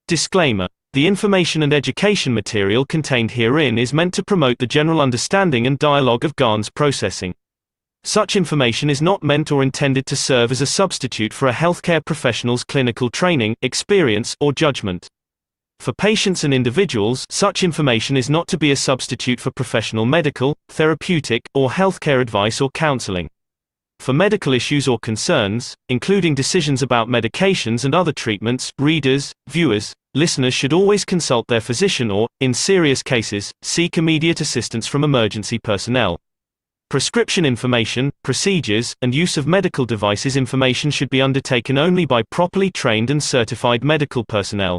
Disclaimer: the information and education material contained herein is meant to promote the general understanding and dialogue of GANs processing. Such information is not meant or intended to serve as a substitute for a healthcare professional's clinical training, experience, or judgment. For patients and individuals, such information is not to be a substitute for professional medical, therapeutic, or healthcare advice or counseling. For medical issues or concerns, including decisions about medications and other treatments, readers, viewers, listeners should always consult their physician or, in serious cases, seek immediate assistance from emergency personnel. Prescription information, procedures, and use of medical devices information should be undertaken only by properly trained and certified medical personnel.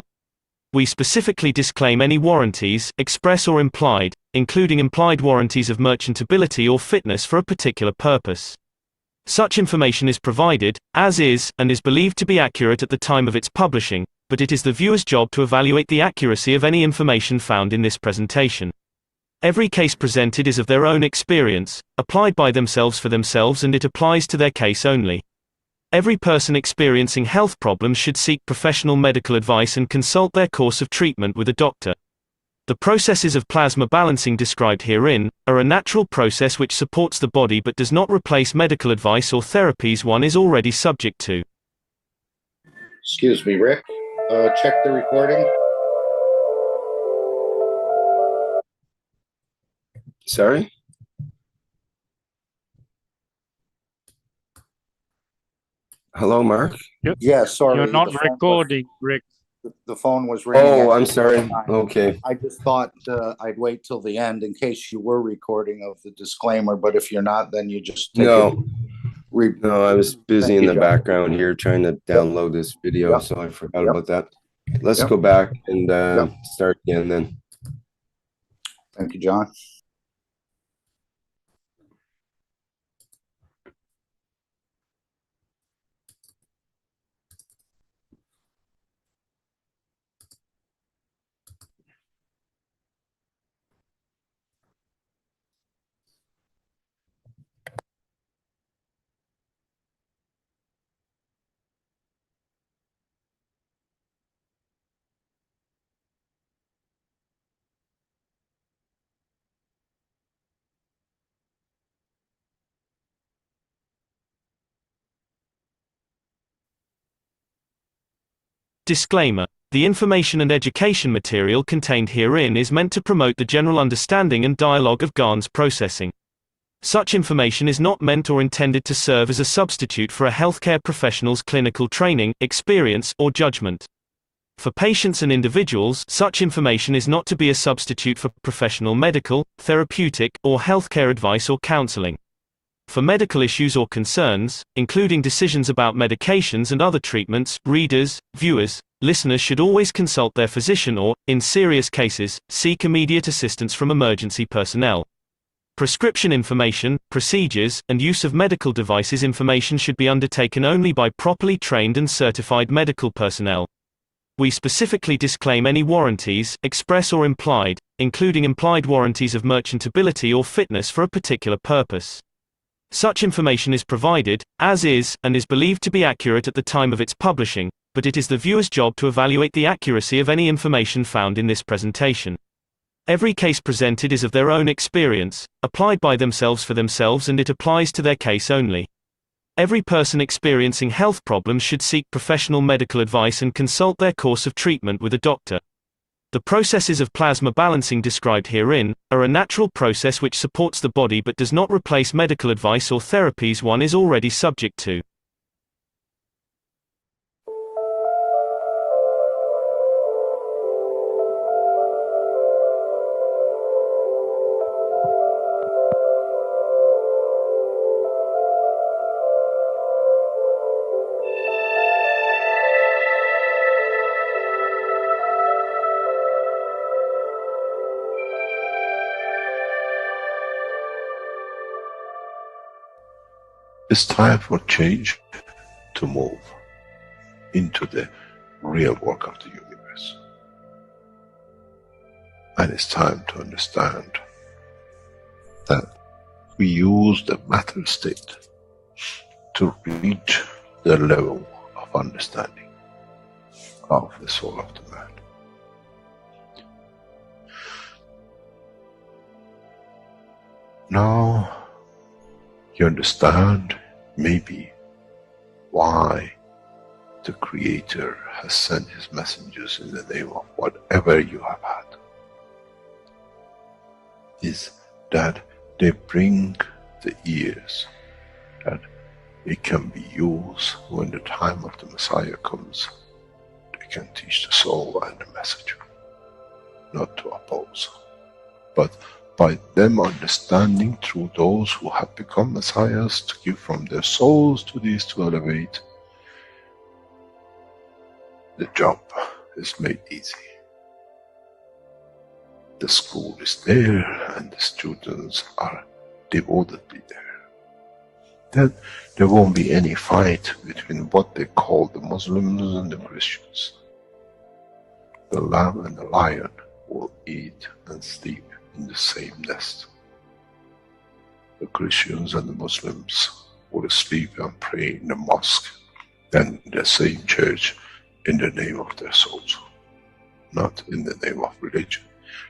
We specifically disclaim any warranties, express or implied, including implied warranties of merchantability or fitness for a particular purpose. Such information is provided, as is, and is believed to be accurate at the time of its publishing, but it is the viewer's job to evaluate the accuracy of any information found in this presentation. Every case presented is of their own experience, applied by themselves for themselves, and it applies to their case only. Every person experiencing health problems should seek professional medical advice and consult their course of treatment with a doctor. The processes of plasma balancing described herein are a natural process which supports the body but does not replace medical advice or therapies one is already subject to. Excuse me, Rick. Check the recording. Sorry? Hello, Mark? Yeah, sorry. You're not recording, Rick. The phone was ringing. Oh, I'm sorry. Okay. I just thought I'd wait till the end in case you were recording of the disclaimer, but if you're not, then you just take No, it. no, I was busy in the John. background here trying to download this video, Yep. so I forgot Yep. about that. Let's Yep. go back and Yep. start again then. Thank you, John. Disclaimer: the information and education material contained herein is meant to promote the general understanding and dialogue of GANs processing. Such information is not meant or intended to serve as a substitute for a healthcare professional's clinical training, experience, or judgment. For patients and individuals, such information is not to be a substitute for professional medical, therapeutic, or healthcare advice or counseling. For medical issues or concerns, including decisions about medications and other treatments, readers, viewers, listeners should always consult their physician or, in serious cases, seek immediate assistance from emergency personnel. Prescription information, procedures, and use of medical devices information should be undertaken only by properly trained and certified medical personnel. We specifically disclaim any warranties, express or implied, including implied warranties of merchantability or fitness for a particular purpose. Such information is provided, as is, and is believed to be accurate at the time of its publishing, but it is the viewer's job to evaluate the accuracy of any information found in this presentation. Every case presented is of their own experience, applied by themselves for themselves, and it applies to their case only. Every person experiencing health problems should seek professional medical advice and consult their course of treatment with a doctor. The processes of plasma balancing described herein are a natural process which supports the body but does not replace medical advice or therapies one is already subject to. It's time for change to move into the real work of the universe. And it's time to understand that we use the matter state to reach the level of understanding of the soul of the man. Now you understand maybe why the Creator has sent His messengers in the name of whatever you have had. Is that they bring the ears, that it can be used when the time of the Messiah comes. They can teach the soul and the message, not to oppose. But by them understanding through those who have become Messiahs to give from their souls to these to elevate, the job is made easy. The school is there and the students are devotedly there. Then there won't be any fight between what they call the Muslims and the Christians. The lamb and the lion will eat and sleep in the same nest. The Christians and the Muslims will sleep and pray in the mosque and in the same church in the name of their souls, not in the name of religion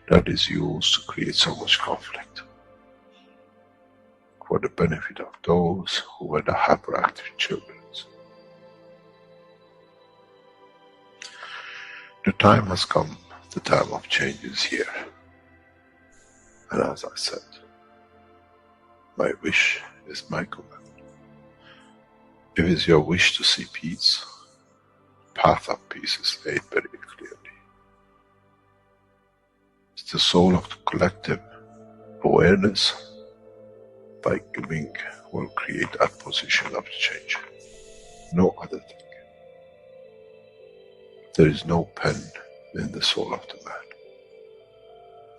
that is used to create so much conflict for the benefit of those who were the hyperactive children. The time has come, the time of change is here. And as I said, my wish is my command. If it's your wish to see peace, path of peace is laid very clearly. It's the soul of the collective awareness. By giving will create that position of the change. No other thing. There is no pen in the soul of the man.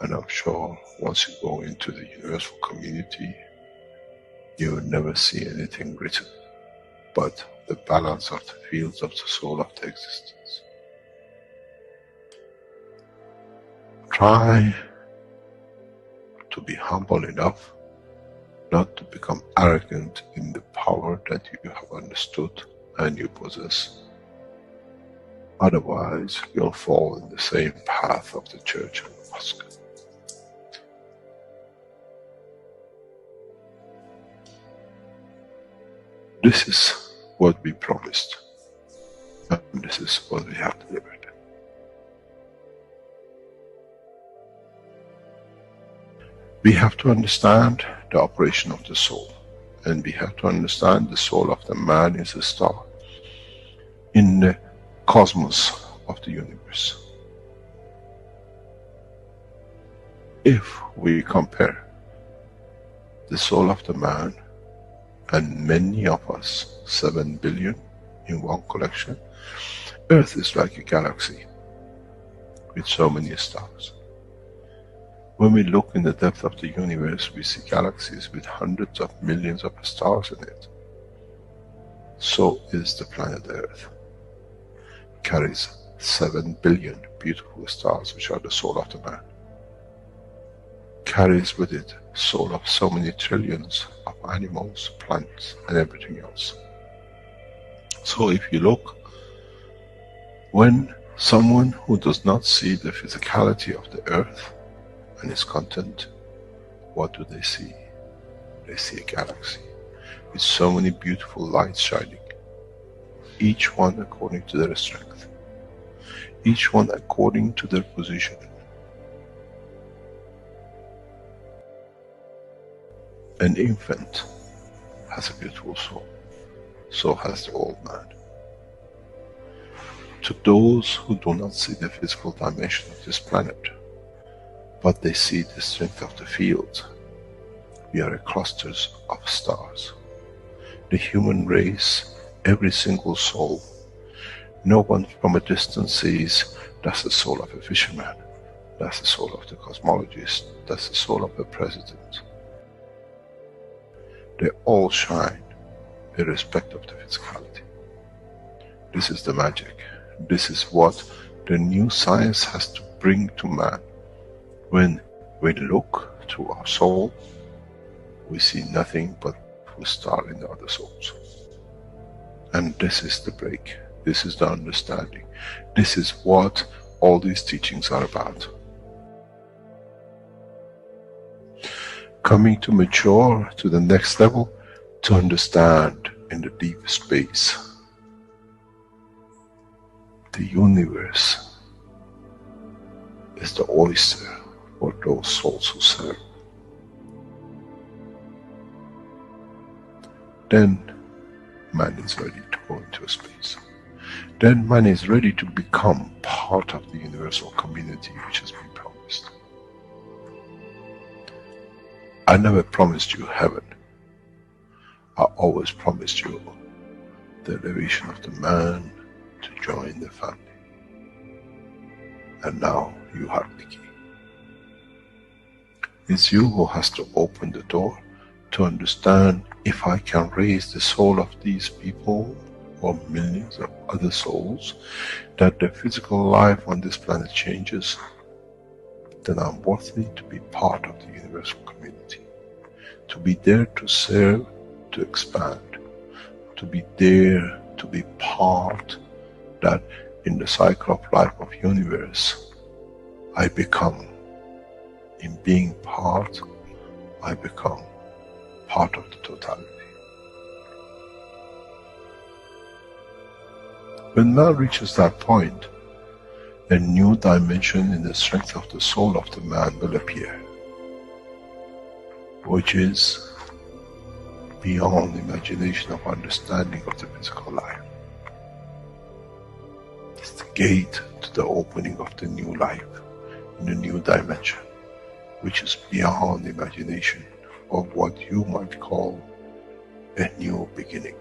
And I'm sure once you go into the universal community, you will never see anything written but the balance of the fields of the soul of the existence. Try to be humble enough not to become arrogant in the power that you have understood and you possess. Otherwise, you'll fall in the same path of the church and the mosque. This is what we promised, and this is what we have delivered. We have to understand the operation of the soul, and we have to understand the soul of the man is a star in the cosmos of the universe. If we compare the soul of the man and many of us, 7 billion in one collection, Earth is like a galaxy with so many stars. When we look in the depth of the universe, we see galaxies with hundreds of millions of stars in it. So is the planet Earth. It carries 7 billion beautiful stars, which are the soul of the man. Carries with it soul of so many trillions of animals, plants, and everything else. So if you look, when someone who does not see the physicality of the earth and its content, what do they see? They see a galaxy with so many beautiful lights shining, each one according to their strength, each one according to their position. An infant has a beautiful soul, so has the old man. To those who do not see the physical dimension of this planet, but they see the strength of the field, we are clusters of stars. The human race, every single soul, no one from a distance sees that's the soul of a fisherman, that's the soul of the cosmologist, that's the soul of a president. They all shine irrespective of the physicality. This is the magic. This is what the new science has to bring to man. When we look to our soul, we see nothing but a star in the other souls. And this is the break. This is the understanding. This is what all these teachings are about. coming to mature to the next level to understand in the deep space the universe is the oyster for those souls who serve. Then man is ready to go into space. Then man is ready to become part of the universal community which has been promised. I never promised you heaven. I always promised you the elevation of the man to join the family. And now you have the key. It's you who has to open the door to understand, if I can raise the soul of these people or millions of other souls, that the physical life on this planet changes, then I'm worthy to be part of the universal community. To be there to serve, to expand. To be there to be part, that in the cycle of life of universe, I become, in being part, I become part of the totality. When man reaches that point, a new dimension in the strength of the soul of the man will appear, which is beyond imagination of understanding of the physical life. It's the gate to the opening of the new life, in a new dimension, which is beyond imagination of what you might call a new beginning,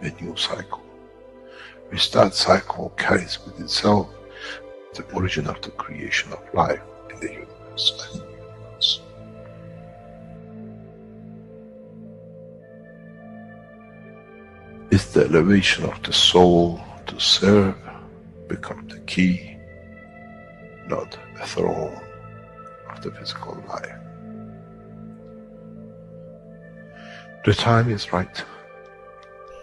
a new cycle, which that cycle carries with itself the origin of the creation of life in the universe. It's the elevation of the soul to serve become the key, not a throne of the physical life. The time is right.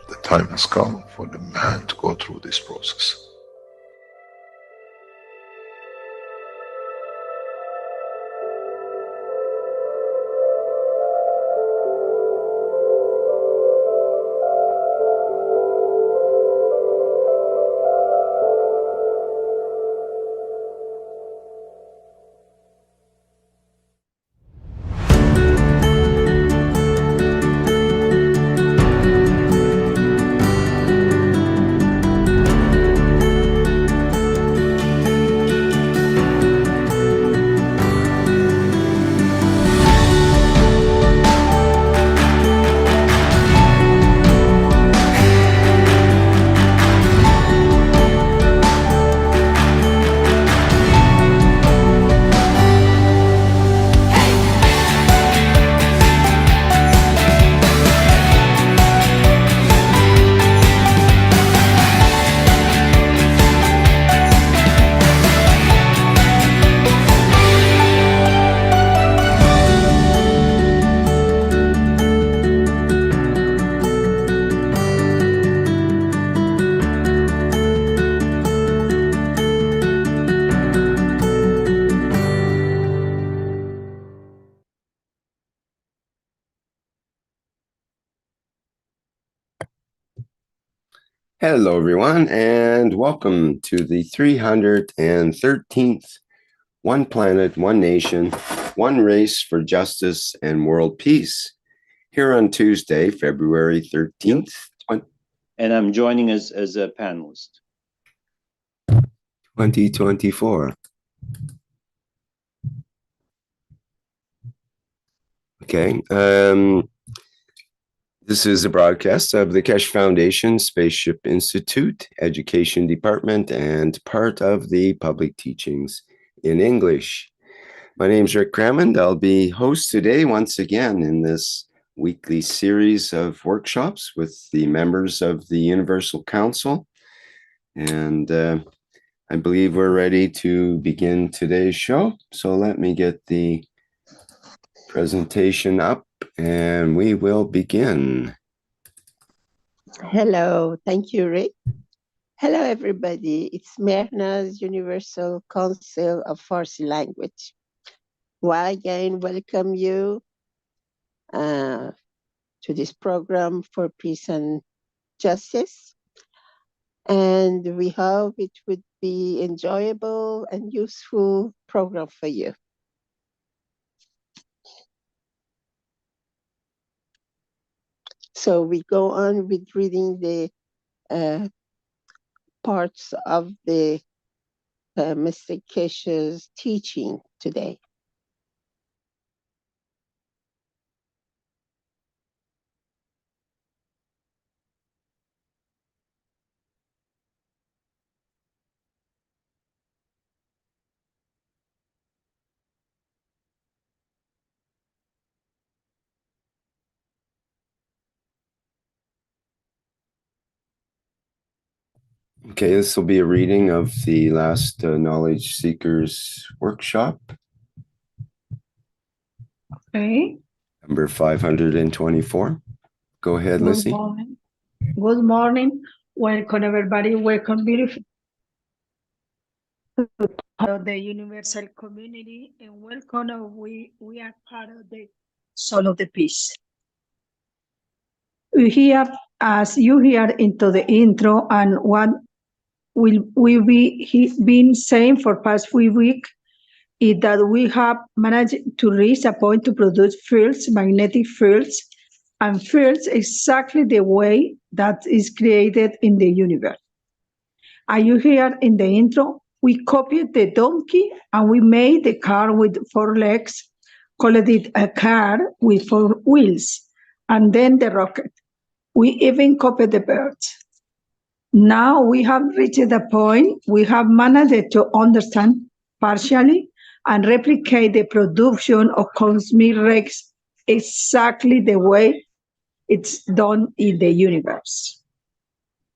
The time has come for the man to go through this process. Hello, everyone, and welcome to the 313th One Planet, One Nation, One Race for Justice and World Peace, here on Tuesday, February 13th. And I'm joining as a panelist. 2024. Okay. This is a broadcast of the Keshe Foundation, Spaceship Institute, Education Department, and part of the public teachings in English. My name is Rick Crammond. I'll be host today once again in this weekly series of workshops with the members of the Universal Council. And I believe we're ready to begin today's show. So let me get the presentation up and we will begin. Hello, thank you, Rick. Hello, everybody. It's Mehran's Universal Council of Farsi Language. Well, again, welcome you to this program for peace and justice. And we hope it would be enjoyable and useful program for you. So we go on with reading the parts of the Mr. Keshe's teaching today. Okay, this will be a reading of the last Knowledge Seekers workshop, Okay. number 524. Go ahead, Good Lissy. morning. Good morning. Welcome, everybody. Welcome, beautiful of the universal community, and welcome. We are part of the Soul of the Peace. We hear, as you hear into the intro, and what we been saying for past few weeks is that we have managed to reach a point to produce fields, magnetic fields, and fields exactly the way that is created in the universe. As you hear in the intro, we copied the donkey and we made the car with 4 legs, called it a car with 4 wheels, and then the rocket. We even copied the birds. Now we have reached the point we have managed to understand partially and replicate the production of cosmic rays exactly the way it's done in the universe.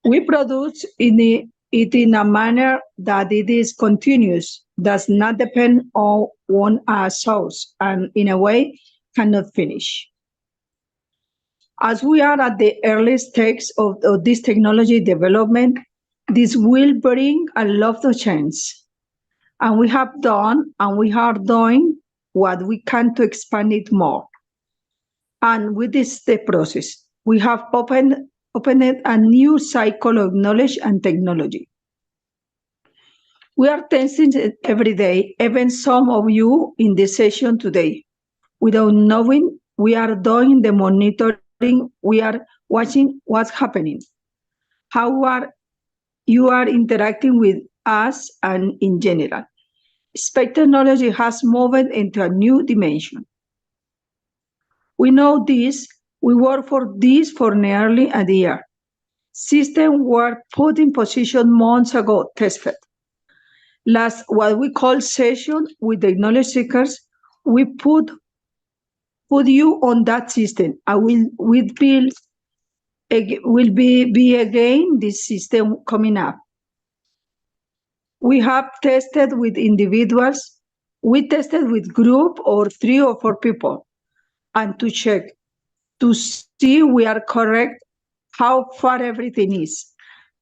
We produce it in a manner that it is continuous, does not depend on a source, and in a way cannot finish. As we are at the early stage of this technology development, this will bring a lot of change. And we have done and we are doing what we can to expand it more. And with this the process, we have opened a new cycle of knowledge and technology. We are testing it every day, even some of you in the session today. Without knowing, we are doing the monitoring, we are watching what's happening, how you are interacting with us and in general. Space technology has moved into a new dimension. We know this, we work for this for nearly a year. Systems were put in position months ago, tested. Last, what we call session with the knowledge seekers, we put you on that system. I will be again this system coming up. We have tested with individuals. We tested with group or 3 or 4 people, and to check to see we are correct, how far everything is,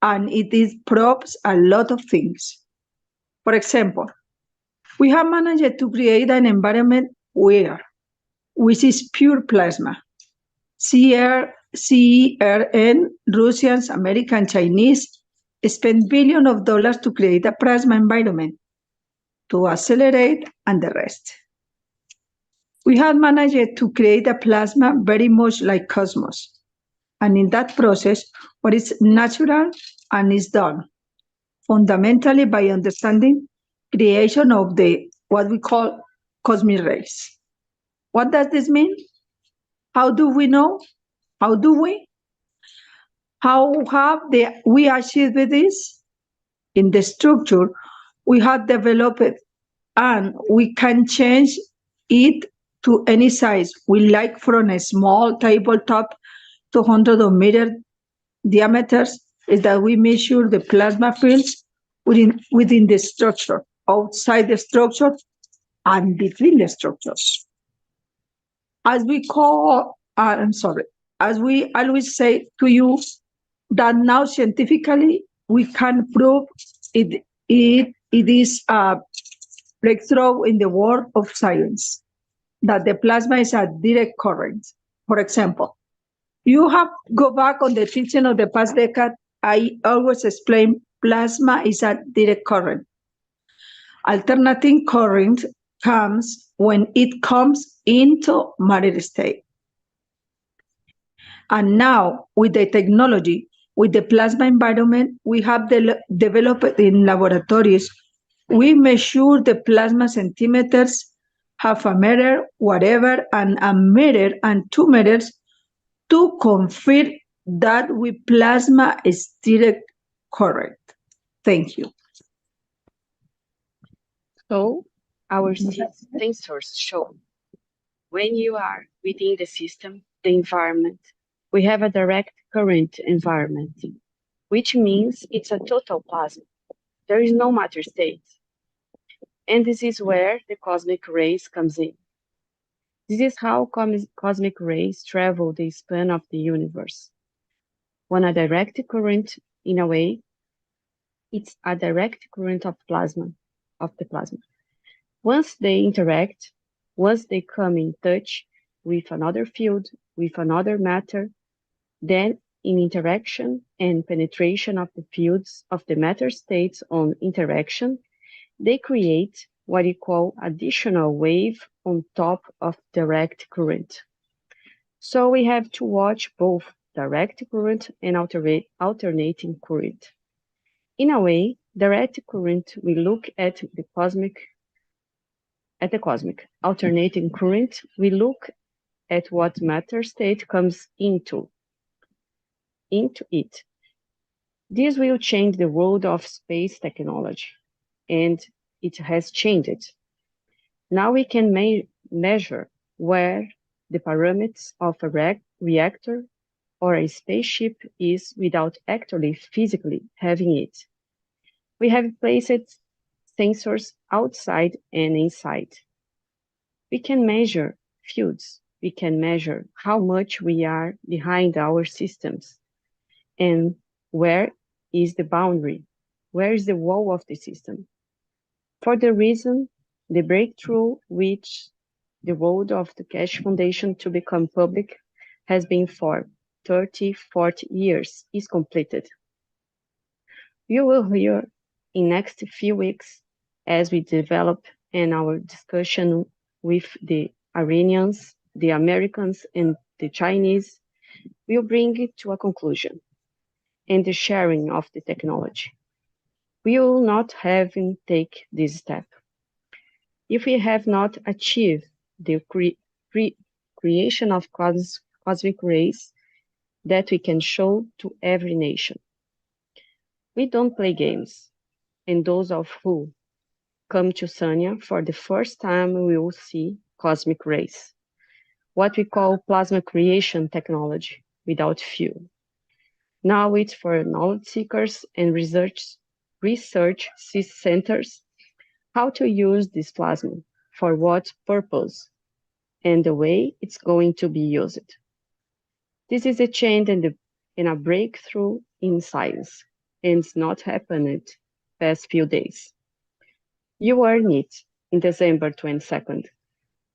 and it proves a lot of things. For example, we have managed to create an environment which is pure plasma. CERN, Russians, Americans, Chinese spend billions of dollars to create a plasma environment, to accelerate, and the rest. We have managed to create a plasma very much like cosmos. And in that process, what is natural and is done fundamentally by understanding creation of what we call cosmic rays. What does this mean? How do we know? How do we? How have we achieved this? In the structure we have developed, and we can change it to any size we like, from a small tabletop to hundreds of meter diameters, is that we measure the plasma fields within the structure, outside the structure, and between the structures. As we always say to you, that now scientifically we can prove it is breakthrough in the world of science, that the plasma is a direct current. For example, you have go back on the teaching of the past decade, I always explain plasma is a direct current. Alternating current comes when it comes into matter state. And now with the technology, with the plasma environment we have developed in laboratories, we measure the plasma centimeters, half a meter, whatever, and a meter and 2 meters to confirm that with plasma is direct current. Thank you. So our sensors show when you are within the system, the environment, we have a direct current environment, which means it's a total plasma. There is no matter state. And this is where the cosmic rays comes in. This is how cosmic rays travel the span of the universe. When a direct current, in a way, it's a direct current of the plasma. Once they interact, once they come in touch with another field, with another matter, then in interaction and penetration of the fields of the matter states on interaction, they create what you call additional wave on top of direct current. So we have to watch both direct current and alternating current. In a way, direct current, we look at the cosmic. Alternating current, we look at what matter state comes into it. This will change the world of space technology, and it has changed. Now we can measure where the parameters of a reactor or a spaceship is without actually physically having it. We have placed sensors outside and inside. We can measure fields. We can measure how much we are behind our systems and where is the boundary, where is the wall of the system. For the reason, the breakthrough which the road of the Keshe Foundation to become public has been for 30, 40 years is completed. You will hear in next few weeks as we develop in our discussion with the Iranians, the Americans, and the Chinese, will bring it to a conclusion and the sharing of the technology. We will not have take this step if we have not achieved the creation of cosmic rays that we can show to every nation. We don't play games, and those of who come to Sanya for the first time will see cosmic rays, what we call plasma creation technology without fuel. Now it's for knowledge seekers and research centers how to use this plasma, for what purpose, and the way it's going to be used. This is a change and a breakthrough in science, and it's not happened past few days. You earn it in December 22nd,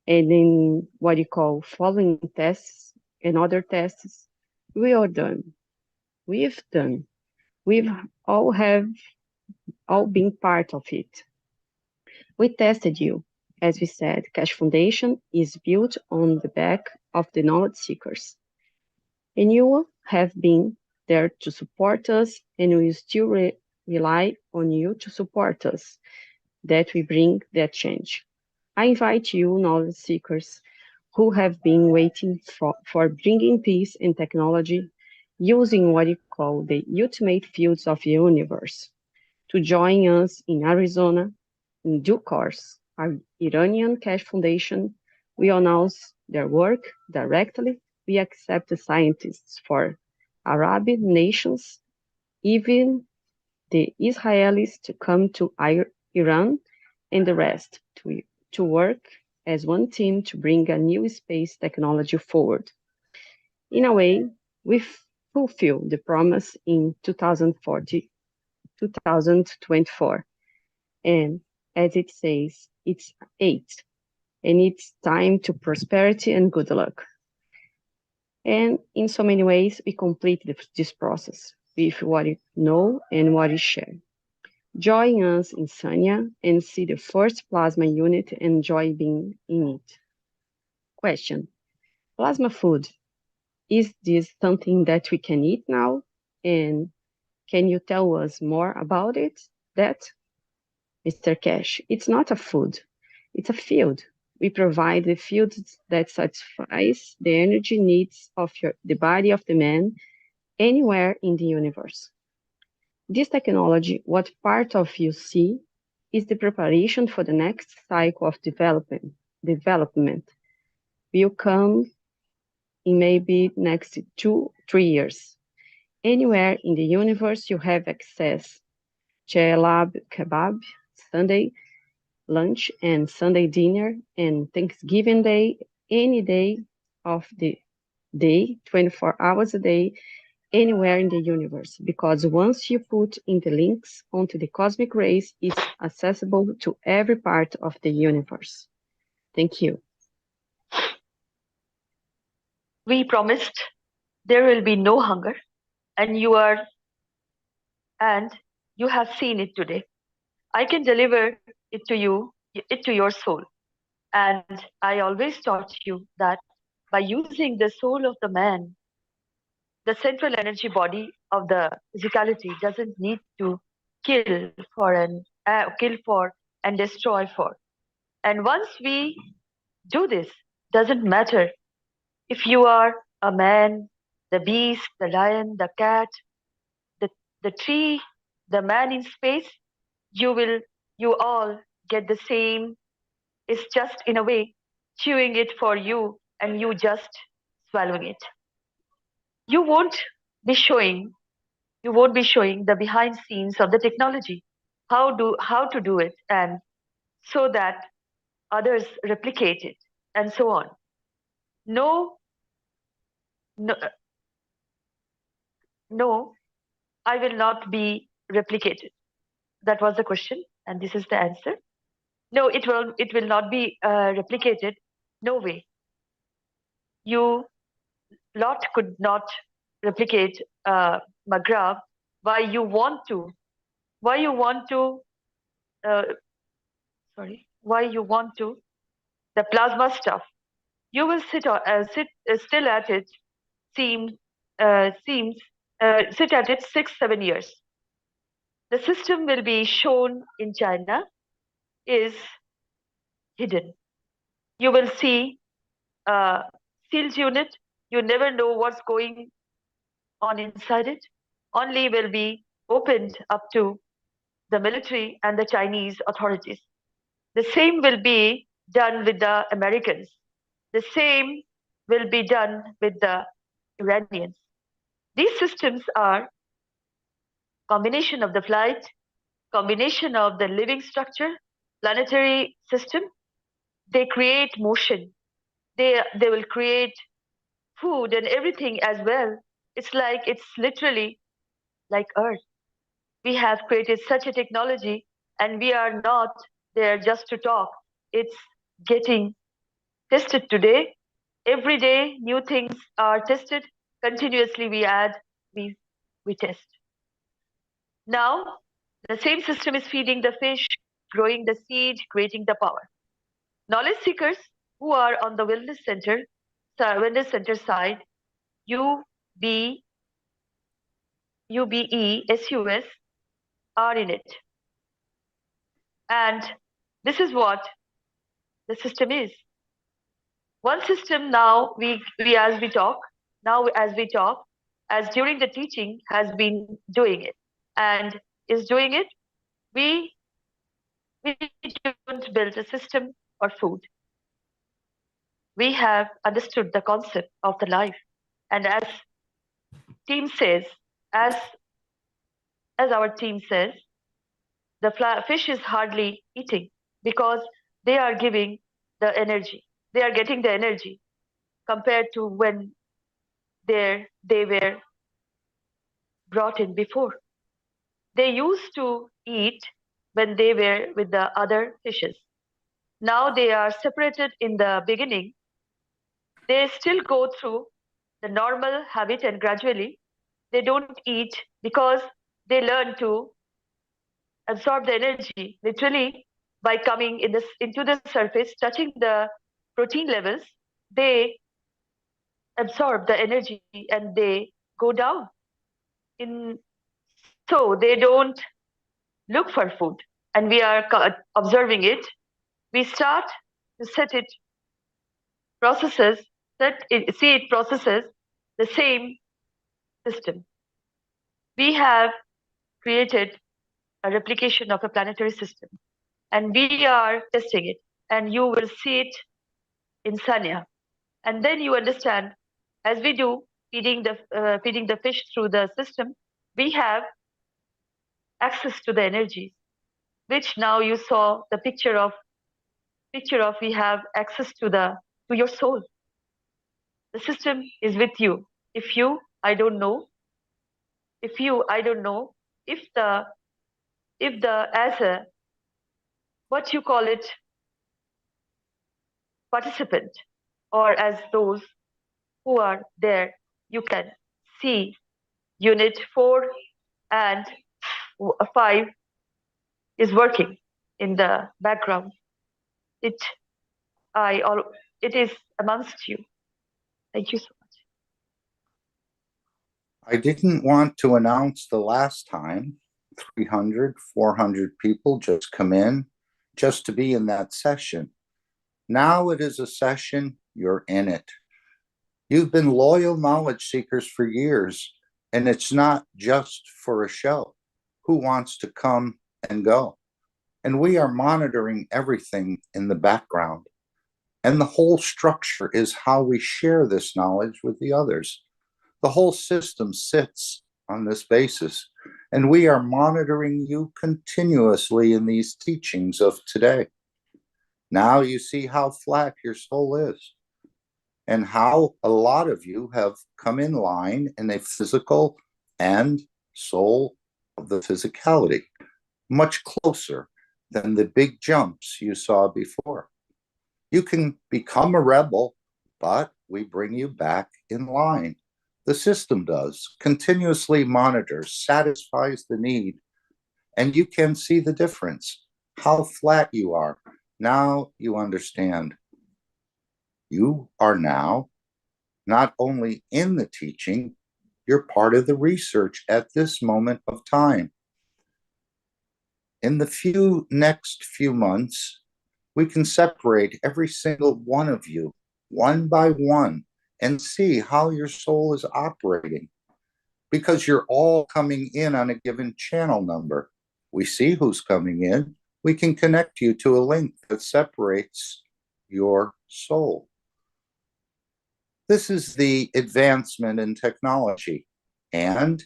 and in what you call following tests and other tests, we are done. We've done. We've all been part of it. We tested you. As we said, Keshe Foundation is built on the back of the knowledge seekers. And you have been there to support us, and we still rely on you to support us, that we bring that change. I invite you, knowledge seekers, who have been waiting for bringing peace and technology using what you call the ultimate fields of the universe, to join us in Arizona. In due course, our Iranian Keshe Foundation will announce their work directly. We accept the scientists for Arab nations, even the Israelis to come to Iran, and the rest to work as one team to bring a new space technology forward. In a way, we fulfill the promise in 2024. And as it says, it's 8, and it's time to prosperity and good luck. And in so many ways, we complete this process with what you know and what you share. Join us in Sanya and see the first plasma unit and enjoy being in it. Question: plasma food, is this something that we can eat now? And can you tell us more about it? That, Mr. Keshe, it's not a food, it's a field. We provide the field that satisfies the energy needs of the body of the man anywhere in the universe. This technology, what part of you see, is the preparation for the next cycle of development will come in maybe next 2-3 years. Anywhere in the universe, you have access Jalab kebab, Sunday lunch and Sunday dinner, and Thanksgiving Day, any day of the day, 24 hours a day, anywhere in the universe. Because once you put in the links onto the cosmic rays, it's accessible to every part of the universe. Thank you. We promised there will be no hunger, and you have seen it today. I can deliver it to you, it to your soul. And I always taught you that by using the soul of the man, the central energy body of the physicality doesn't need to kill for and destroy for. And once we do this, doesn't matter if you are a man, the beast, the lion, the cat, the tree, the man in space, you all get the same. It's just in a way chewing it for you and you just swallowing it. You won't be showing the behind scenes of the technology, how to do it, and so that others replicate it and so on. No, I will not be replicated. That was the question, and this is the answer. No, it will not be replicated. No way. Lot could not replicate McGrath. Why you want to? Why you want to? The plasma stuff. You will sit still at it. Sit at it 6-7 years. The system will be shown in China is hidden. You will see sealed unit. You never know what's going on inside it. Only will be opened up to the military and the Chinese authorities. The same will be done with the Americans. The same will be done with the Iranians. These systems are combination of the flight, combination of the living structure, planetary system. They create motion. They will create food and everything as well. It's literally like Earth. We have created such a technology and we are not there just to talk. It's getting tested today. Every day, new things are tested. Continuously, we add, we test. Now, the same system is feeding the fish, growing the seed, creating the power. Knowledge seekers who are on the wellness center side, UBE, are in it. And this is what the system is. One system now, as during the teaching, has been doing it and is doing it. We don't build a system for food. We have understood the concept of the life. And as our team says, the fish is hardly eating because they are giving the energy. They are getting the energy compared to when they were brought in before. They used to eat when they were with the other fishes. Now they are separated in the beginning. They still go through the normal habit, and gradually they don't eat because they learn to absorb the energy literally by coming into the surface, touching the protein levels. They absorb the energy and they go down. So they don't look for food, and we are observing it. We start to see it processes the same system. We have created a replication of a planetary system, and we are testing it, and you will see it in Sanya. And then you understand, as we do, feeding the fish through the system, we have access to the energies, which now you saw the picture of we have access to your soul. The system is with you. If you, I don't know. If the as a, what you call it, participant, or as those who are there, you can see unit 4 and 5 is working in the background. It is amongst you. Thank you so much. I didn't want to announce the last time 300, 400 people just come in just to be in that session. Now it is a session, you're in it. You've been loyal knowledge seekers for years, and it's not just for a show. Who wants to come and go? And we are monitoring everything in the background. And the whole structure is how we share this knowledge with the others. The whole system sits on this basis, and we are monitoring you continuously in these teachings of today. Now you see how flat your soul is, and how a lot of you have come in line in a physical and soul of the physicality, much closer than the big jumps you saw before. You can become a rebel, but we bring you back in line. The system does, continuously monitors, satisfies the need, and you can see the difference, how flat you are. Now you understand. You are now not only in the teaching, you're part of the research at this moment of time. In the next few months, we can separate every single one of you, one by one, and see how your soul is operating. Because you're all coming in on a given channel number. We see who's coming in. We can connect you to a link that separates your soul. This is the advancement in technology, and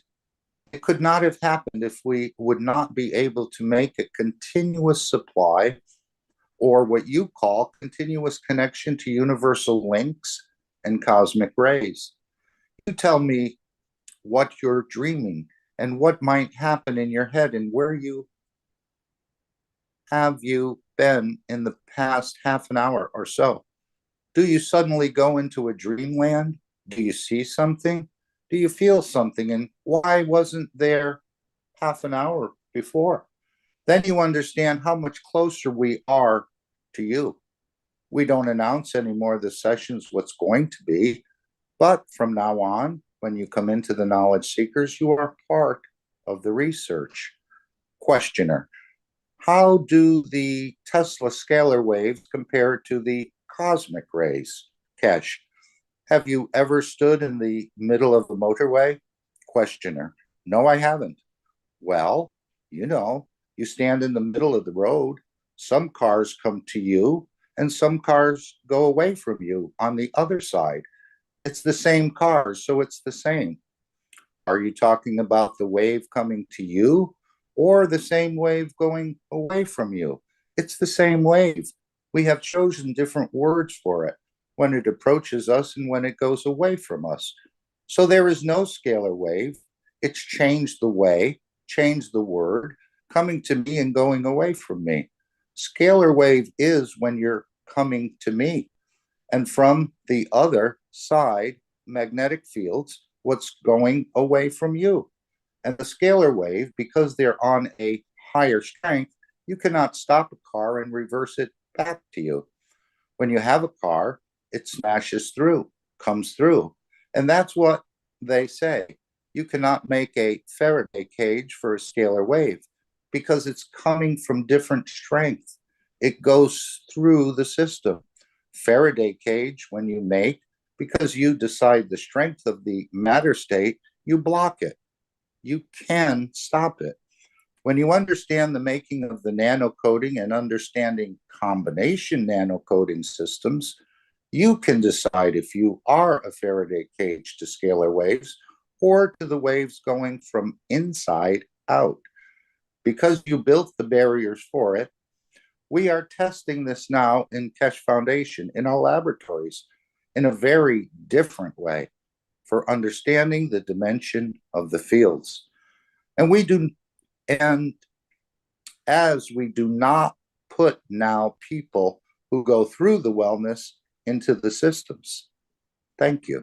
it could not have happened if we would not be able to make a continuous supply, or what you call continuous connection to universal links and cosmic rays. You tell me what you're dreaming and what might happen in your head, and where have you been in the past half an hour or so? Do you suddenly go into a dreamland? Do you see something? Do you feel something? And why wasn't there half an hour before? Then you understand how much closer we are to you. We don't announce anymore the sessions what's going to be, but from now on, when you come into the Knowledge Seekers, you are part of the research. Questioner: how do the Tesla scalar waves compare to the cosmic rays? Keshe: have you ever stood in the middle of the motorway? Questioner: no, I haven't. Well, you stand in the middle of the road. Some cars come to you, and some cars go away from you on the other side. It's the same cars, so it's the same. Are you talking about the wave coming to you, or the same wave going away from you? It's the same wave. We have chosen different words for it, when it approaches us and when it goes away from us. So there is no scalar wave. It's changed the way, changed the word, coming to me and going away from me. Scalar wave is when you're coming to me. And from the other side, magnetic fields, what's going away from you. And the scalar wave, because they're on a higher strength, you cannot stop a car and reverse it back to you. When you have a car, it smashes through, comes through. And that's what they say. You cannot make a Faraday cage for a scalar wave because it's coming from different strength. It goes through the system. Faraday cage, when you make, because you decide the strength of the matter state, you block it. You can stop it. When you understand the making of the nano-coating and understanding combination nano-coating systems, you can decide if you are a Faraday cage to scalar waves or to the waves going from inside out. Because you built the barriers for it, we are testing this now in Keshe Foundation in our laboratories in a very different way for understanding the dimension of the fields. And as we do not put now people who go through the wellness into the systems. Thank you.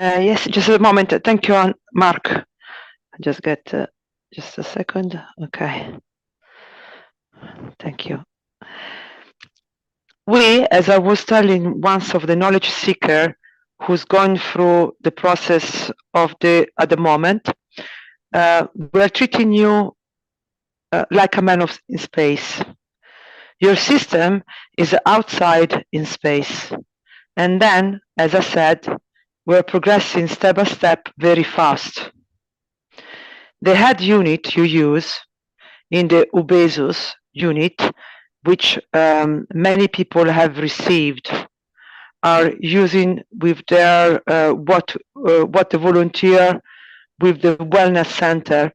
Yes, just a moment. Thank you, Mark. I just get just a second. Okay. Thank you. We, as I was telling once of the knowledge seeker who's going through the process of at the moment, we're treating you like a man in space. Your system is outside in space. And then, as I said, we're progressing step by step very fast. The head unit you use in the Ubezus unit, which many people have received, are using with their what the volunteer with the wellness center.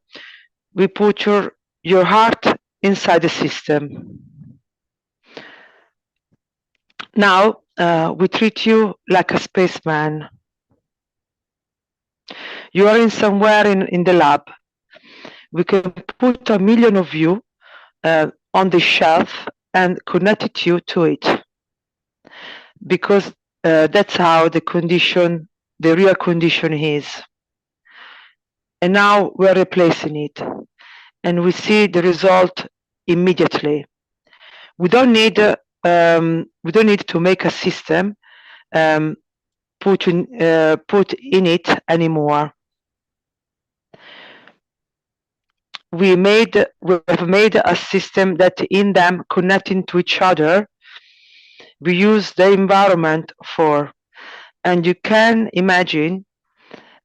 We put your heart inside the system. Now we treat you like a spaceman. You are in somewhere in the lab. We can put 1 million of you on the shelf and connect you to it, because that's how the real condition is. And now we're replacing it, and we see the result immediately. We don't need to make a system put in it anymore. We have made a system that in them connecting to each other, we use the environment for. And you can imagine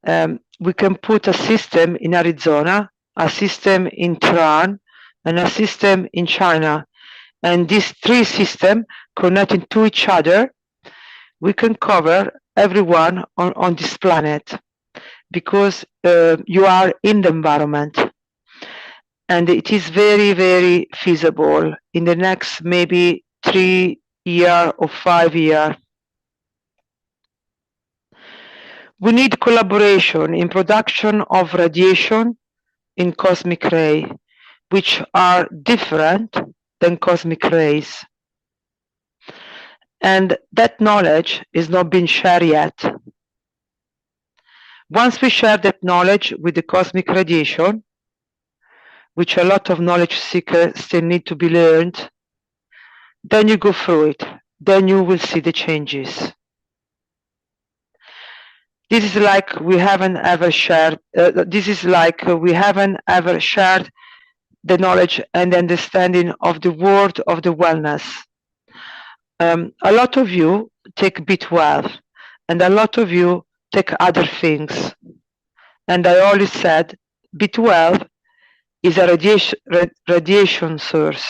we can put a system in Arizona, a system in Tehran, and a system in China. And these 3 systems connecting to each other, we can cover everyone on this planet, because you are in the environment. And it is very, very feasible in the next maybe 3 years or 5 years. We need collaboration in production of radiation in cosmic ray, which are different than cosmic rays. And that knowledge is not being shared yet. Once we share that knowledge with the cosmic radiation, which a lot of knowledge seekers still need to be learned, then you go through it. Then you will see the changes. This is like we haven't ever shared. We haven't ever shared the knowledge and understanding of the world of the wellness. A lot of you take B12, and a lot of you take other things. And I always said B12 is a radiation source.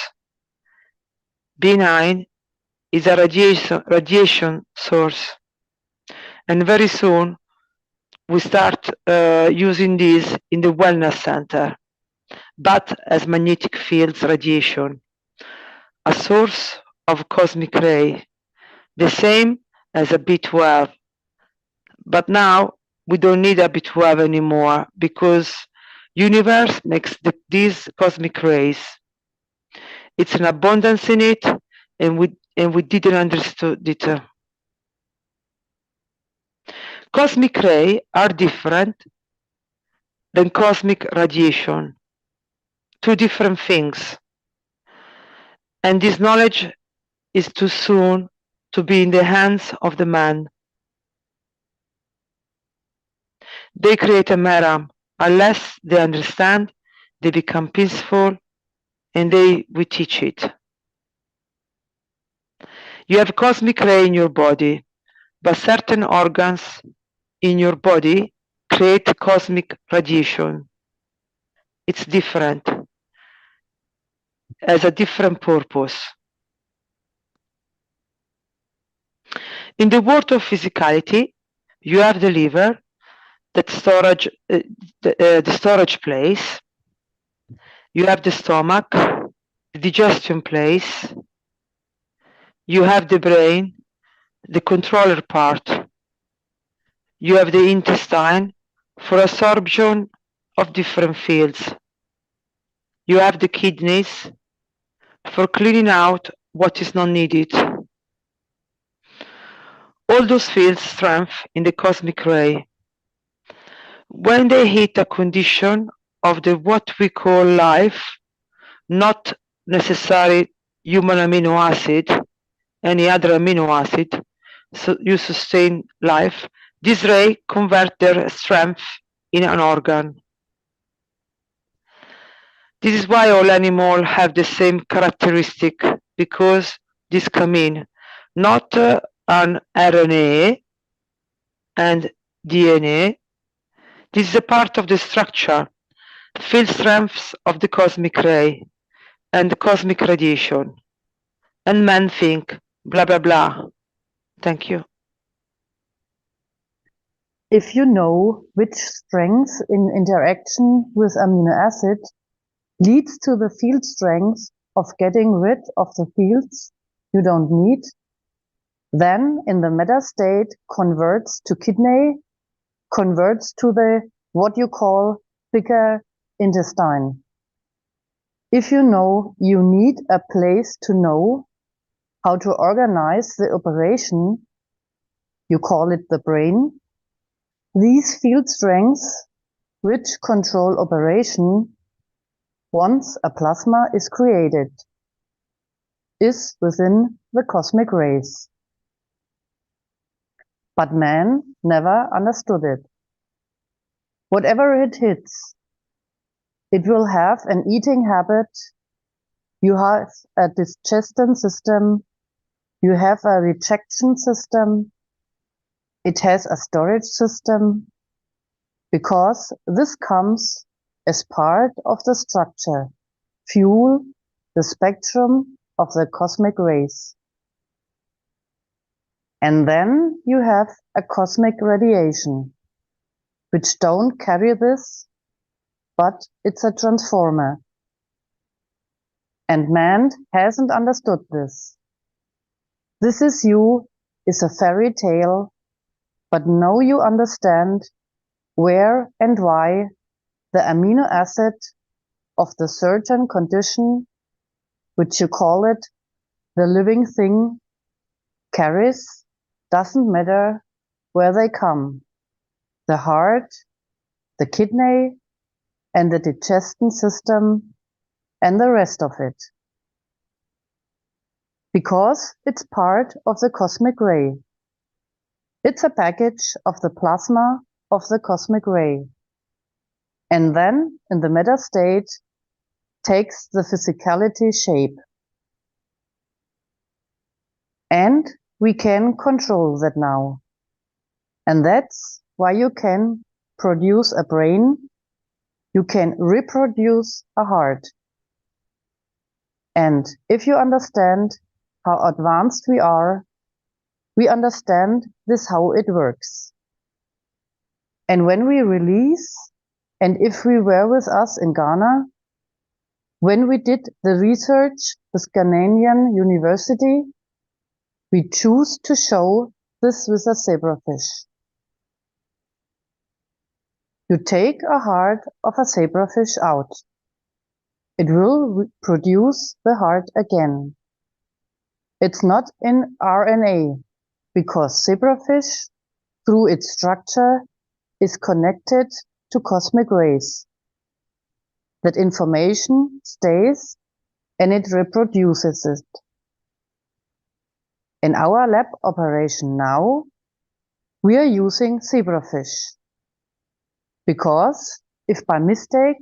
B9 is a radiation source. And very soon we start using this in the wellness center, but as magnetic fields radiation, a source of cosmic ray, the same as a B12, But now we don't need a bit 12 anymore because universe makes these cosmic rays. It's an abundance in it, and we didn't understood it. Cosmic rays are different than cosmic radiation. Two different things. And this knowledge is too soon to be in the hands of the man. They create a Mehran. Unless they understand, they become peaceful, and we teach it. You have cosmic ray in your body, but certain organs in your body create cosmic radiation. It's different, has a different purpose. In the world of physicality, you have the liver, that storage, the storage place. You have the stomach, the digestion place. You have the brain, the controller part. You have the intestine for absorption of different fields. You have the kidneys for cleaning out what is not needed. All those fields strength in the cosmic ray. When they hit a condition of the what we call life, not necessarily human amino acid, any other amino acid, so you sustain life, this ray convert their strength in an organ. This is why all animals have the same characteristic, because this come in, not an RNA and DNA. This is a part of the structure, field strengths of the cosmic ray and the cosmic radiation. And men think, blah, blah, blah. Thank you. If you know which strength in interaction with amino acid leads to the field strength of getting rid of the fields you don't need, then in the meta state converts to kidney, converts to the what you call bigger intestine. If you know you need a place to know how to organize the operation, you call it the brain. These field strengths, which control operation, once a plasma is created, is within the cosmic rays. But man never understood it. Whatever it hits, it will have an eating habit. You have a digestion system. You have a rejection system. It has a storage system, because this comes as part of the structure, fuel, the spectrum of the cosmic rays. And then you have a cosmic radiation, which don't carry this, but it's a transformer. And man hasn't understood this. This is you is a fairy tale, but now you understand where and why the amino acid of the certain condition, which you call it the living thing, carries, doesn't matter where they come. The heart, the kidney, and the digestion system, and the rest of it. Because it's part of the cosmic ray. It's a package of the plasma of the cosmic ray. And then, in the meta state, takes the physicality shape. And we can control that now. And that's why you can produce a brain, you can reproduce a heart. And if you understand how advanced we are, we understand this how it works. And when we release, and if we were with us in Ghana, when we did the research with Ghanaian University, we choose to show this with a zebrafish. You take a heart of a zebrafish out. It will produce the heart again. It's not in RNA, because zebrafish, through its structure, is connected to cosmic rays. That information stays and it reproduces it. In our lab operation now, we are using zebrafish. Because if by mistake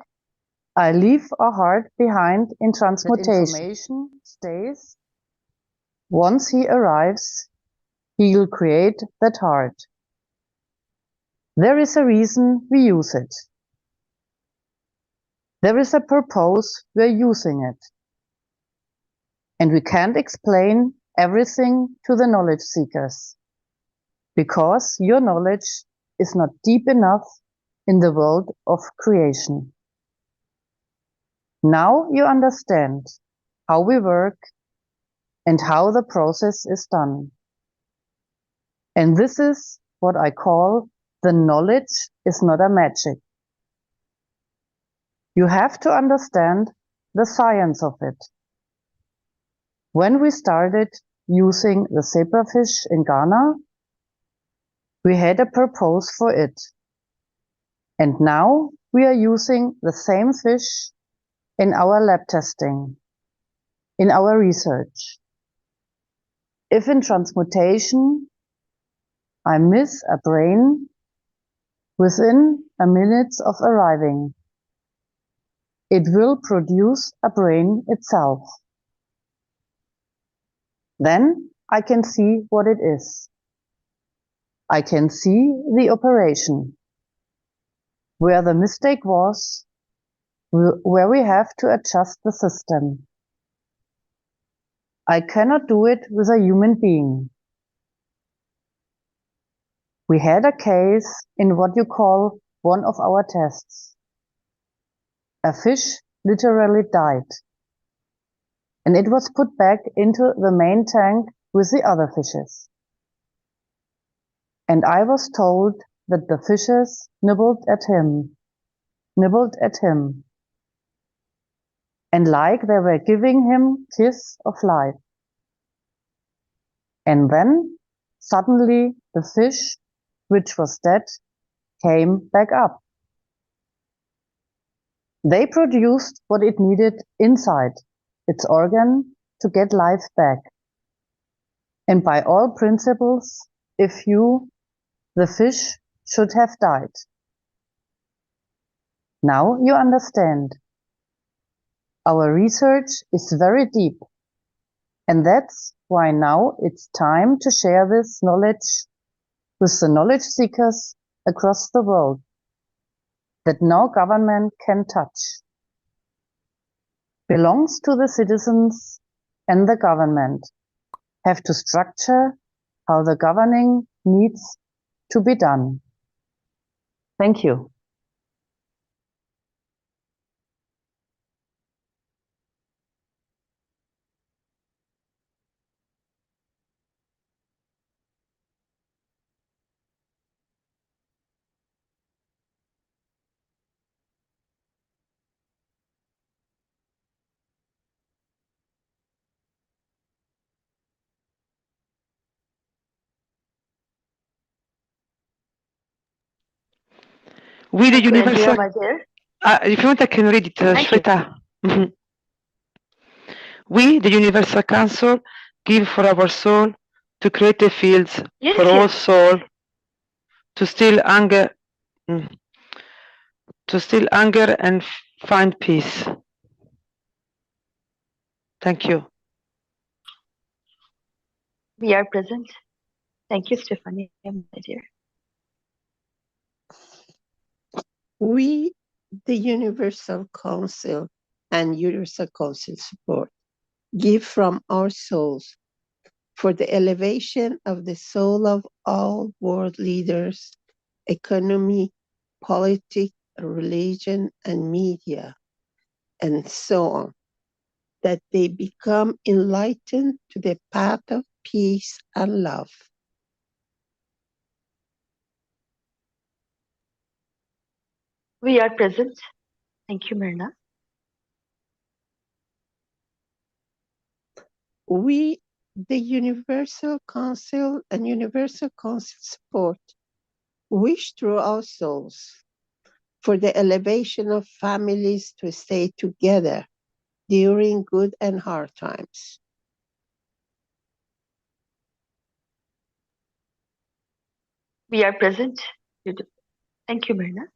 I leave a heart behind in transmutation, that information stays. Once he arrives, he will create that heart. There is a reason we use it. There is a purpose we're using it. And we can't explain everything to the knowledge seekers, because your knowledge is not deep enough in the world of creation. Now you understand how we work and how the process is done. And this is what I call the knowledge is not a magic. You have to understand the science of it. When we started using the zebrafish in Ghana, we had a purpose for it. And now we are using the same fish in our lab testing, in our research. If in transmutation I miss a brain within a minute of arriving, it will produce a brain itself. Then I can see what it is. I can see the operation, where the mistake was, where we have to adjust the system. I cannot do it with a human being. We had a case in what you call one of our tests. A fish literally died, and it was put back into the main tank with the other fishes. And I was told that the fishes nibbled at him, and like they were giving him kiss of life. And then suddenly the fish, which was dead, came back up. They produced what it needed inside its organ to get life back. And by all principles, the fish should have died. Now you understand. Our research is very deep, and that's why now it's time to share this knowledge with the knowledge seekers across the world that no government can touch. Belongs to the citizens, and the government have to structure how the governing needs to be done. Thank you. We the universal. my dear. If you want, I can read it, Shweta. We, the Universal Council, give for our soul to create the fields Yes, for all yes. soul to still anger, and find peace. Thank you. We are present. Thank you, Stephanie, my dear. We, the Universal Council and Universal Council support, give from our souls for the elevation of the soul of all world leaders, economy, politics, religion, and media, and so on, that they become enlightened to the path of peace and love. We are present. Thank you, Myrna. We, the Universal Council and Universal Council support, wish through our souls for the elevation of families to stay together during good and hard times. We are present. Thank you, Myrna.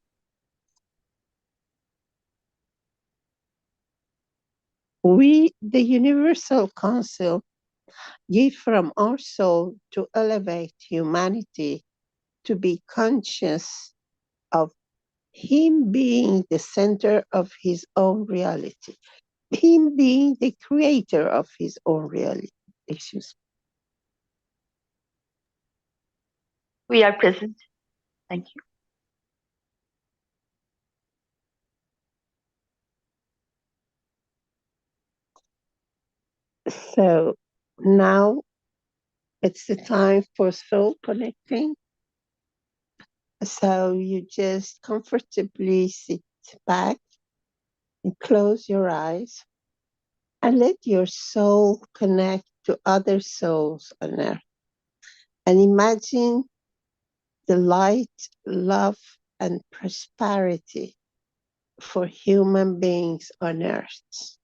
We, the Universal Council, give from our soul to elevate humanity to be conscious of Him being the center of His own reality, Him being the creator of His own reality. Excuse me. We are present. Thank you. So now it's the time for soul connecting. So you just comfortably sit back and close your eyes and let your soul connect to other souls on earth. And imagine the light, love, and prosperity for human beings on earth.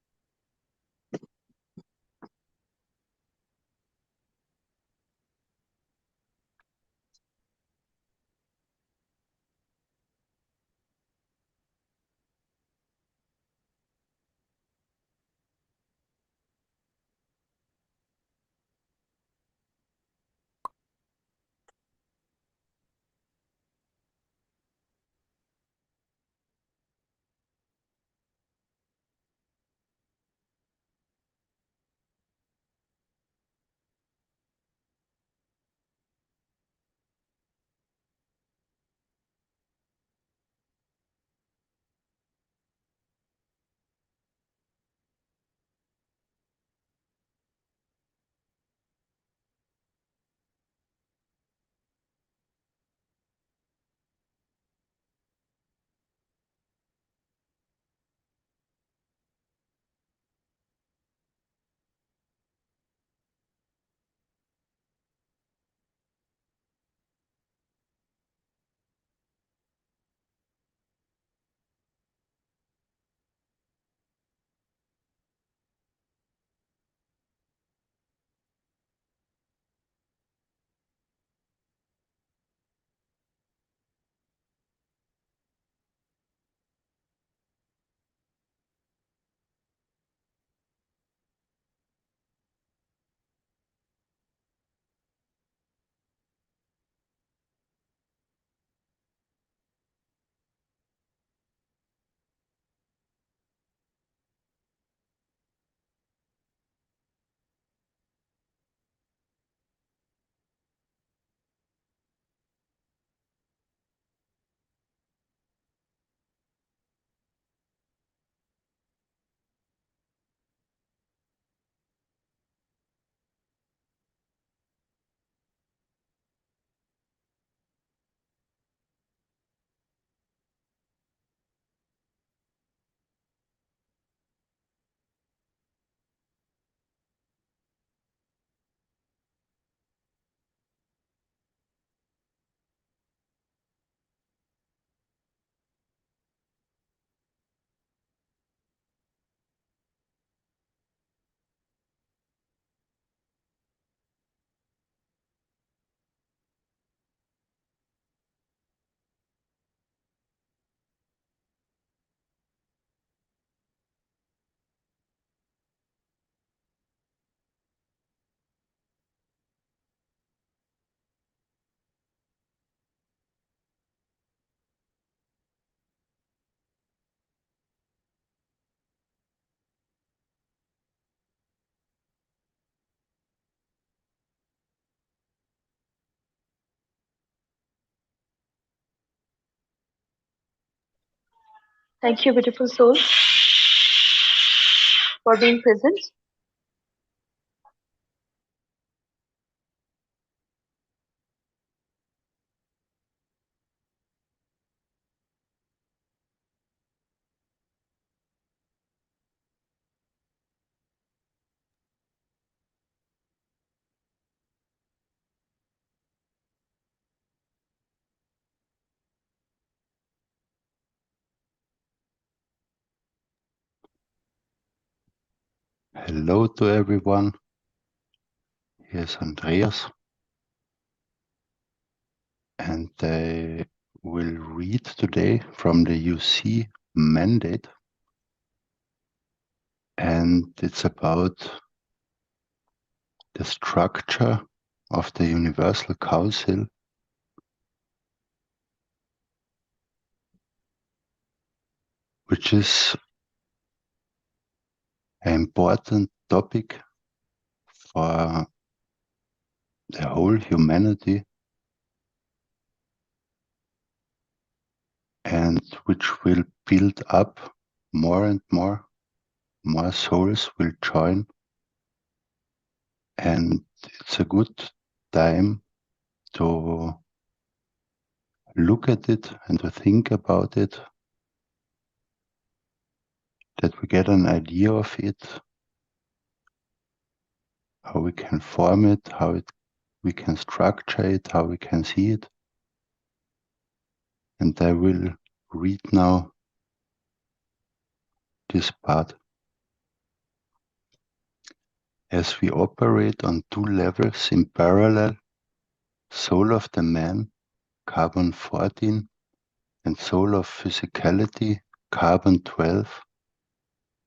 Thank you, beautiful souls, for being present. Hello to everyone. Here's Andreas, and I will read today from the UC mandate, and it's about the structure of the Universal Council, which is an important topic for the whole humanity, and which will build up more and more souls will join, and it's a good time to look at it and to think about it, that we get an idea of it, how we can form it, we can structure it, how we can see it. And I will read now this part. As we operate on two levels in parallel, soul of the man, carbon 14, and soul of physicality, carbon 12,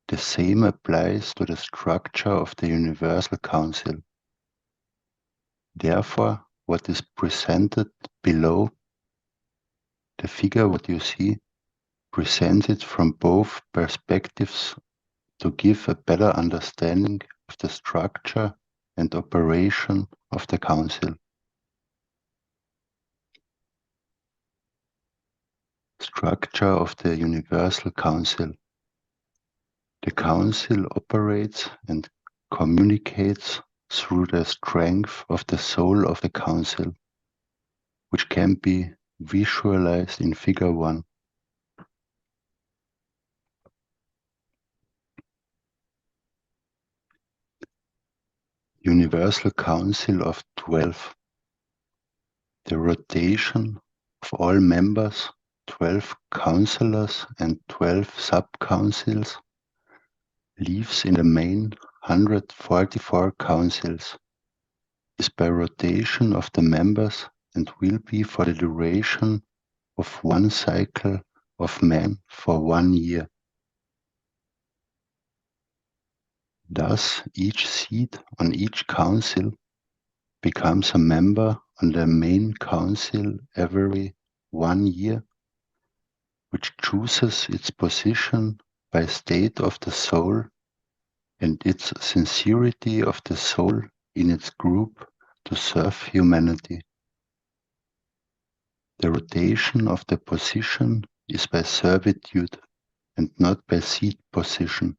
the same applies to the structure of the Universal Council. Therefore, what is presented below, the figure what you see, presents it from both perspectives to give a better understanding of the structure and operation of the Council. Structure of the Universal Council. The Council operates and communicates through the strength of the soul of the Council, which can be visualized in figure 1. Universal Council of 12. The rotation of all members, 12 councillors and 12 sub-councils, leaves in the main 144 councils, is by rotation of the members and will be for the duration of one cycle of man for 1 year. Thus, each seat on each council becomes a member on the main council every 1 year, which chooses its position by state of the soul and its sincerity of the soul in its group to serve humanity. The rotation of the position is by servitude and not by seat position.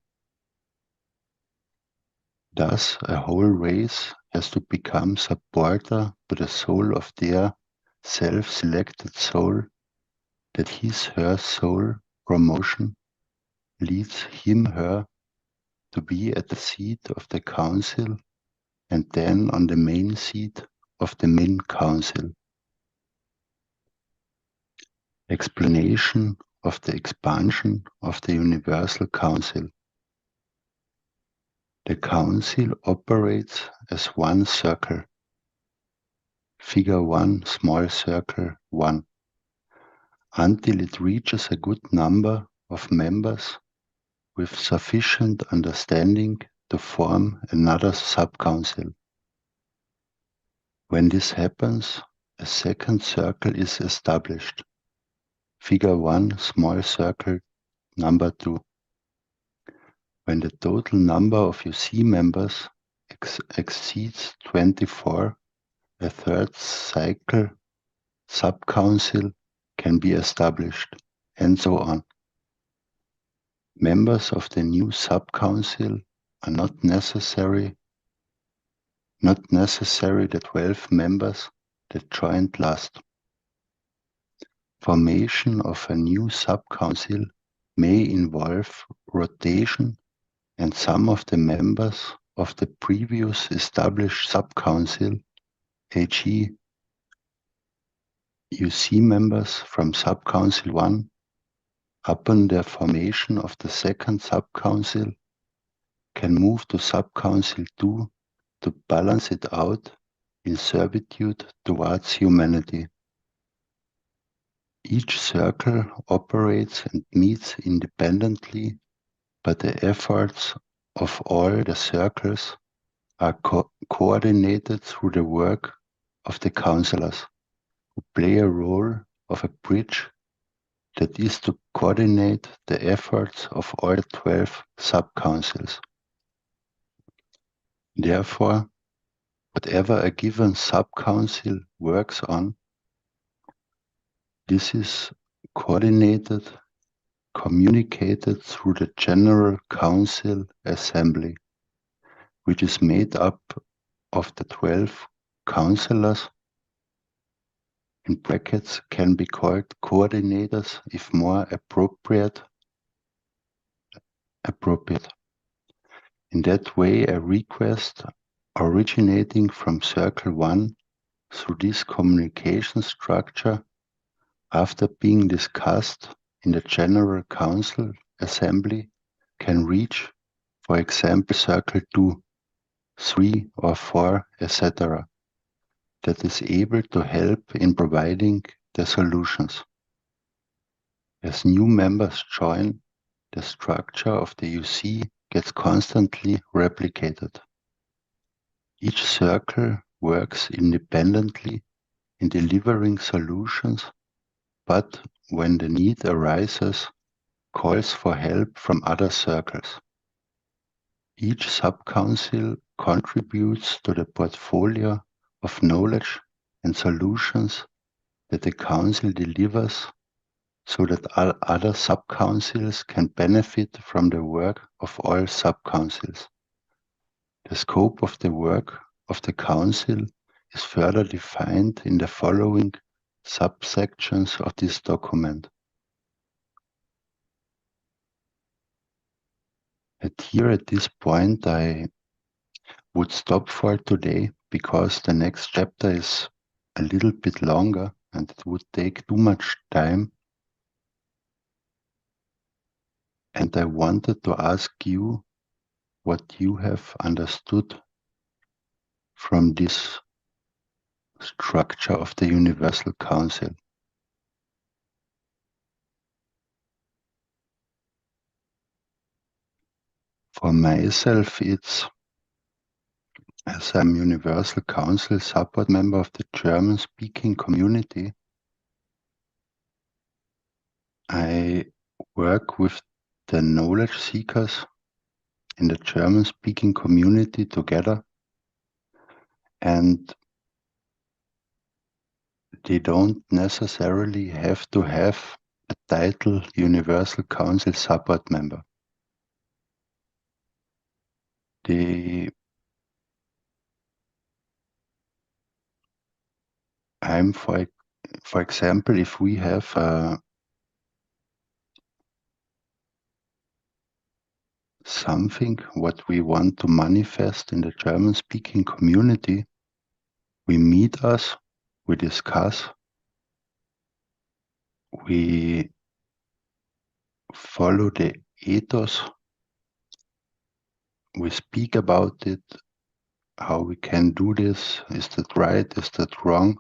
Thus, a whole race has to become supporter to the soul of their self-selected soul, that his/her soul promotion leads him/her to be at the seat of the council and then on the main seat of the main council. Explanation of the expansion of the Universal Council. The Council operates as one circle. Figure 1, small circle 1, until it reaches a good number of members with sufficient understanding to form another sub-council. When this happens, a second circle is established. Figure 1, small circle number 2. When the total number of UC members exceeds 24, a third cycle sub-council can be established, and so on. Members of the new sub-council are not necessary the 12 members that joined last. Formation of a new sub-council may involve rotation, and some of the members of the previous established sub-council, e.g. UC members from sub-council 1, upon the formation of the second sub-council, can move to sub-council 2 to balance it out in servitude towards humanity. Each circle operates and meets independently, but the efforts of all the circles are coordinated through the work of the counselors, who play a role of a bridge that is to coordinate the efforts of all 12 sub-councils. Therefore, whatever a given sub-council works on, this is coordinated, communicated through the General Council Assembly, which is made up of the 12 councillors, in brackets can be called coordinators if more appropriate. In that way, a request originating from Circle 1 through this communication structure, after being discussed in the General Council Assembly, can reach, for example, Circle 2, 3 or 4, etc., that is able to help in providing the solutions. As new members join, the structure of the UC gets constantly replicated. Each circle works independently in delivering solutions, but when the need arises, calls for help from other circles. Each sub-council contributes to the portfolio of knowledge and solutions that the council delivers, so that all other sub-councils can benefit from the work of all sub-councils. The scope of the work of the council is further defined in the following subsections of this document. At this point, I would stop for today, because the next chapter is a little bit longer and it would take too much time. And I wanted to ask you what you have understood from this structure of the Universal Council. For myself, it's, as I'm Universal Council support member of the German-speaking community, I work with the knowledge seekers in the German-speaking community together, and they don't necessarily have to have a title Universal Council support member. I'm for example, if we have something what we want to manifest in the German-speaking community, we meet us, we discuss, we follow the ethos, we speak about it, how we can do this, is that right, is that wrong,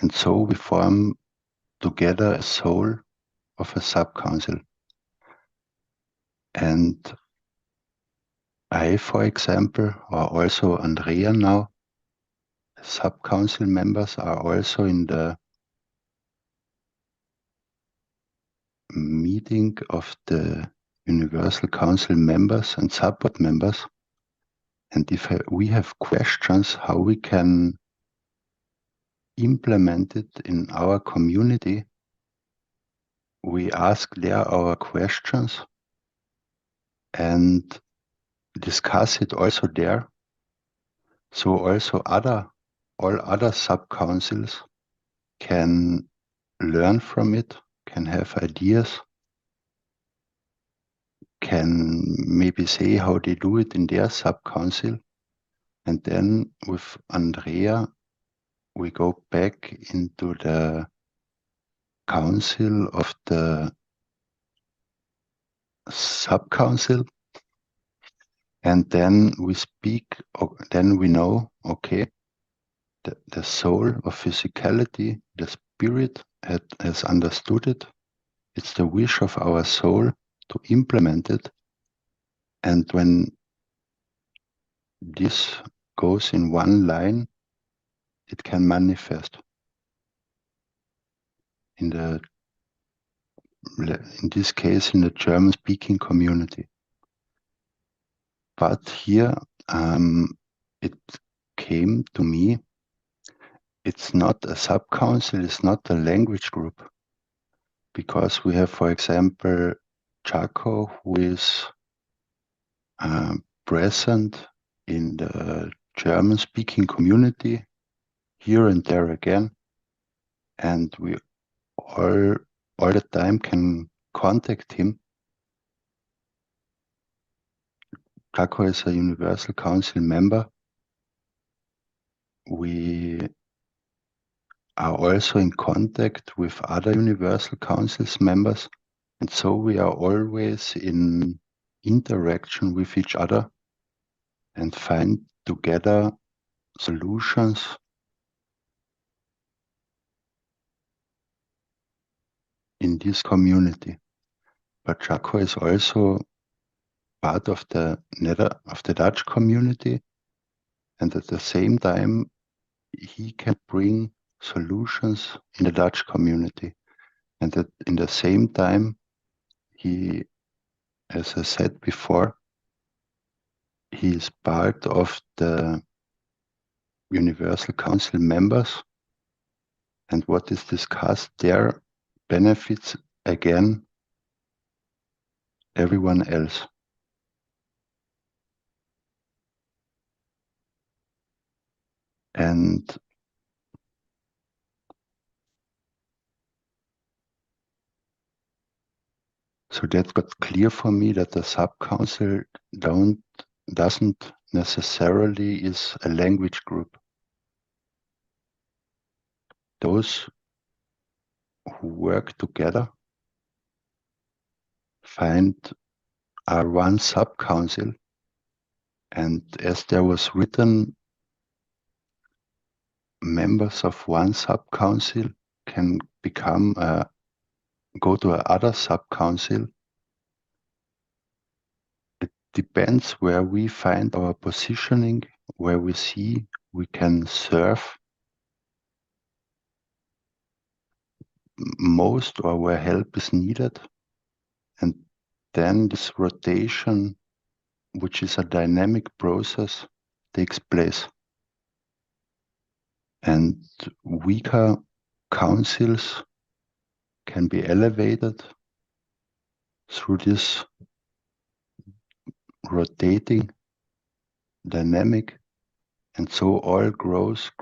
and so we form together a soul of a sub-council. And I, for example, or also Andrea now, sub-council members are also in the meeting of the Universal Council members and support members. And if we have questions how we can implement it in our community, we ask there our questions and discuss it also there. So also all other sub-councils can learn from it, can have ideas, can maybe say how they do it in their sub-council. And then with Andrea, we go back into the council of the sub-council And then we speak, then we know, okay, the soul of physicality, the spirit has understood it. It's the wish of our soul to implement it. And when this goes in one line, it can manifest. In this case, in the German-speaking community. But here, it came to me, it's not a sub-council, it's not a language group. Because we have, for example, Chaco, who is present in the German-speaking community, here and there again, and we all the time can contact him. Chaco is a Universal Council member. We are also in contact with other Universal Councils members, and so we are always in interaction with each other and find together solutions in this community. But Chaco is also part of the Dutch community, and at the same time he can bring solutions in the Dutch community. And at in the same time he, as I said before, he is part of the Universal Council members, and what is discussed there benefits again everyone else. And so that got clear for me that the sub-council doesn't necessarily is a language group. Those who work together are one sub-council, and as there was written, members of one sub-council can go to another sub-council. It depends where we find our positioning, where we see we can serve most or where help is needed. And then this rotation, which is a dynamic process, takes place. And weaker councils can be elevated through this rotating dynamic, and so all grows,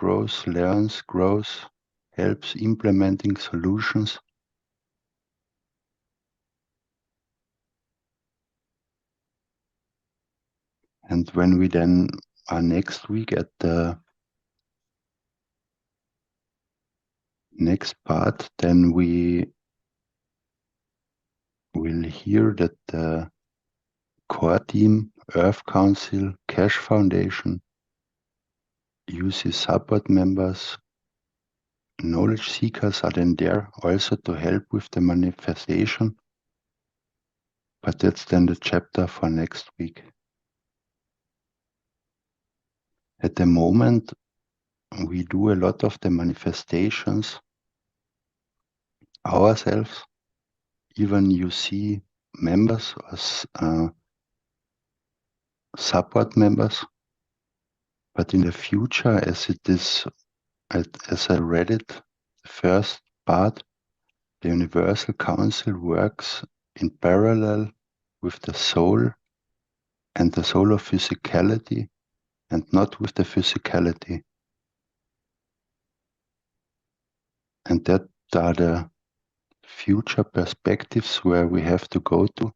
learns, grows, helps implementing solutions. And when we then are next week at the next part, then we will hear that the core team, Earth Council, Keshe Foundation, UC support members, knowledge seekers are then there also to help with the manifestation. But that's then the chapter for next week. At the moment, we do a lot of the manifestations ourselves. Even you see members as support members. But in the future, as I read it, the first part, the Universal Council works in parallel with the soul and the soul of physicality, and not with the physicality. And that are the future perspectives where we have to go to,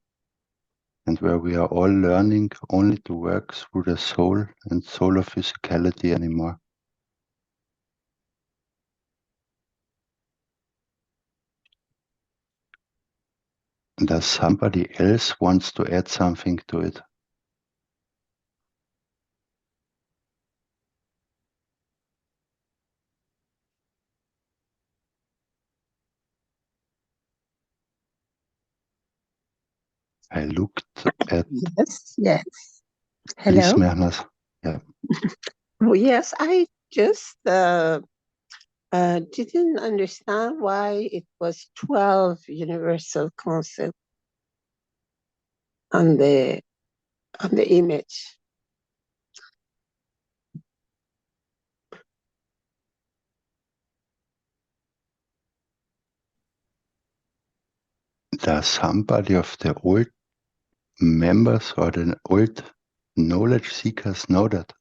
and where we are all learning only to work through the soul and soul of physicality anymore. Does somebody else wants to add something to it? I looked at. Yes. Please, Hello. Mehran. Yeah. Well, yes, I just didn't understand why it was 12 Universal Council on the image. Does somebody of the old members or the old knowledge seekers know that?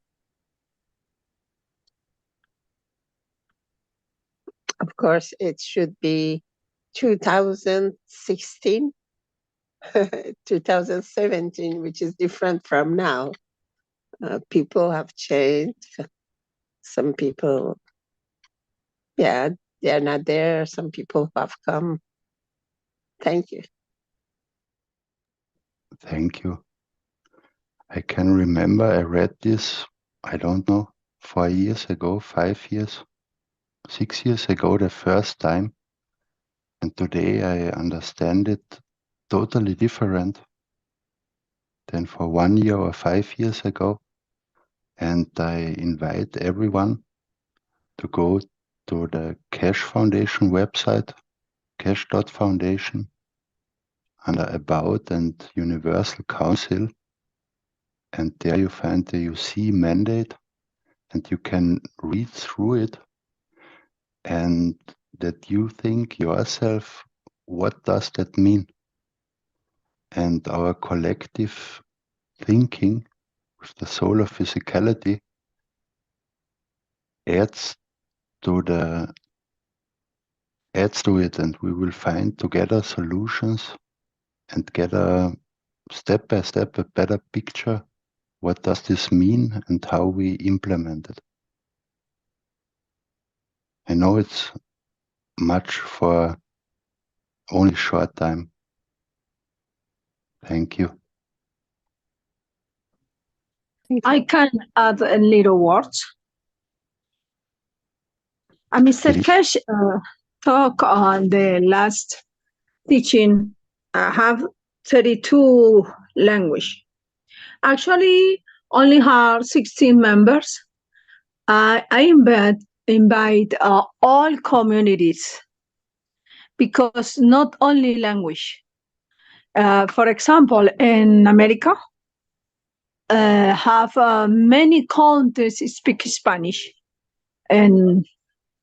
Of course, it should be 2016, 2017, which is different from now. People have changed. Some people, yeah, they're not there. Some people have come. Thank you. Thank you. I can remember I read this, I don't know, 4 years ago, 5 years, 6 years ago, the first time. And today I understand it totally different than for 1 year or 5 years ago. And I invite everyone to go to the Keshe Foundation website, keshe.foundation, under About and Universal Council. And there you find the UC mandate, and you can read through it, and that you think yourself, what does that mean? And our collective thinking with the soul of physicality adds to it, and we will find together solutions and get a step by step a better picture. What does this mean and how we implement it? I know it's much for only short time. Thank you. I can add a little words. Mr. Keshe talk on the last teaching have 32 language. Actually, only have 16 members. I invite all communities because not only language. For example, in America, have many countries speak Spanish, and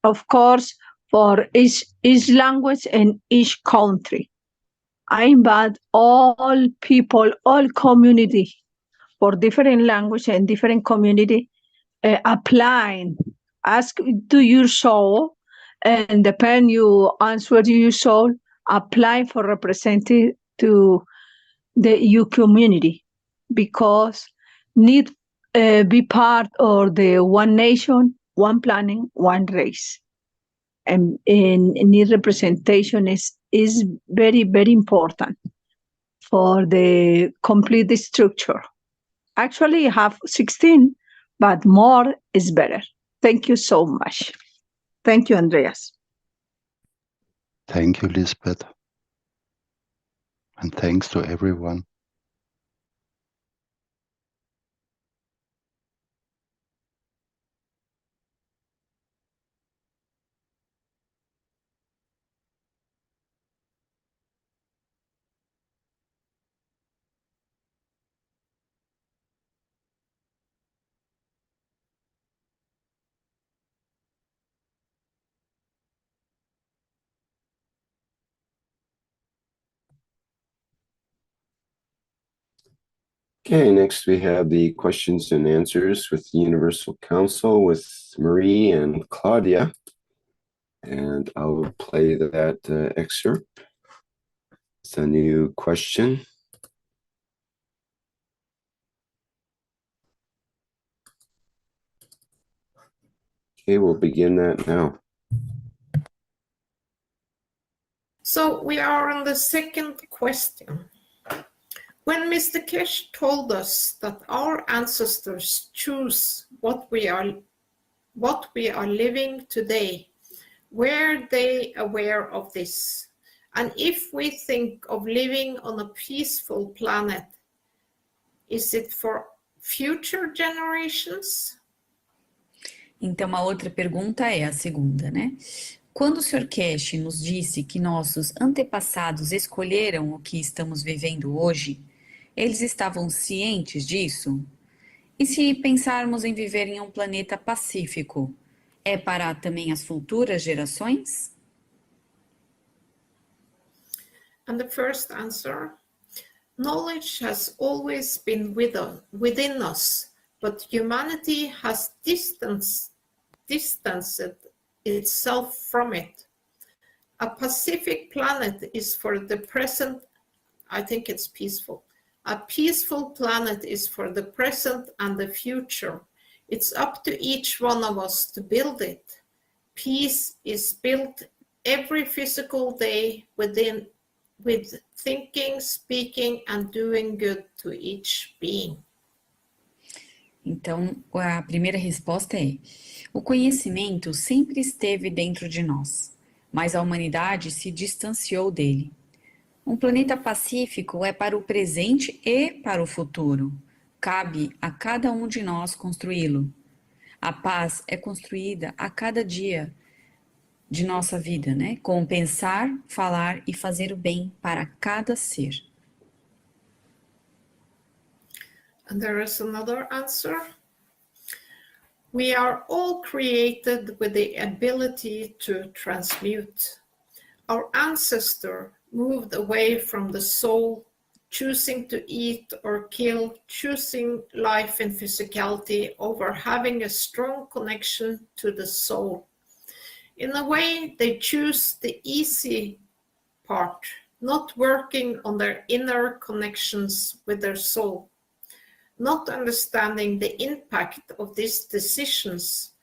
of course, for each language and each country. I invite all people, all community for different language and different community applying. Ask to your soul, and depend you answer to your soul, apply for representative to the EU community, because need be part of the one nation, one planning, one race. And need representation is very, very important for the complete structure. Actually, I have 16, but more is better. Thank you so much. Thank you, Andreas. Thank you, Lisbeth. And thanks to everyone. Okay, next we have the questions and answers with the Universal Council with Marie and Claudia. And I'll play that excerpt. It's a new question. Okay, we'll begin that now. So we are on the second question. When Mr. Keshe told us that our ancestors choose what we are living today, were they aware of this? And if we think of living on a peaceful planet, is it for future generations? Então, a outra pergunta é a segunda, né? Quando o Sr. Keshe nos disse que nossos antepassados escolheram o que estamos vivendo hoje, eles estavam cientes disso? E se pensarmos em viver em um planeta pacífico, é para também as futuras gerações? And the first answer, knowledge has always been within us, but humanity has distanced itself from it. A pacific planet is for the present, I think it's peaceful. A peaceful planet is for the present and the future. It's up to each one of us to build it. Peace is built every physical day with thinking, speaking, and doing good to each being. Então, a primeira resposta é: o conhecimento sempre esteve dentro de nós, mas a humanidade se distanciou dele. Um planeta pacífico é para o presente e para o futuro. Cabe a cada um de nós construí-lo. A paz é construída a cada dia de nossa vida, né? Com pensar, falar e fazer o bem para cada ser. And there is another answer. We are all created with the ability to transmute. Our ancestor moved away from the soul, choosing to eat or kill, choosing life and physicality over having a strong connection to the soul. In a way, they choose the easy part, not working on their inner connections with their soul, not understanding the impact of these decisions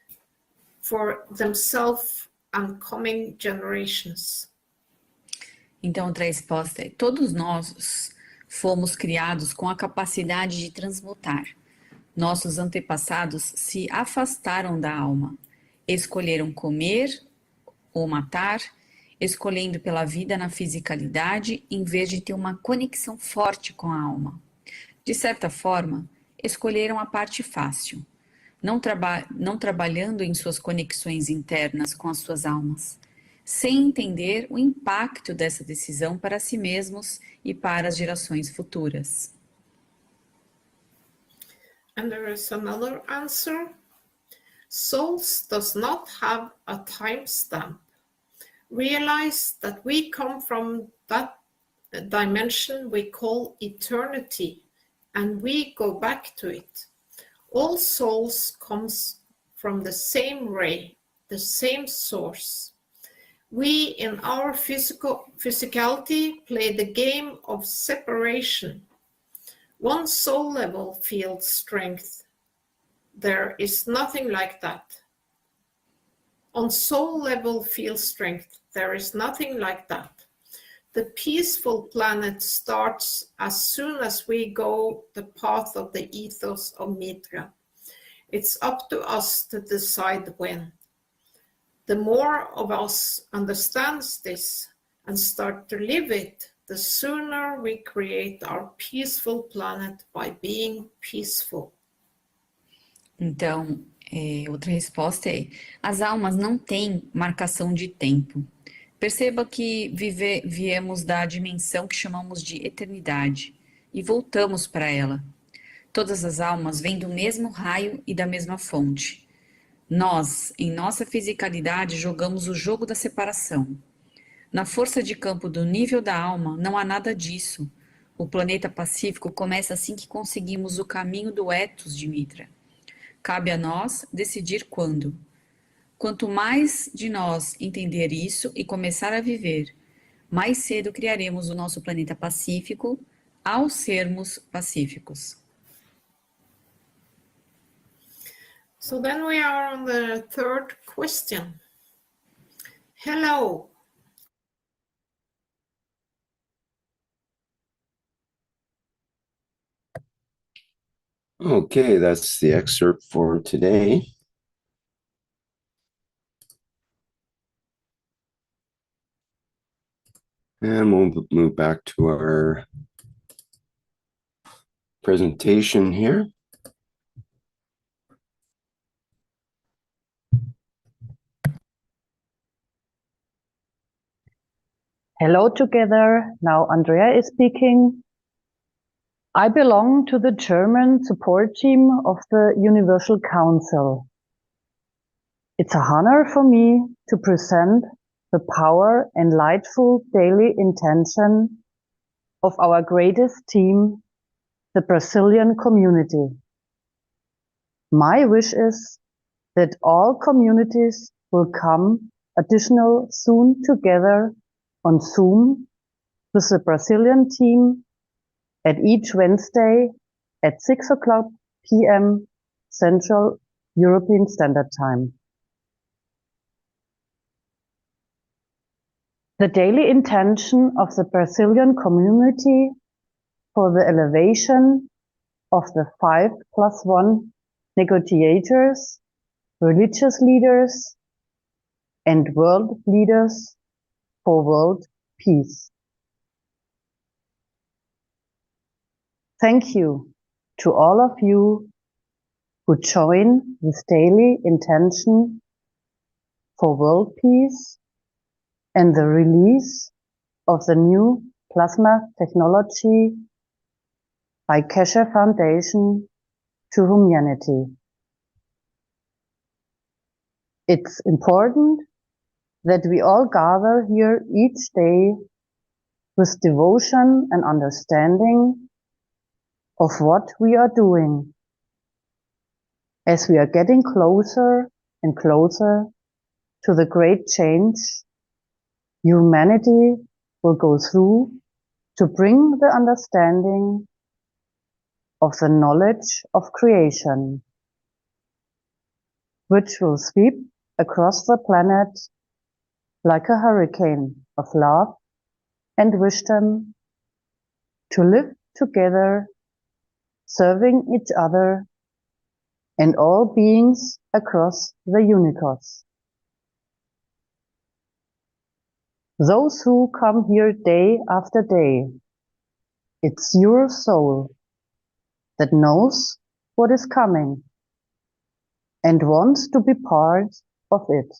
for themselves and coming generations. Então, outra resposta é: todos nós fomos criados com a capacidade de transmutar. Nossos antepassados se afastaram da alma, escolheram comer ou matar, escolhendo pela vida na fisicalidade, em vez de ter uma conexão forte com a alma. De certa forma, escolheram a parte fácil, não trabalhando em suas conexões internas com as suas almas, sem entender o impacto dessa decisão para si mesmos e para as gerações futuras. And there is another answer. Souls does not have a timestamp. Realize that we come from that dimension we call eternity, and we go back to it. All souls comes from the same ray, the same source. We in our physicality play the game of separation. One soul level feels strength. There is nothing like that. On soul level feels strength. There is nothing like that. The peaceful planet starts as soon as we go the path of the ethos of Mitra. It's up to us to decide when. The more of us understands this and start to live it, the sooner we create our peaceful planet by being peaceful. Então, outra resposta é: as almas não têm marcação de tempo. Perceba que viemos da dimensão que chamamos de eternidade e voltamos para ela. Todas as almas vêm do mesmo raio e da mesma fonte. Nós, em nossa fisicalidade, jogamos o jogo da separação. Na força de campo do nível da alma, não há nada disso. O planeta pacífico começa assim que conseguimos o caminho do ethos de Mitra. Cabe a nós decidir quando. Quanto mais de nós entender isso e começar a viver, mais cedo criaremos o nosso planeta pacífico ao sermos pacíficos. So then we are on the third question. Hello. Okay, that's the excerpt for today. And we'll move back to our presentation here. Hello together. Now Andrea is speaking. I belong to the German support team of the Universal Council. It's a honor for me to present the power and lightful daily intention of our greatest team, the Brazilian community. My wish is that all communities will come additional soon together on Zoom with the Brazilian team at each Wednesday at 6 o'clock p.m. Central European Standard Time. The daily intention of the Brazilian community for the elevation of the 5+1 negotiators, religious leaders, and world leaders for world peace. Thank you to all of you who join this daily intention for world peace and the release of the new plasma technology by Keshe Foundation to humanity. It's important that we all gather here each day with devotion and understanding of what we are doing, as we are getting closer and closer to the great change humanity will go through to bring the understanding of the knowledge of creation, which will sweep across the planet like a hurricane of love and wisdom to live together, serving each other and all beings across the universe. Those who come here day after day, it's your soul that knows what is coming and wants to be part of it.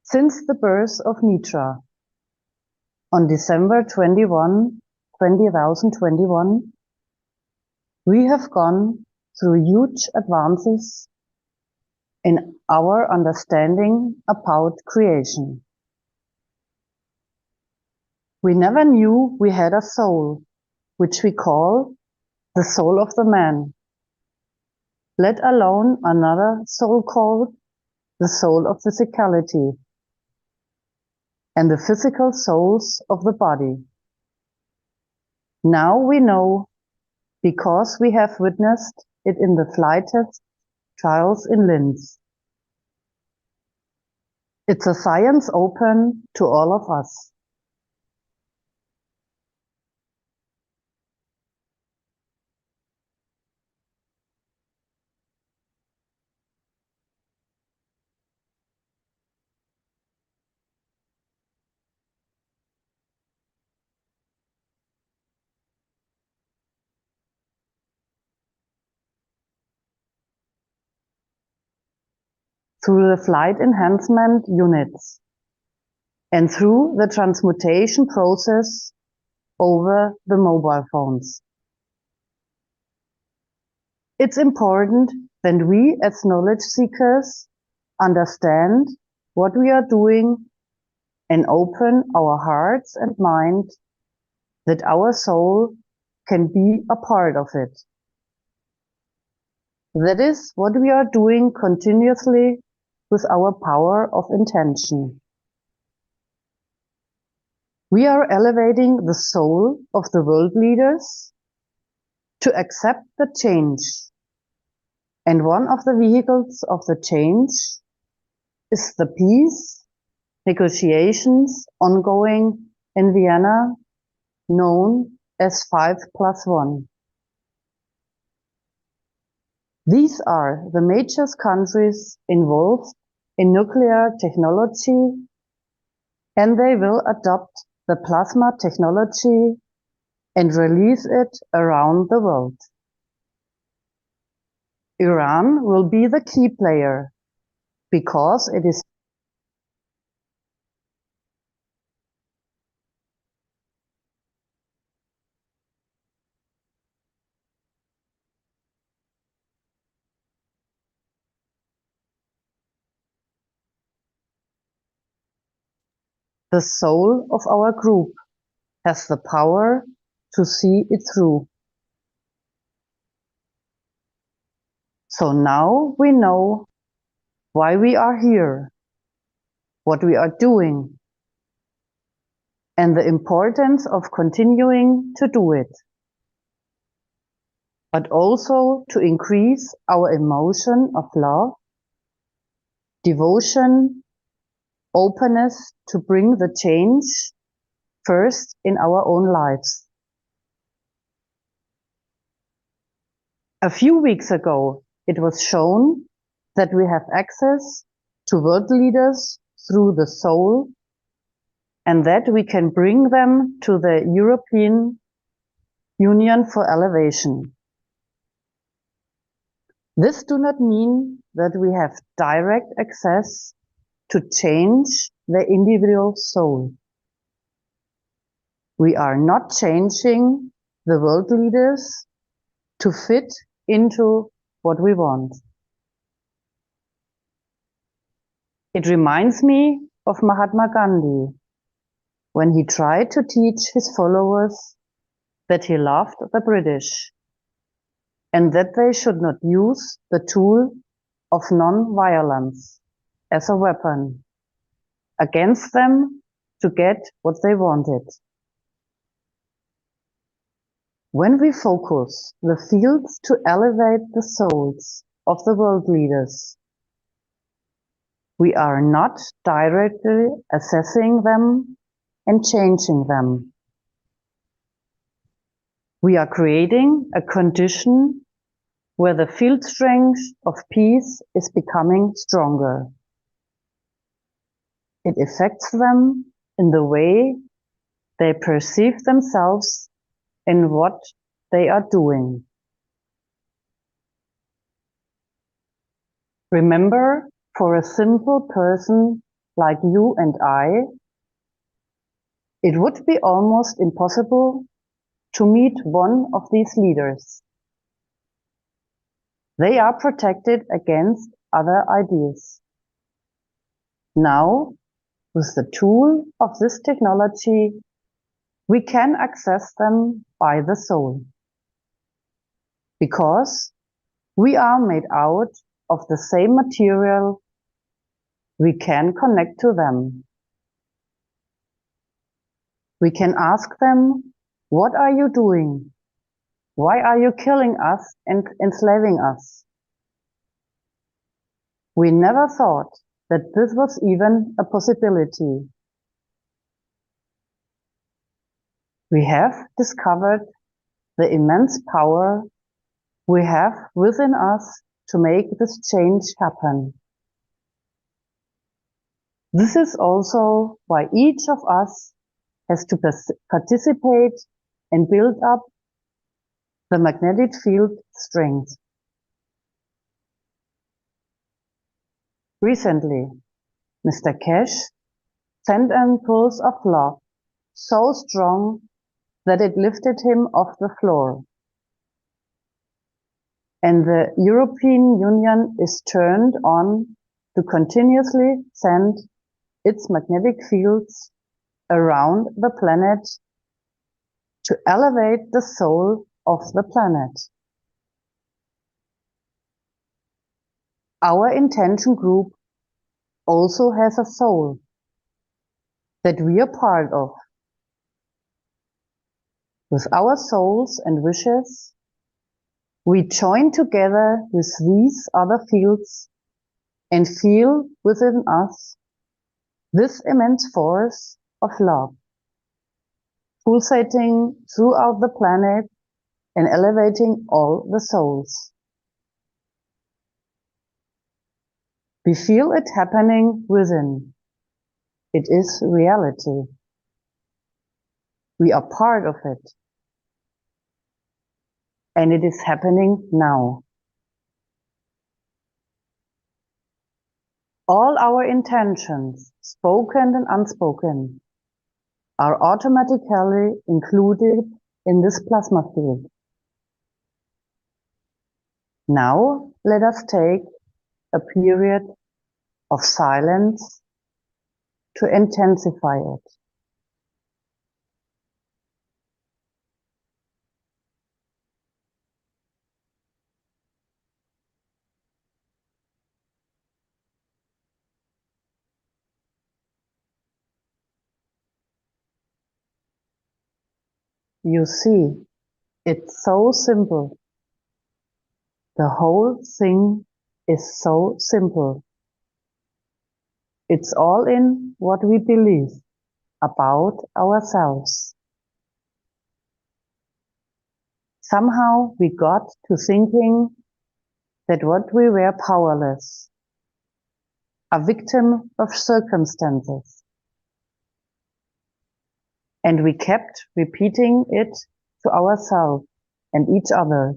Since the birth of Mitra on December 21, 2021, we have gone through huge advances in our understanding about creation. We never knew we had a soul, which we call the soul of the man, let alone another soul called the soul of physicality, and the physical souls of the body. Now we know, because we have witnessed it in the flight test trials in Linz. It's a science open to all of us. Through the flight enhancement units and through the transmutation process over the mobile phones. It's important that we as knowledge seekers understand what we are doing and open our hearts and mind that our soul can be a part of it. That is what we are doing continuously with our power of intention. We are elevating the soul of the world leaders to accept the change. And one of the vehicles of the change is the peace negotiations ongoing in Vienna, known as 5+1. These are the major countries involved in nuclear technology and they will adopt the plasma technology and release it around the world. Iran will be the key player because it is the soul of our group, has the power to see it through. So now we know why we are here, what we are doing, and the importance of continuing to do it, but also to increase our emotion of love, devotion, openness to bring the change first in our own lives. A few weeks ago, it was shown that we have access to world leaders through the soul and that we can bring them to the European Union for elevation. This does not mean that we have direct access to change the individual soul. We are not changing the world leaders to fit into what we want. It reminds me of Mahatma Gandhi when he tried to teach his followers that he loved the British and that they should not use the tool of non-violence as a weapon against them to get what they wanted. When we focus the fields to elevate the souls of the world leaders, we are not directly assessing them and changing them. We are creating a condition where the field strength of peace is becoming stronger. It affects them in the way they perceive themselves and what they are doing. Remember, for a simple person like you and I, it would be almost impossible to meet one of these leaders. They are protected against other ideas. Now, with the tool of this technology, we can access them by the soul. Because we are made out of the same material, we can connect to them. We can ask them, what are you doing? Why are you killing us and enslaving us? We never thought that this was even a possibility. We have discovered the immense power we have within us to make this change happen. This is also why each of us has to participate and build up the magnetic field strength. Recently, Mr. Keshe sent an impulse of love so strong that it lifted him off the floor. And the European Union is turned on to continuously send its magnetic fields around the planet to elevate the soul of the planet. Our intention group also has a soul that we are part of. With our souls and wishes, we join together with these other fields and feel within us this immense force of love, pulsating throughout the planet and elevating all the souls. We feel it happening within. It is reality. We are part of it. And it is happening now. All our intentions, spoken and unspoken, are automatically included in this plasma field. Now let us take a period of silence to intensify it. You see, it's so simple. The whole thing is so simple. It's all in what we believe about ourselves. Somehow we got to thinking that what we were powerless, a victim of circumstances. And we kept repeating it to ourselves and each other.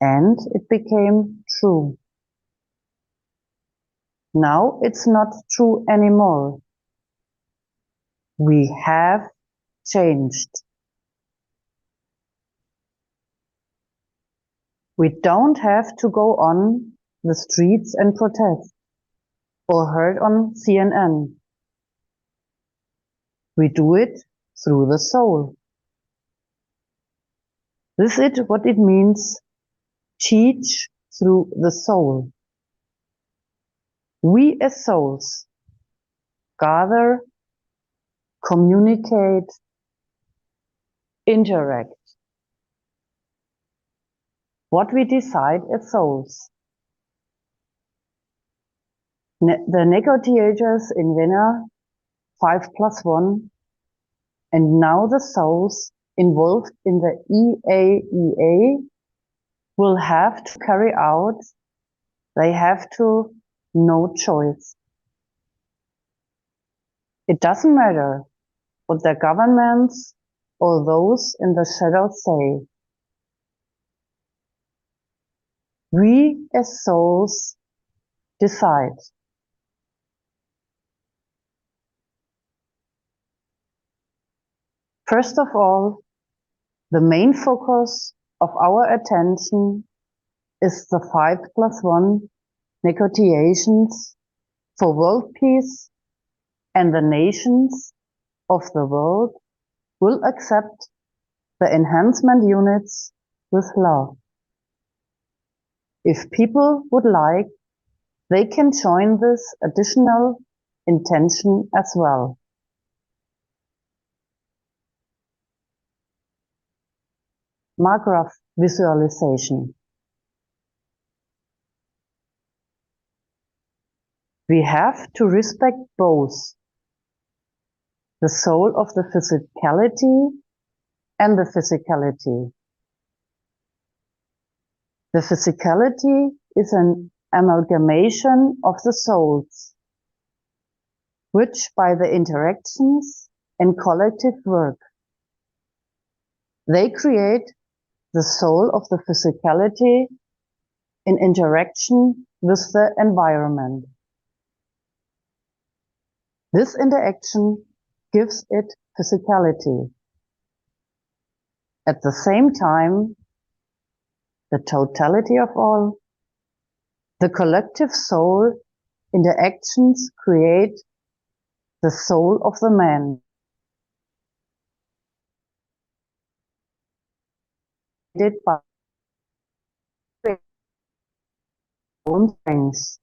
And it became true. Now it's not true anymore. We have changed. We don't have to go on the streets and protest or heard on CNN. We do it through the soul. This is what it means, teach through the soul. We as souls gather, communicate, interact. What we decide as souls. The negotiators in Vienna, 5+1, and now the souls involved in the EAEA will have to carry out, they have to, no choice. It doesn't matter what the governments or those in the shadows say. We as souls decide. First of all, the main focus of our attention is the 5+1 negotiations for world peace, and the nations of the world will accept the enhancement units with love. If people would like, they can join this additional intention as well. Margraf visualization. We have to respect both the soul of the physicality and the physicality. The physicality is an amalgamation of the souls, which by the interactions and collective work, they create the soul of the physicality in interaction with the environment. This interaction gives it physicality. At the same time, the totality of all, the collective soul interactions create the soul of the man. By own strengths,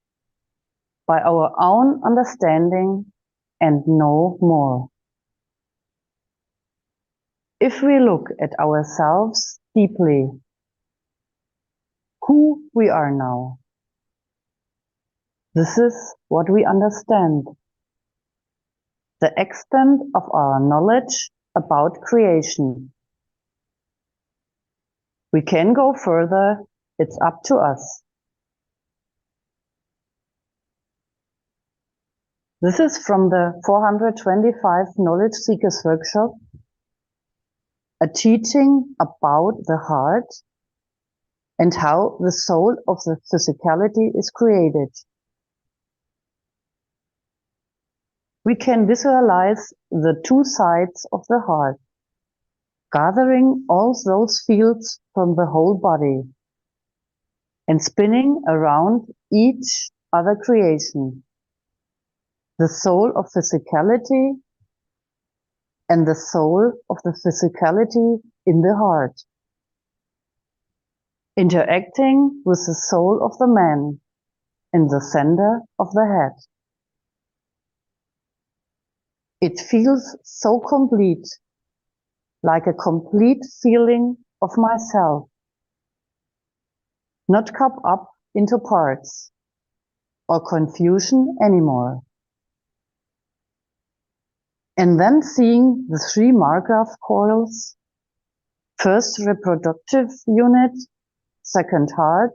by our own understanding and no more. If we look at ourselves deeply, who we are now, this is what we understand. The extent of our knowledge about creation. We can go further, it's up to us. This is from the 425 Knowledge Seekers Workshop, a teaching about the heart and how the soul of the physicality is created. We can visualize the two sides of the heart, gathering all those fields from the whole body and spinning around each other creation. The soul of physicality and the soul of the physicality in the heart, interacting with the soul of the man in the center of the head. It feels so complete, like a complete feeling of myself, not cut up into parts or confusion anymore. And then seeing the three Markgraf coils, first reproductive unit, second heart,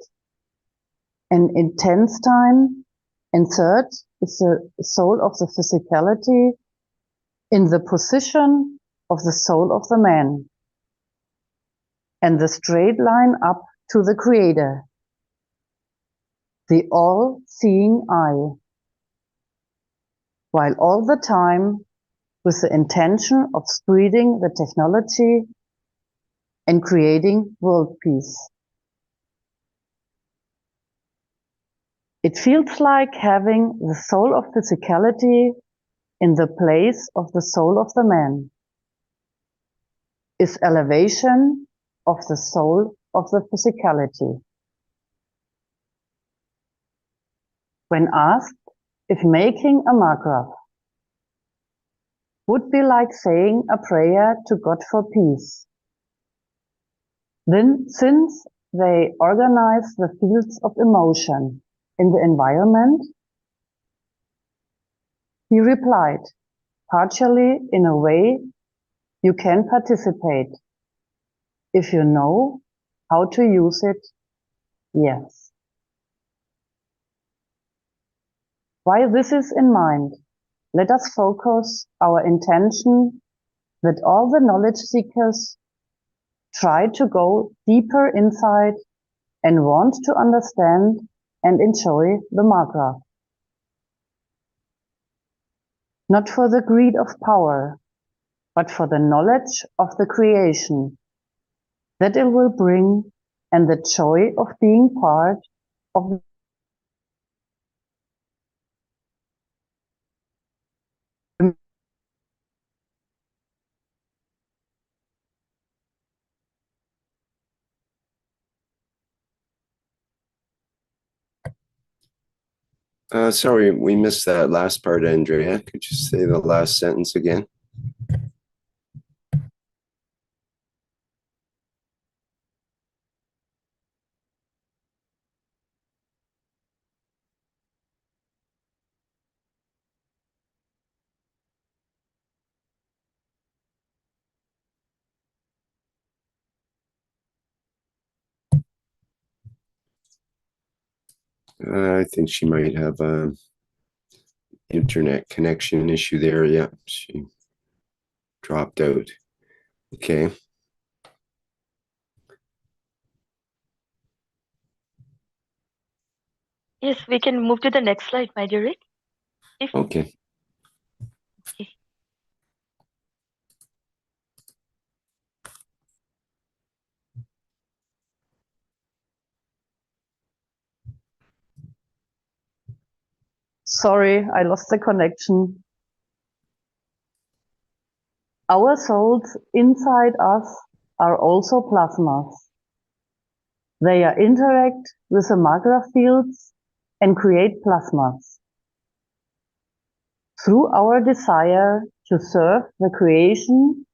and intense time, and third is the soul of the physicality in the position of the soul of the man, and the straight line up to the Creator, the all-seeing eye, while all the time with the intention of spreading the technology and creating world peace. It feels like having the soul of physicality in the place of the soul of the man, is elevation of the soul of the physicality. When asked if making a Markgraf would be like saying a prayer to God for peace, then since they organize the fields of emotion in the environment, he replied, partially in a way you can participate. If you know how to use it, yes. While this is in mind, let us focus our intention that all the knowledge seekers try to go deeper inside and want to understand and enjoy the Markgraf. Not for the greed of power, but for the knowledge of the creation that it will bring and the joy of being part of Sorry, we missed that last part, Andrea. Could you say the last sentence again? I think she might have an internet connection issue there. Yeah, she dropped out. Okay. Yes, we can move to the next slide, my dear Rick. Okay. Okay. Sorry, I lost the connection. Our souls inside us are also plasmas. They interact with the Markgraf fields and create plasmas. Through our desire to serve the creation,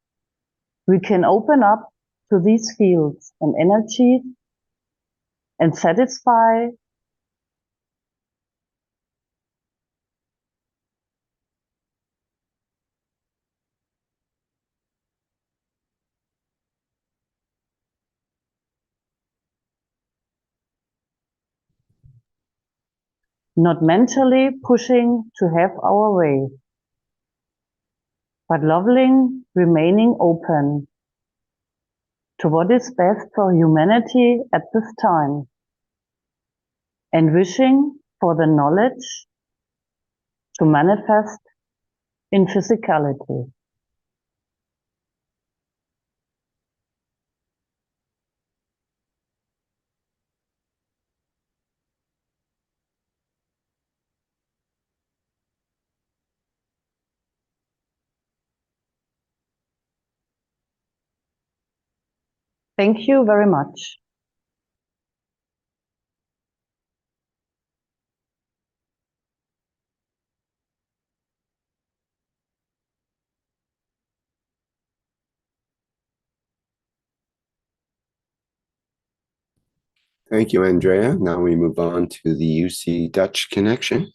we can open up to these fields and energies and satisfy not mentally pushing to have our way, but loving, remaining open to what is best for humanity at this time, and wishing for the knowledge to manifest in physicality. Thank you very much. Thank you, Andrea. Now we move on to the UC Dutch connection.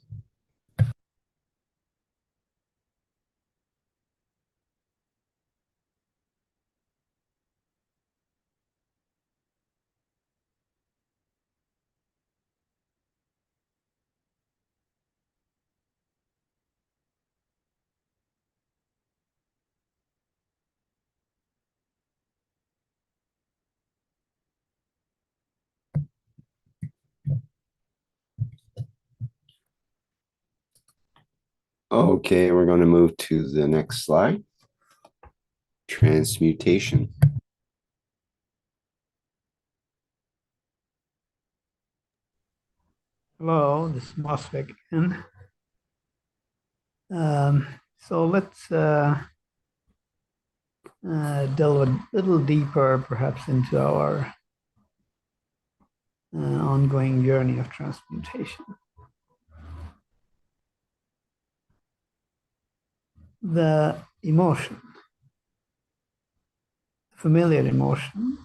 Okay, we're going to move to the next slide. Transmutation. Hello, this is Mosvik again. So let's delve a little deeper, perhaps, into our ongoing journey of transmutation. The emotion, familiar emotion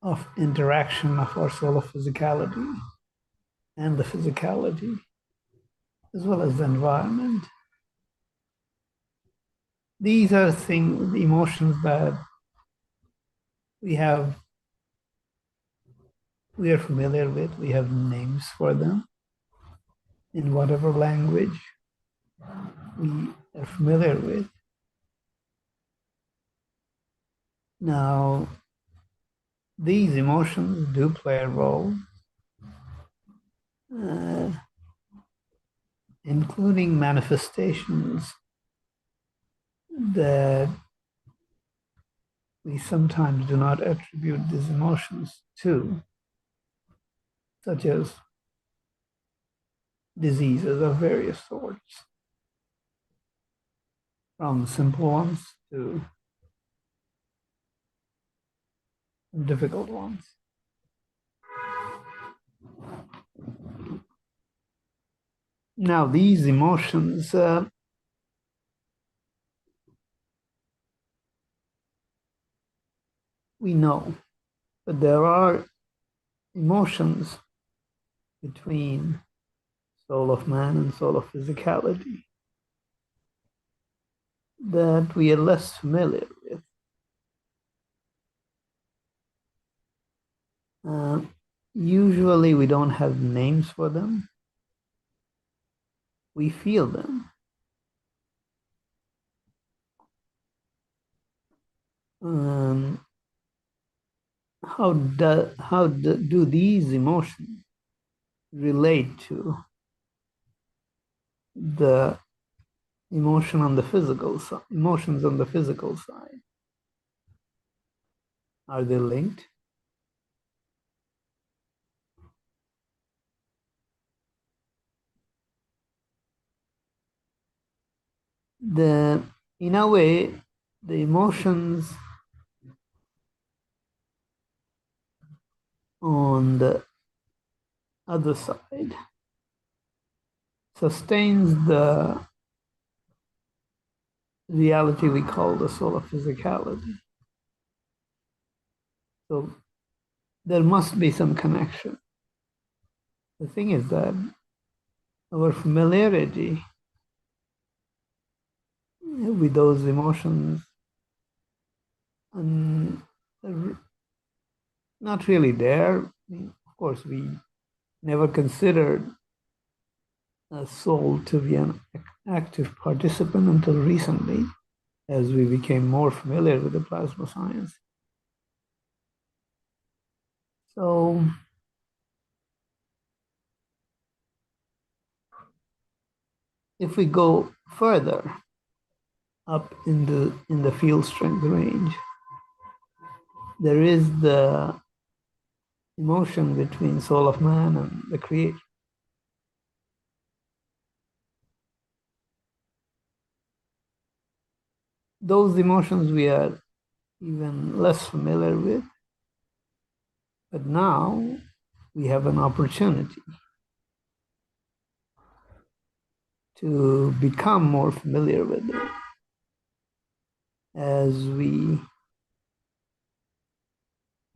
of interaction of our soul of physicality and the physicality, as well as the environment. These are things, the emotions that we are familiar with. We have names for them in whatever language we are familiar with. Now, these emotions do play a role, including manifestations that we sometimes do not attribute these emotions to, such as diseases of various sorts, from simple ones to difficult ones. Now, these emotions we know, but there are emotions between soul of man and soul of physicality that we are less familiar with. Usually we don't have names for them. We feel them. How do these emotions relate to the emotions on the physical side? Are they linked? In a way, the emotions on the other side sustains the reality we call the soul of physicality. So there must be some connection. The thing is that our familiarity with those emotions not really there. I mean, of course, we never considered a soul to be an active participant until recently, as we became more familiar with the plasma science. So if we go further up in the field strength range, there is the emotion between soul of man and the creator. Those emotions we are even less familiar with, but now we have an opportunity to become more familiar with them as we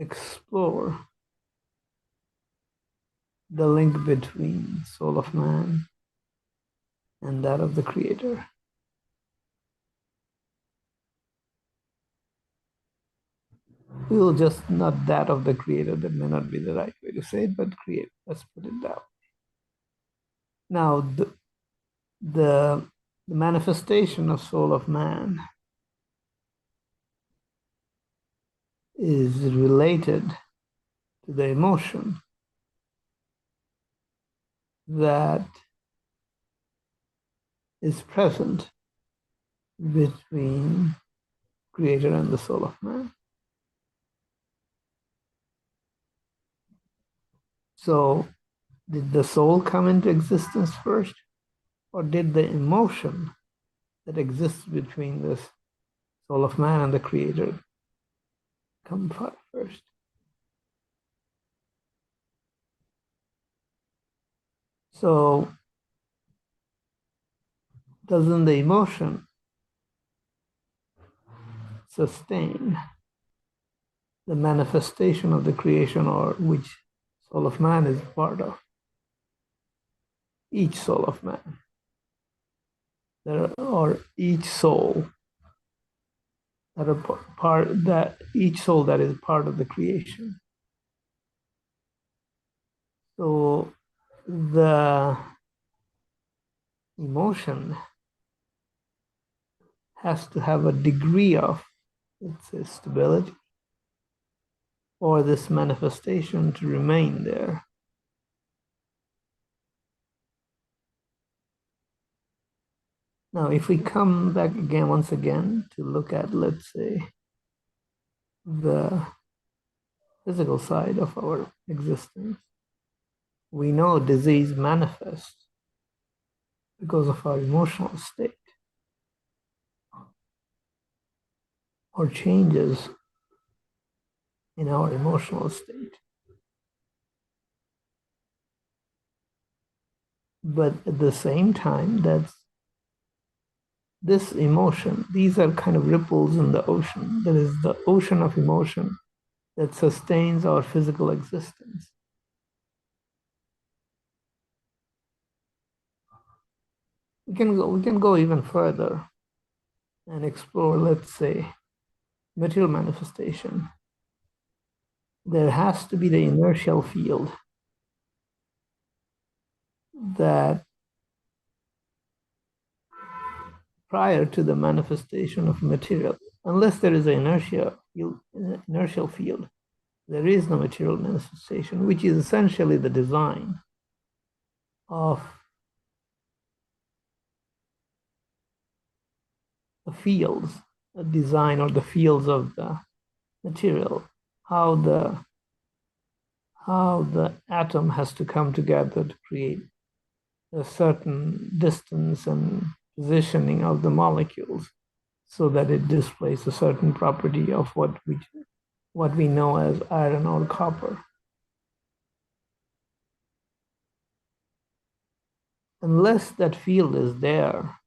explore the link between soul of man and that of the creator. We will just, not that of the creator, that may not be the right way to say it, but creator, let's put it that way. Now, the manifestation of soul of man is related to the emotion that is present between creator and the soul of man. So, did the soul come into existence first, or did the emotion that exists between the soul of man and the creator come first? So, doesn't the emotion sustain the manifestation of the creation, or which soul of man is part of? Each soul of man, or each soul that are part, that each soul that is part of the creation. So the emotion has to have a degree of, let's say, stability, for this manifestation to remain there. Now, if we come back again, once again, to look at, let's say, the physical side of our existence, we know disease manifests because of our emotional state, or changes in our emotional state. But at the same time, that's this emotion, these are kind of ripples in the ocean. There is the ocean of emotion that sustains our physical existence. We can go even further and explore, let's say, material manifestation. There has to be the inertial field that prior to the manifestation of material, unless there is an inertial field, there is no material manifestation, which is essentially the design of the fields, the design or the fields of the material, how the atom has to come together to create a certain distance and positioning of the molecules so that it displays a certain property of what we know as iron or copper. Unless that field is there,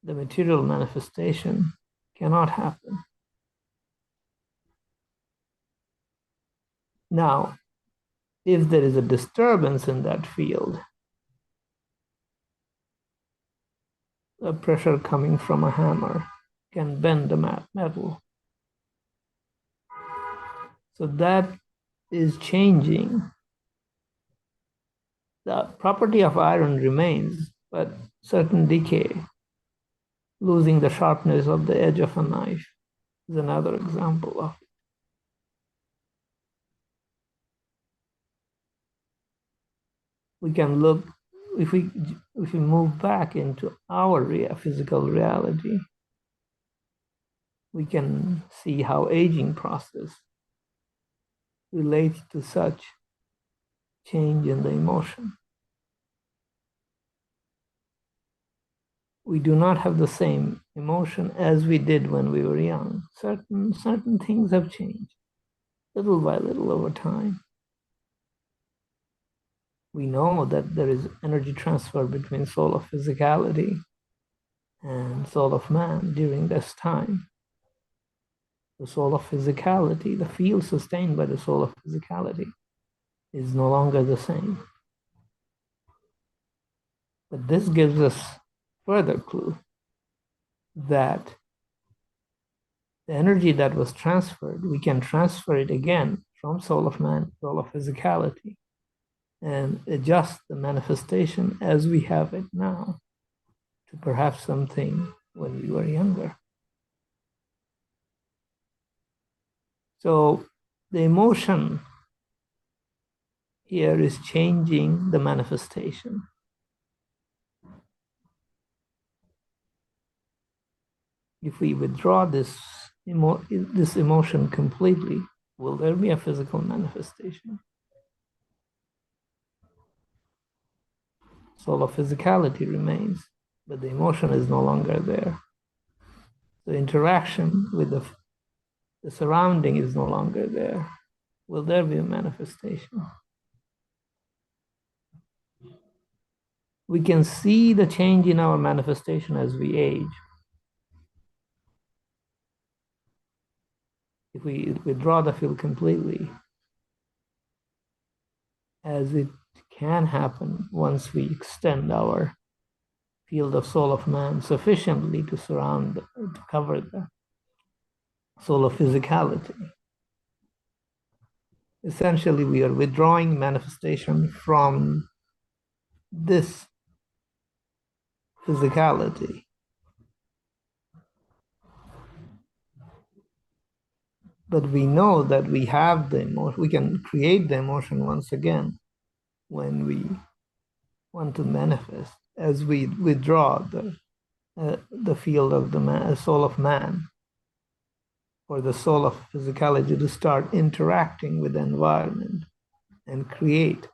the material manifestation cannot happen. Now, if there is a disturbance in that field, the pressure coming from a hammer can bend the metal. So that is changing The property of iron remains, but certain decay, losing the sharpness of the edge of a knife, is another example of it. We can look, if we move back into our physical reality, we can see how aging process relates to such change in the emotion. We do not have the same emotion as we did when we were young. Certain things have changed, little by little over time. We know that there is energy transfer between soul of physicality and soul of man during this time. The soul of physicality, the field sustained by the soul of physicality, is no longer the same. But this gives us further clue that the energy that was transferred, we can transfer it again from soul of man, soul of physicality, and adjust the manifestation as we have it now to perhaps something when we were younger. So the emotion here is changing the manifestation. If we withdraw this emotion completely, will there be a physical manifestation? Soul of physicality remains, but the emotion is no longer there. The interaction with the surrounding is no longer there. Will there be a manifestation? We can see the change in our manifestation as we age. If we withdraw the field completely, as it can happen once we extend our field of soul of man sufficiently to cover the soul of physicality. Essentially, we are withdrawing manifestation from this physicality. But we know that we have the emotion, we can create the emotion once again when we want to manifest, as we withdraw the field of the soul of man, or the soul of physicality, to start interacting with the environment and create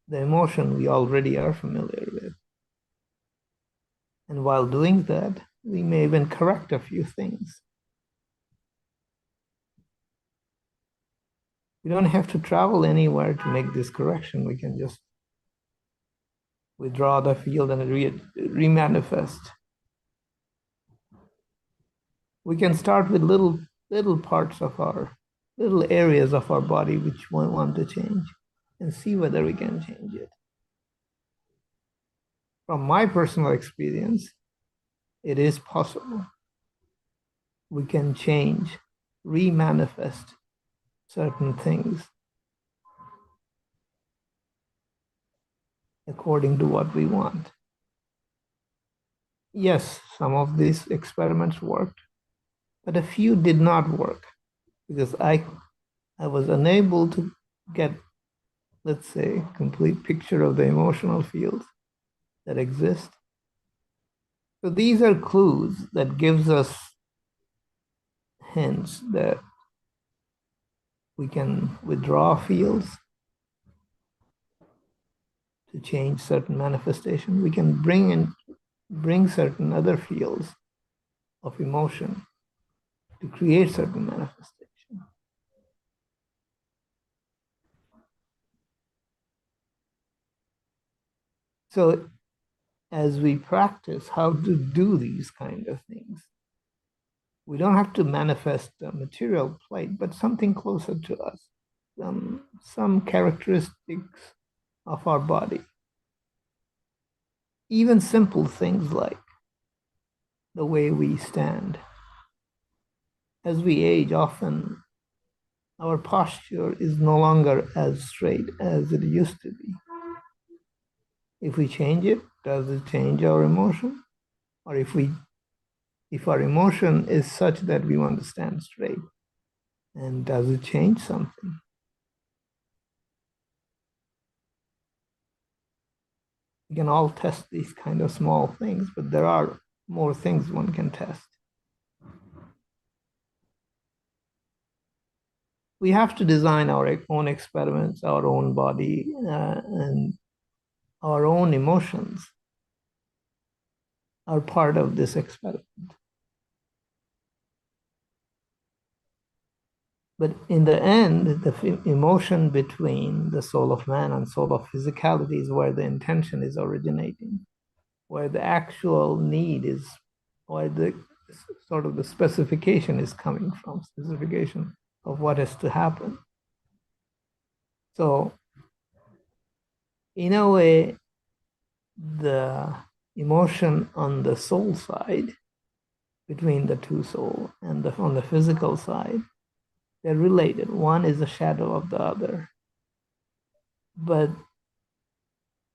the emotion we already are familiar with. And while doing that, we may even correct a few things. We don't have to travel anywhere to make this correction. We can just withdraw the field and remanifest. We can start with little parts of little areas of our body which we want to change, and see whether we can change it. From my personal experience, it is possible. We can change, remanifest certain things according to what we want. Yes, some of these experiments worked, but a few did not work because I was unable to get, let's say, a complete picture of the emotional fields that exist. So these are clues that gives us hints that we can withdraw fields to change certain manifestation. We can bring certain other fields of emotion to create certain manifestation. So as we practice how to do these kind of things, we don't have to manifest a material plate, but something closer to us, some characteristics of our body. Even simple things like the way we stand. As we age, often our posture is no longer as straight as it used to be. If we change it, does it change our emotion? Or if our emotion is such that we want to stand straight, and does it change something? We can all test these kind of small things, but there are more things one can test. We have to design our own experiments, our own body, and our own emotions are part of this experiment. But in the end, the emotion between the soul of man and soul of physicality is where the intention is originating, where the actual need is, where the sort of the specification is coming from, specification of what has to happen. So, in a way, the emotion on the soul side, between the two souls, and on the physical side, they're related. One is a shadow of the other. But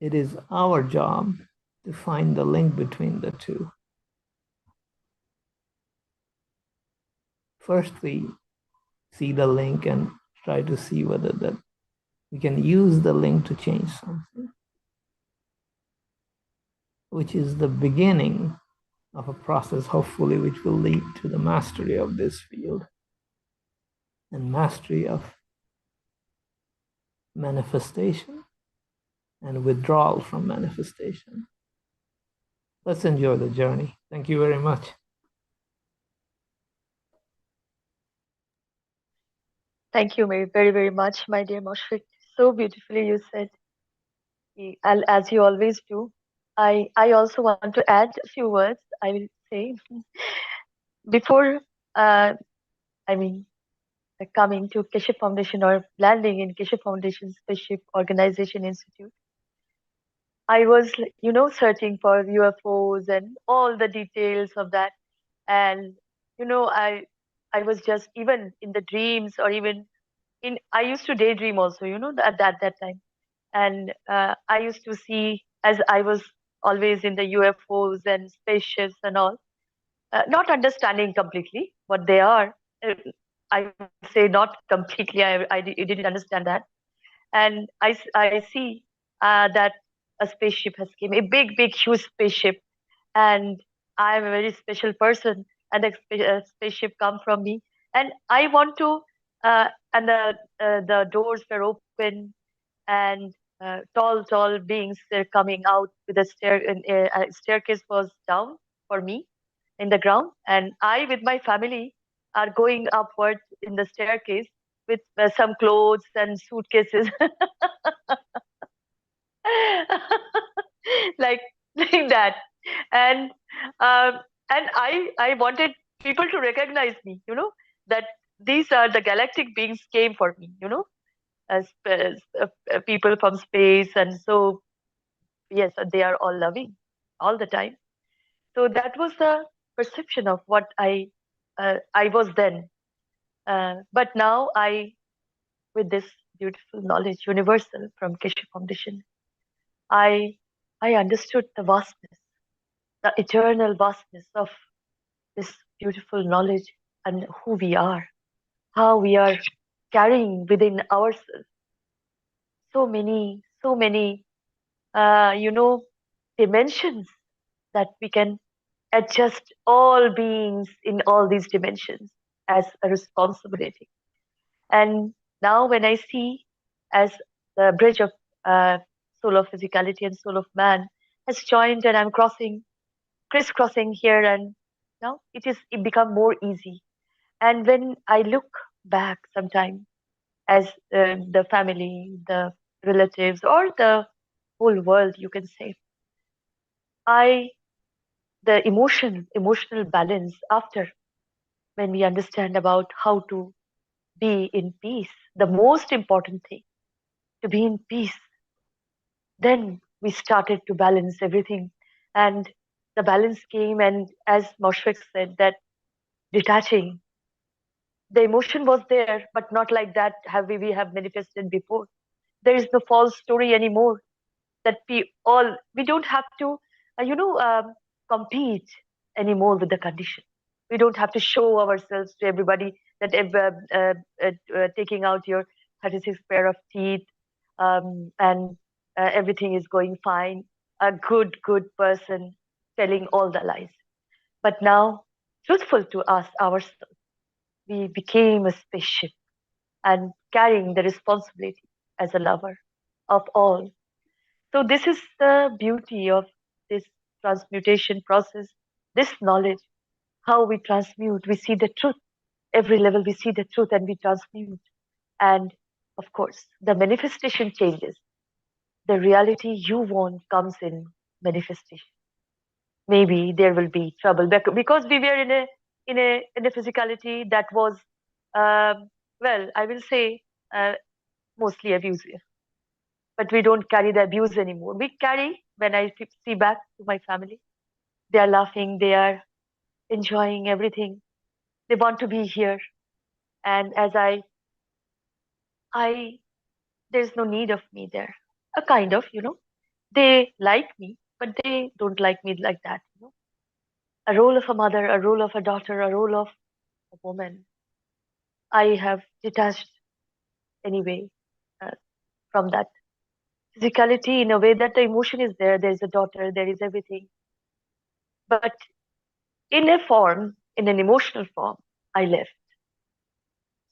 it is our job to find the link between the two. First, we see the link and try to see whether that we can use the link to change something, which is the beginning of a process, hopefully, which will lead to the mastery of this field and mastery of manifestation and withdrawal from manifestation. Let's enjoy the journey. Thank you very much. Thank you very, very much, my dear Moshfik. So beautifully you said, as you always do. I also want to add a few words, I will say. Before, coming to Keshe Foundation or landing in Keshe Foundation Spaceship Organization Institute, I was, searching for UFOs and all the details of that. And, I was just, even in the dreams, or even I used to daydream also, at that time. And I used to see, as I was always in the UFOs and spaceships and all, not understanding completely what they are. I would say not completely, I didn't understand that. And I see that a spaceship has came, a big, huge spaceship. And I am a very special person, and a spaceship come from me. And I want to, and the doors were open, and tall beings were coming out with a staircase was down for me in the ground, and I with my family are going upward in the staircase with some clothes and suitcases. like that. And I wanted people to recognize me, that these are the galactic beings came for me, as people from space. And so, yes, they are all loving all the time. So that was the perception of what I was then. But now with this beautiful knowledge, universal from Keshe Foundation, I understood the vastness, the eternal vastness of this beautiful knowledge, and who we are, how we are carrying within ourselves so many dimensions, that we can adjust all beings in all these dimensions as a responsibility. And now when I see, as the bridge of soul of physicality and soul of man has joined, and I'm crisscrossing here, and now it become more easy. And when I look back sometime, as the family, the relatives, or the whole world, you can say, the emotional balance after, when we understand about how to be in peace, the most important thing, to be in peace, then we started to balance everything. And the balance came, and as Moshfik said, that detaching, the emotion was there, but not like that we have manifested before. There is no false story anymore. that we don't have to, compete anymore with the condition. We don't have to show ourselves to everybody that taking out your 36 pair of teeth and everything is going fine. A good person telling all the lies. But now, truthful to us ourselves, we became a spaceship and carrying the responsibility as a lover of all. So this is the beauty of this transmutation process, this knowledge, how we transmute. We see the truth. Every level we see the truth and we transmute. And of course, the manifestation changes. The reality you want comes in manifestation. Maybe there will be trouble because we were in a physicality that was, well, I will say, mostly abusive. But we don't carry the abuse anymore. We carry, when I see back to my family, they are laughing, they are enjoying everything. They want to be here. And as there's no need of me there. A kind of, they like me, but they don't like me like that. A role of a mother, a role of a daughter, a role of a woman. I have detached anyway from that physicality in a way that the emotion is there. There is a daughter, there is everything. But in a form, in an emotional form, I left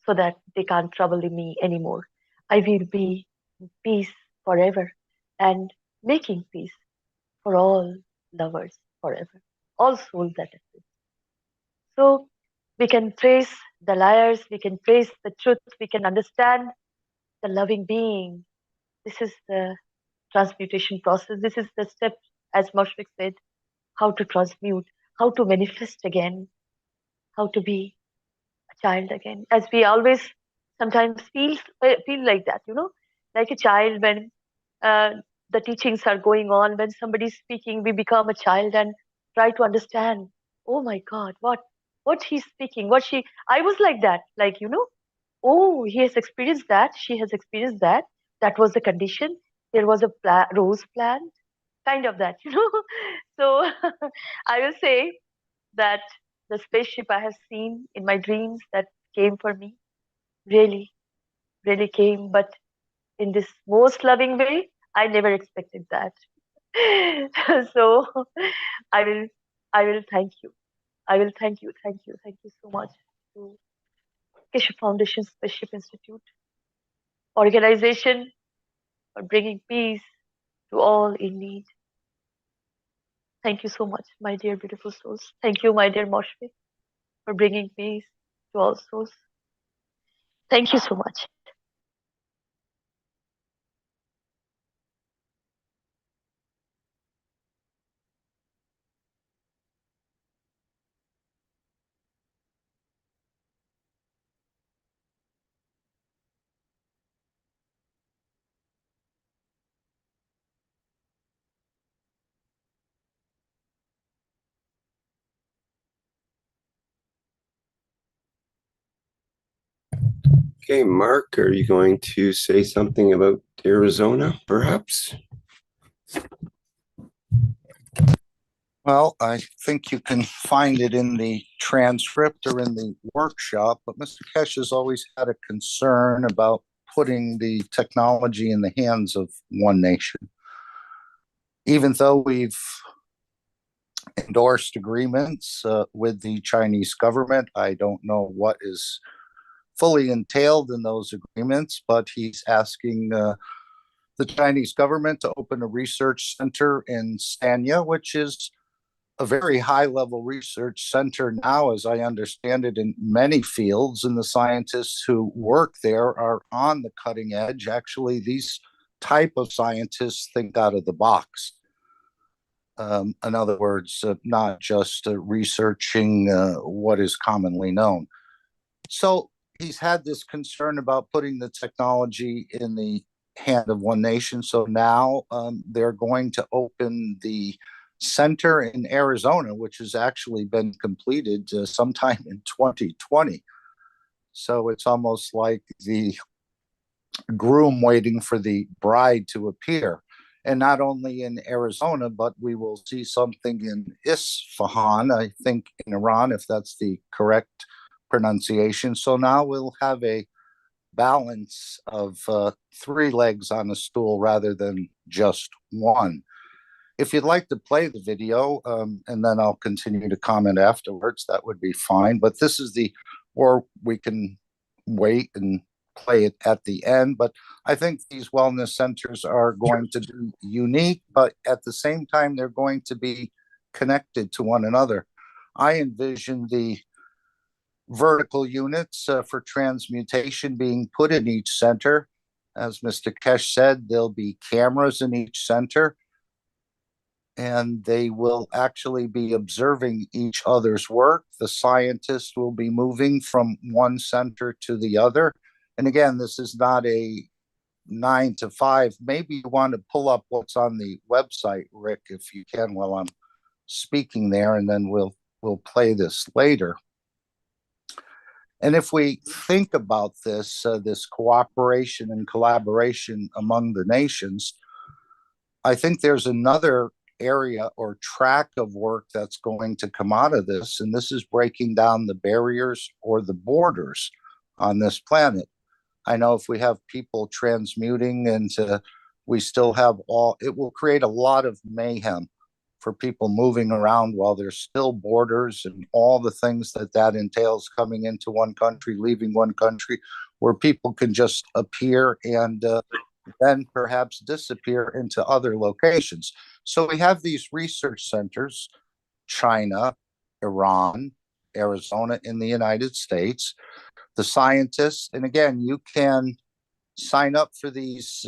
so that they can't trouble me anymore. I will be in peace forever and making peace for all lovers forever, all souls that exist. So we can trace the liars, we can trace the truth, we can understand the loving being. This is the transmutation process. This is the step, as Moshfik said, how to transmute, how to manifest again, how to be a child again. As we always sometimes feel like that, like a child when the teachings are going on, when somebody's speaking, we become a child and try to understand, oh my God, what he's speaking, I was like that, like, oh, he has experienced that, she has experienced that, that was the condition, there was a rose plant, kind of that, So I will say that the spaceship I have seen in my dreams that came for me really, really came, but in this most loving way. I never expected that. So I will thank you. I will thank you so much to Keshe Foundation, Spaceship Institute, organization for bringing peace to all in need. Thank you so much, my dear beautiful souls. Thank you, my dear Moshfik, for bringing peace to all souls. Thank you so much. Okay, Mark, are you going to say something about Arizona, perhaps? Well, I think you can find it in the transcript or in the workshop, but Mr. Keshe has always had a concern about putting the technology in the hands of one nation. Even though we've endorsed agreements with the Chinese government, I don't know what is fully entailed in those agreements, but he's asking the Chinese government to open a research center in Sanya, which is a very high-level research center now, as I understand it, in many fields, and the scientists who work there are on the cutting edge. Actually, these type of scientists think out of the box. In other words, not just researching what is commonly known. So he's had this concern about putting the technology in the hand of one nation. So now they're going to open the center in Arizona, which has actually been completed sometime in 2020. So it's almost like the groom waiting for the bride to appear. And not only in Arizona, but we will see something in Isfahan, I think in Iran, if that's the correct pronunciation. So now we'll have a balance of three legs on a stool rather than just one. If you'd like to play the video, and then I'll continue to comment afterwards, that would be fine. But this is or we can wait and play it at the end. But I think these wellness centers are going to be unique, but at the same time, they're going to be connected to one another. I envision the vertical units for transmutation being put in each center. As Mr. Keshe said, there'll be cameras in each center, and they will actually be observing each other's work. The scientists will be moving from one center to the other. And again, this is not a 9 to 5. Maybe you want to pull up what's on the website, Rick, if you can, while I'm speaking there, and then we'll play this later. And if we think about this, this cooperation and collaboration among the nations, I think there's another area or track of work that's going to come out of this, and this is breaking down the barriers or the borders on this planet. I know if we have people transmuting into, we still have it will create a lot of mayhem for people moving around while there's still borders and all the things that entails, coming into one country, leaving one country, where people can just appear and then perhaps disappear into other locations. So we have these research centers, China, Iran, Arizona, in the United States. The scientists, and again, you can sign up for these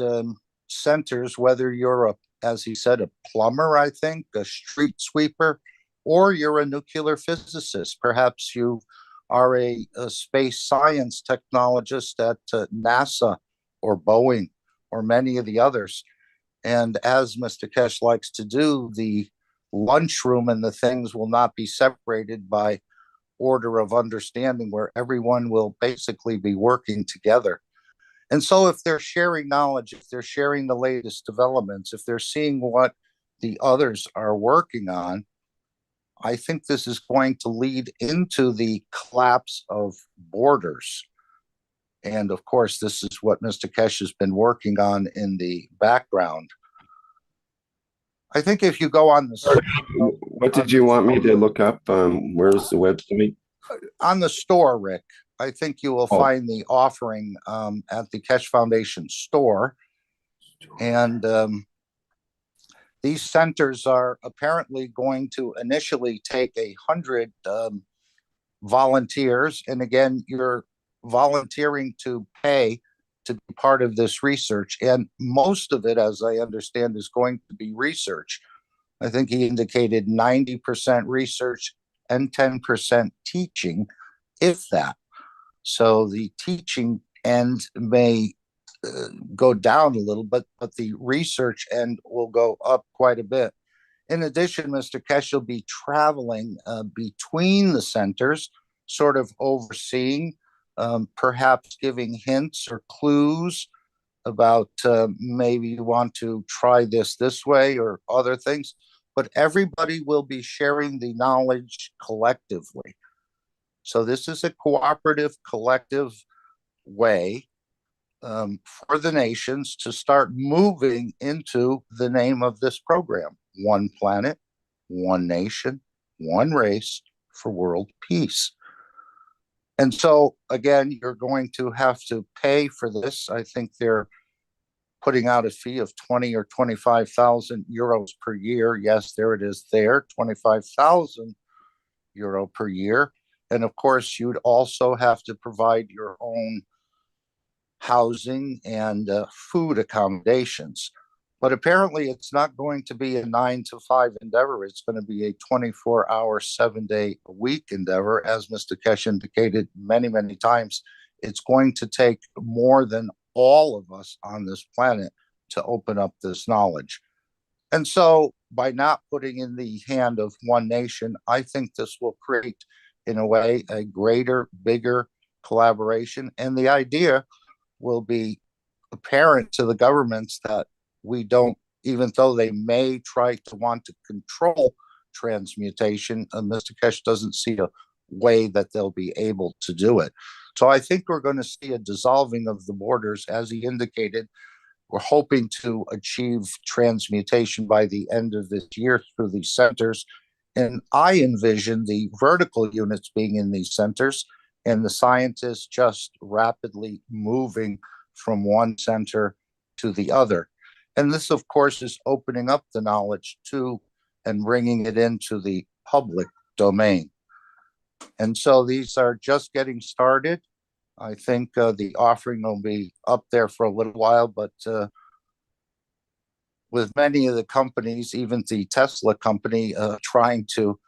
centers, whether you're as he said, a plumber, I think, a street sweeper, or you're a nuclear physicist. Perhaps you are a space science technologist at NASA or Boeing or many of the others. And as Mr. Keshe likes to do, the lunchroom and the things will not be separated by order of understanding, where everyone will basically be working together. And so if they're sharing knowledge, if they're sharing the latest developments, if they're seeing what the others are working on, I think this is going to lead into the collapse of borders. And of course, this is what Mr. Keshe has been working on in the background. I think if you go on the... What did you want me to look up? Where's the website? On the store, Rick. I think you will find the offering at the Keshe Foundation store. And these centers are apparently going to initially take 100 volunteers. And again, you're volunteering to pay to be part of this research. And most of it, as I understand, is going to be research. I think he indicated 90% research and 10% teaching, if that. So the teaching end may go down a little, but the research end will go up quite a bit. In addition, Mr. Keshe will be traveling between the centers, sort of overseeing, perhaps giving hints or clues about maybe you want to try this way or other things. But everybody will be sharing the knowledge collectively. So this is a cooperative, collective way for the nations to start moving into the name of this program: one planet, one nation, one race for world peace. And so, again, you're going to have to pay for this. I think they're putting out a fee of 20 or 25,000 euros per year. Yes, there it is there, 25,000 euro per year. And of course, you'd also have to provide your own housing and food accommodations. But apparently it's not going to be a 9 to 5 endeavor. It's going to be a 24-hour, 7-day-a-week endeavor. As Mr. Keshe indicated many, many times, it's going to take more than all of us on this planet to open up this knowledge. And so by not putting in the hand of one nation, I think this will create, in a way, a greater, bigger collaboration. And the idea will be apparent to the governments that we don't even though they may try to want to control transmutation, Mr. Keshe doesn't see a way that they'll be able to do it. So I think we're going to see a dissolving of the borders, as he indicated. We're hoping to achieve transmutation by the end of this year through these centers. And I envision the vertical units being in these centers and the scientists just rapidly moving from one center to the other. And this, of course, is opening up the knowledge to and bringing it into the public domain. And so these are just getting started. I think the offering will be up there for a little while, but with many of the companies, even the Tesla company, trying to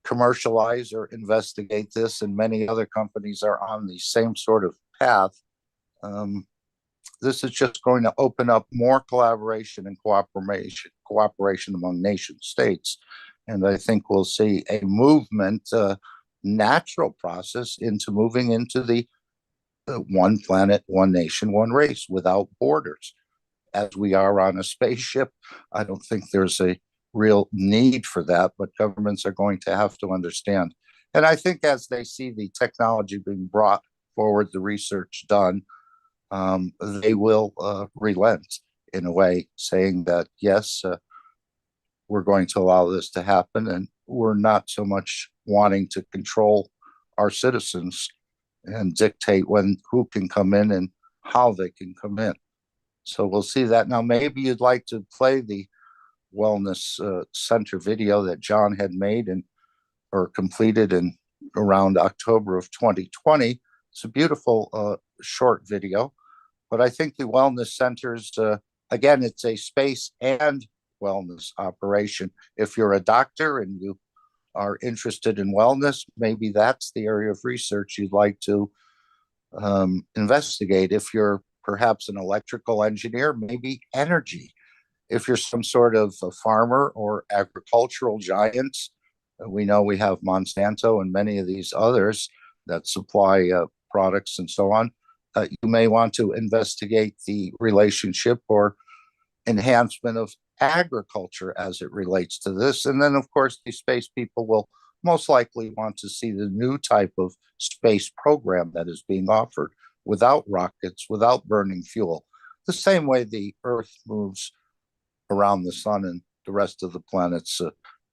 commercialize or investigate this, and many other companies are on the same sort of path. This is just going to open up more collaboration and cooperation among nation states. And I think we'll see a movement, natural process into moving into the one planet, one nation, one race without borders. As we are on a spaceship, I don't think there's a real need for that, but governments are going to have to understand. And I think as they see the technology being brought forward, the research done, they will relent in a way, saying that, yes, we're going to allow this to happen, and we're not so much wanting to control our citizens and dictate who can come in and how they can come in. So we'll see that. Now, maybe you'd like to play the Wellness Center video that John had made or completed in around October of 2020. It's a beautiful short video, but I think the Wellness Centers, again, it's a space and wellness operation. If you're a doctor and you are interested in wellness, maybe that's the area of research you'd like to investigate. If you're perhaps an electrical engineer, maybe energy. If you're some sort of a farmer or agricultural giant, we know we have Monsanto and many of these others that supply products and so on. You may want to investigate the relationship or enhancement of agriculture as it relates to this. And then, of course, the space people will most likely want to see the new type of space program that is being offered without rockets, without burning fuel, the same way the Earth moves around the sun and the rest of the planets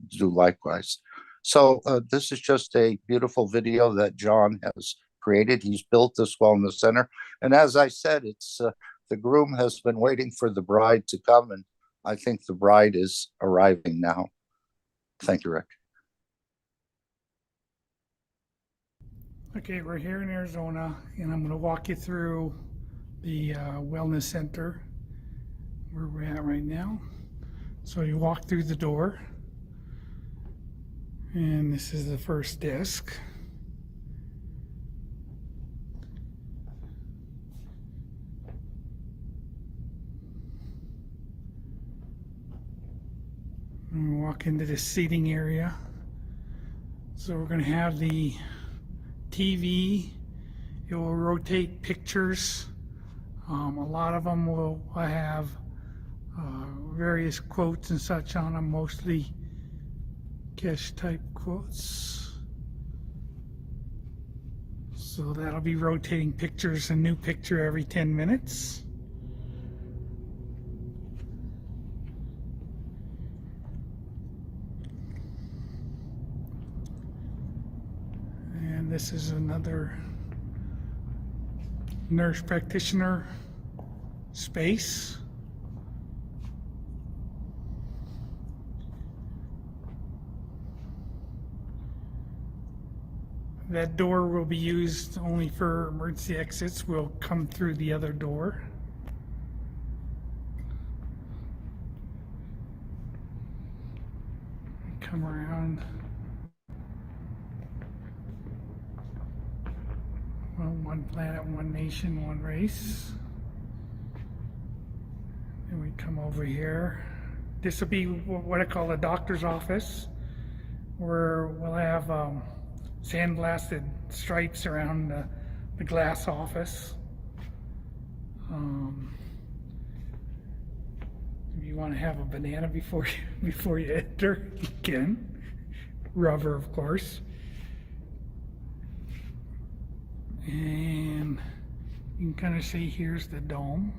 do likewise. So this is just a beautiful video that John has created. He's built this wellness center. And as I said, it's the groom has been waiting for the bride to come, and I think the bride is arriving now. Thank you, Rick. Okay, we're here in Arizona, and I'm going to walk you through the Wellness Center where we're at right now. So you walk through the door, and this is the first desk. And we walk into this seating area. So we're going to have the TV. It will rotate pictures. A lot of them will have various quotes and such on them, mostly Keshe type quotes. So that'll be rotating pictures, a new picture every 10 minutes. And this is another nurse practitioner space. That door will be used only for emergency exits. We'll come through the other door. Come around. Well, one planet, one nation, one race. Then we come over here. This will be what I call a doctor's office, where we'll have sandblasted stripes around the glass If you want to have a banana before you enter, you can. Rubber, of course. And you can kind of see here's the dome.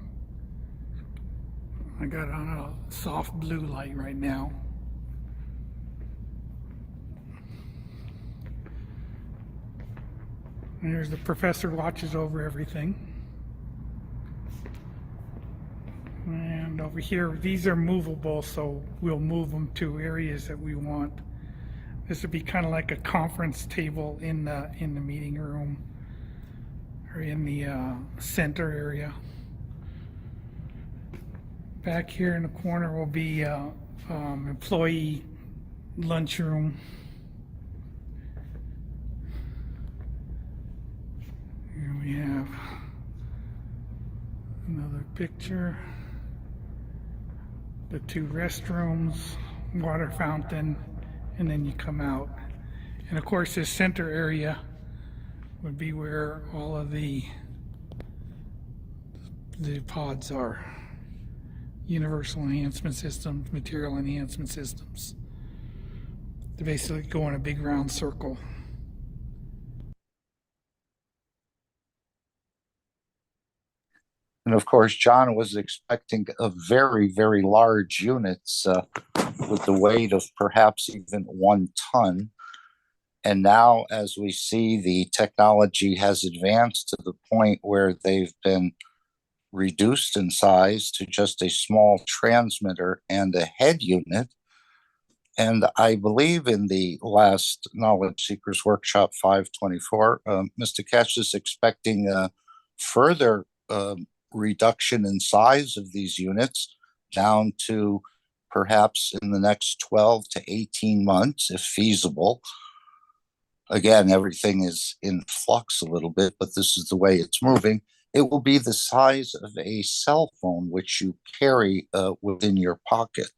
I got it on a soft blue light right now. And there's the professor watches over everything. And over here, these are movable, so we'll move them to areas that we want. This would be kind of like a conference table in the meeting room or in the center area. Back here in the corner will be employee lunchroom. Here we have another picture. The two restrooms, water fountain, and then you come out. And of course, this center area would be where all of the pods are. Universal enhancement systems, material enhancement systems. They basically go in a big round circle. And of course, John was expecting a very, very large units with the weight of perhaps even 1 ton. And now, as we see, the technology has advanced to the point where they've been reduced in size to just a small transmitter and a head unit. And I believe in the last Knowledge Seekers Workshop 524, Mr. Keshe is expecting further reduction in size of these units down to perhaps in the next 12 to 18 months, if feasible. Again, everything is in flux a little bit, but this is the way it's moving. It will be the size of a cell phone, which you carry within your pocket.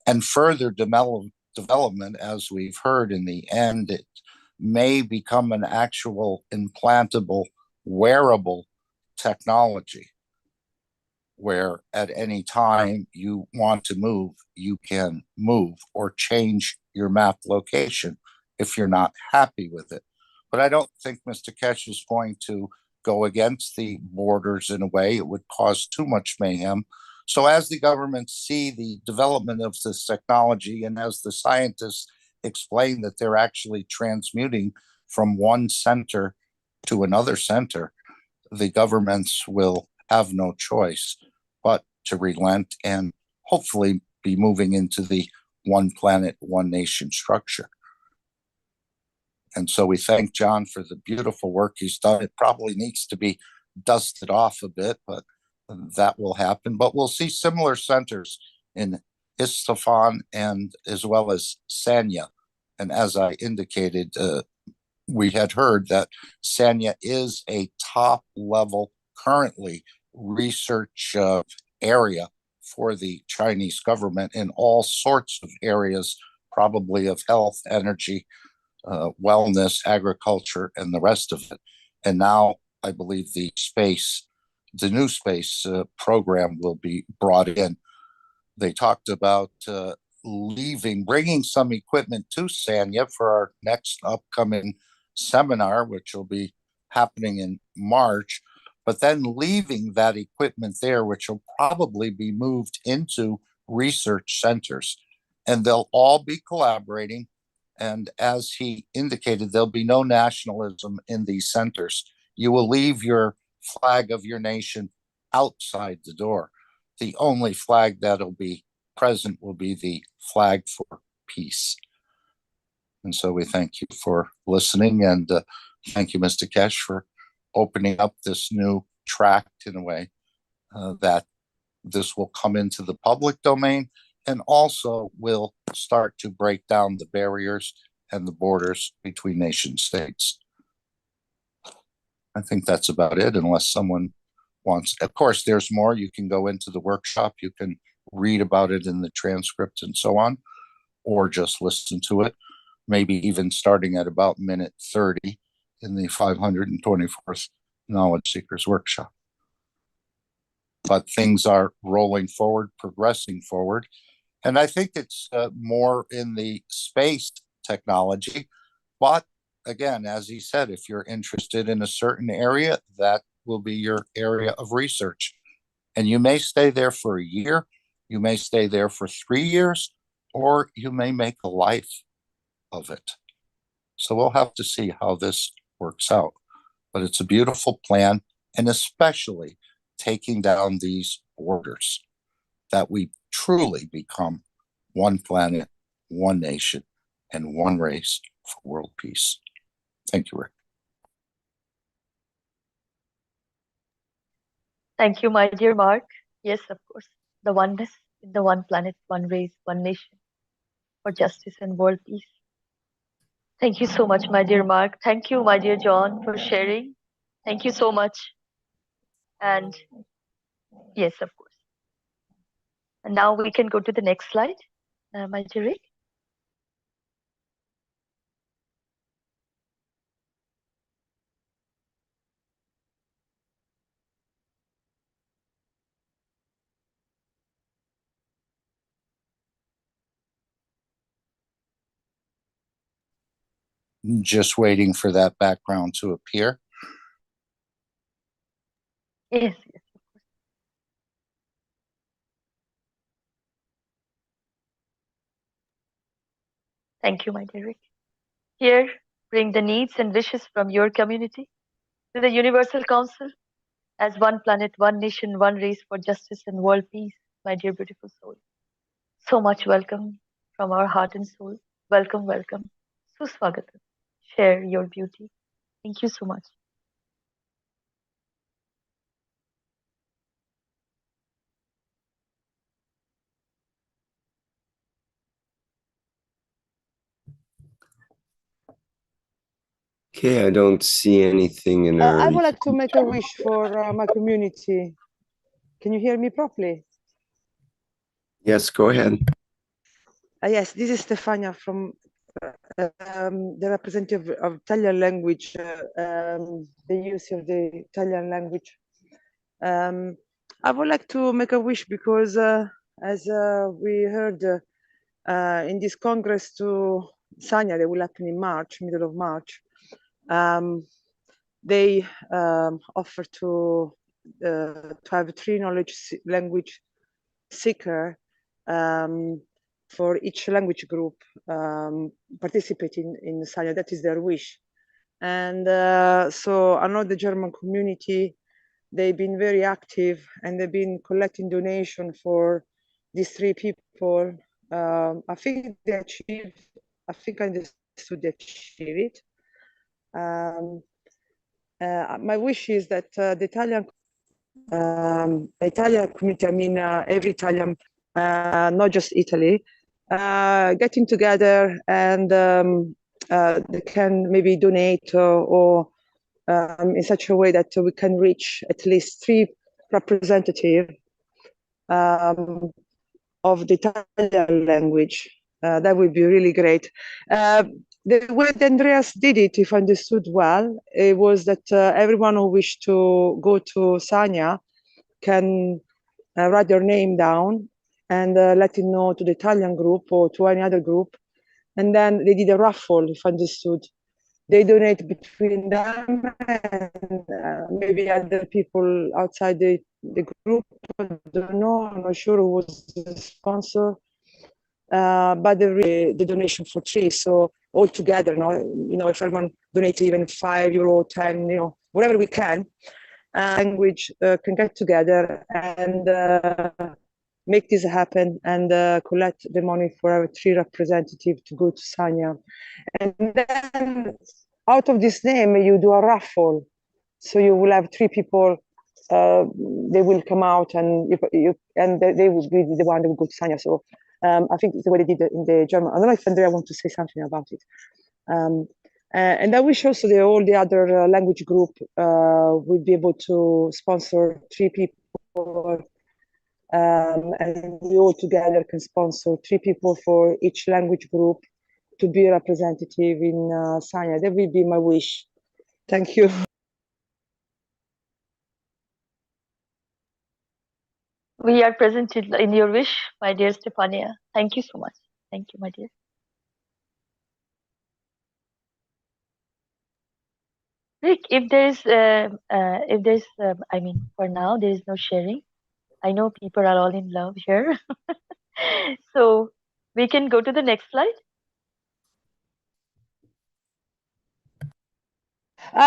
And further development, as we've heard in the end, it may become an actual implantable, wearable technology, where at any time you want to move, you can move or change your map location if you're not happy with it. But I don't think Mr. Keshe is going to go against the borders in a way. It would cause too much mayhem. So as the governments see the development of this technology, and as the scientists explain that they're actually transmuting from one center to another center, the governments will have no choice but to relent and hopefully be moving into the one planet, one nation structure. And so we thank John for the beautiful work he's done. It probably needs to be dusted off a bit, but that will happen. But we'll see similar centers in Isfahan and as well as Sanya. And as I indicated, we had heard that Sanya is a top level currently research area for the Chinese government in all sorts of areas, probably of health, energy, wellness, agriculture, and the rest of it. And now I believe the new space program will be brought in. They talked about bringing some equipment to Sanya for our next upcoming seminar, which will be happening in March, but then leaving that equipment there, which will probably be moved into research centers. And they'll all be collaborating. And as he indicated, there'll be no nationalism in these centers. You will leave your flag of your nation outside the door. The only flag that'll be present will be the flag for peace. And so we thank you for listening, and thank you, Mr. Keshe, for opening up this new tract in a way that this will come into the public domain and also will start to break down the barriers and the borders between nation states. I think that's about it, unless someone wants. Of course, there's more. You can go into the workshop. You can read about it in the transcript and so on, or just listen to it, maybe even starting at about minute 30 in the 524th Knowledge Seekers Workshop. but things are rolling forward, progressing forward. And I think it's more in the space technology. But again, as he said, if you're interested in a certain area, that will be your area of research. And you may stay there for a year, you may stay there for 3 years, or you may make a life of it. So we'll have to see how this works out. But it's a beautiful plan, and especially taking down these borders, that we truly become one planet, one nation, and one race for world peace. Thank you, Rick. Thank you, my dear Mark. Yes, of course, the oneness in the one planet, one race, one nation for justice and world peace. Thank you so much, my dear Mark. Thank you, my dear John, for sharing. Thank you so much. And yes, of course. And now we can go to the next slide, my dear Rick. Just waiting for that background to appear. Yes, yes. Thank you, my dear Rick. Here, bring the needs and wishes from your community to the Universal Council as one planet, one nation, one race for justice and world peace, my dear beautiful soul. So much welcome from our heart and soul. Welcome, welcome. Suswagatam. Share your beauty. Thank you so much. Okay, I don't see anything in our... I would like to make a wish for my community. Can you hear me properly? Yes, go ahead. Yes, this is Stefania from the representative of Italian language, the use of the Italian language. I would like to make a wish because as we heard in this Congress to Sanya, that will happen in March, middle of March, they offer to have 3 knowledge language seeker for each language group participating in Sanya. That is their wish. And so I know the German community, they've been very active and they've been collecting donation for these 3 people. I think they achieved, I think I understood they achieved it. My wish is that the Italian community, I mean every Italian, not just Italy, getting together and they can maybe donate or in such a way that we can reach at least 3 representatives of the Italian language. That would be really great. The way that Andreas did it, if I understood well, it was that everyone who wished to go to Sanya can write their name down and let it know to the Italian group or to any other group. And then they did a raffle, if I understood. They donate between them and maybe other people outside the group. I don't know, I'm not sure who was the sponsor. But the donation for 3, so all together, if everyone donates even €5, 10, whatever we can, language can get together and make this happen and collect the money for our 3 representatives to go to Sanya. And then out of this name, you do a raffle. So you will have 3 people, they will come out and they will be the one that will go to Sanya. So I think it's the way they did it in the German. I don't know if Andrea wants to say something about it. And I wish also all the other language group will be able to sponsor 3 people, and we all together can sponsor 3 people for each language group to be a representative in Sanya. That will be my wish. Thank you. We are present in your wish, my dear Stefania. Thank you so much. Thank you, my dear. Rick, if there's, I mean, for now, there is no sharing. I know people are all in love here. So we can go to the next slide.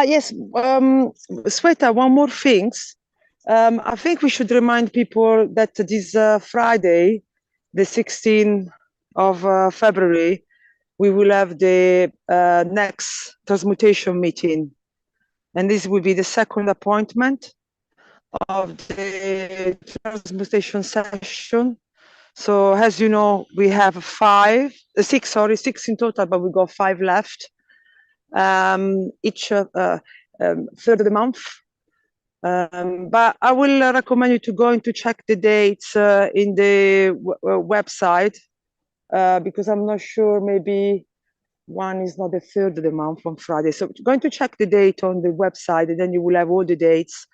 Yes, Sweta, one more things. I think we should remind people that this Friday, the 16th of February, we will have the next transmutation meeting. And this will be the second appointment of the transmutation session. So as you know, we have six in total, but we got 5 left. Each third of the month. But I will recommend you to go and to check the dates in the website because I'm not sure, maybe one is not the third of the month on Friday. So going to check the date on the website, and then you will have all the dates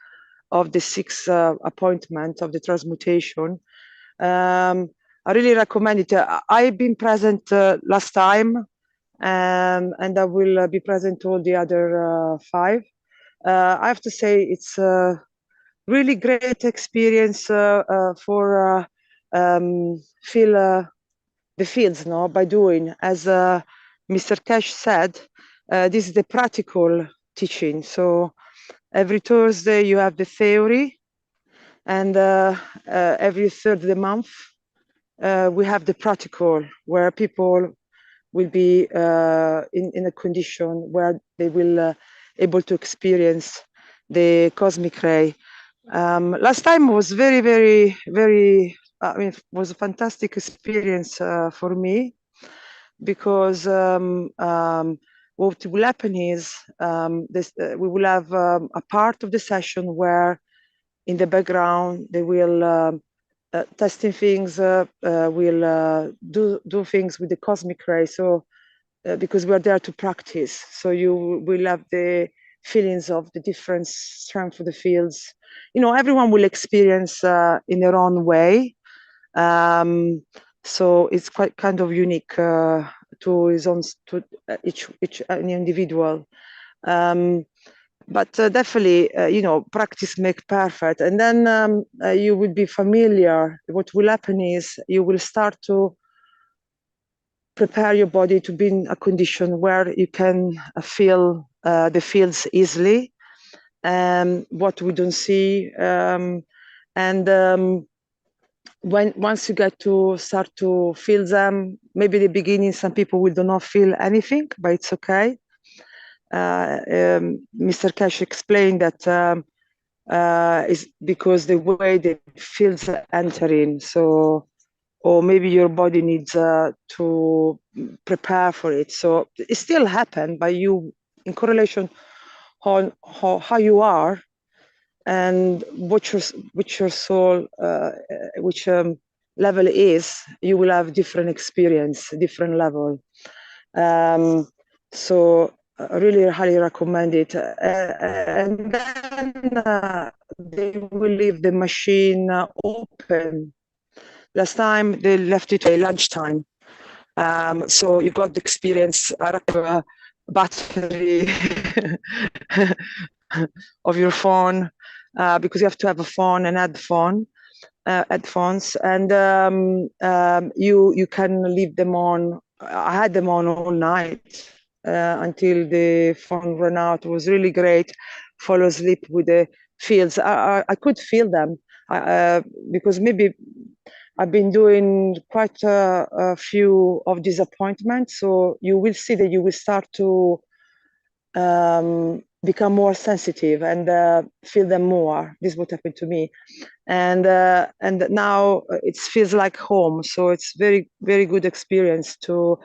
of the 6 appointment of the transmutation. I really recommend it. I've been present last time, and I will be present all the other 5. I have to say it's a really great experience for feel the fields, no, by doing. As Mr. Keshe said, this is the practical teaching. So every Thursday you have the theory, and every third of the month we have the practical, where people will be in a condition where they will able to experience the cosmic ray. Last time was very, very, very, I mean, was a fantastic experience for me, because what will happen is we will have a part of the session where in the background they will testing things, we'll do things with the cosmic ray. So because we're there to practice, so you will have the feelings of the different strength of the fields. You know, everyone will experience in their own way. So it's quite kind of unique to his own, to each individual. But definitely, you know, practice make perfect. And then you will be familiar. What will happen is you will start to prepare your body to be in a condition where you can feel the fields easily, what we don't see. Once you get to start to feel them, maybe the beginning, some people will not feel anything, but it's okay. Mr. Keshe explained that is because the way the fields enter in. So, or maybe your body needs to prepare for it. So it still happens, but you, in correlation on how you are and what your soul, which level is, you will have different experience, different level. So I really highly recommend it. And then they will leave the machine open. Last time they left it at lunchtime. So you got the experience battery of your phone, because you have to have a phone and headphones, and you can leave them on. I had them on all night until the phone ran out. It was really great. Fall asleep with the fields. I could feel them because maybe I've been doing quite a few of these appointments. So you will see that you will start to become more sensitive and feel them more. This is what happened to me. And now it feels like home. So it's very, very good experience to,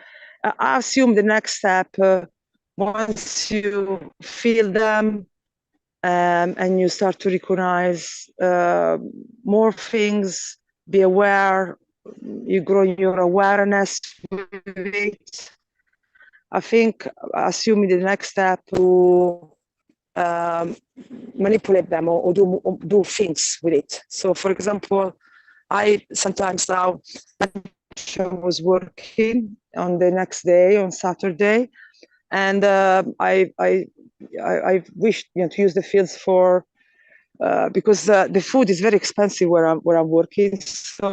I assume the next step, once you feel them and you start to recognize more things, be aware, you grow your awareness with it. I think, assuming the next step to manipulate them or do things with it. So, for example, I sometimes now was working on the next day, on Saturday, and I wished to use the fields for because the food is very expensive where I'm working. So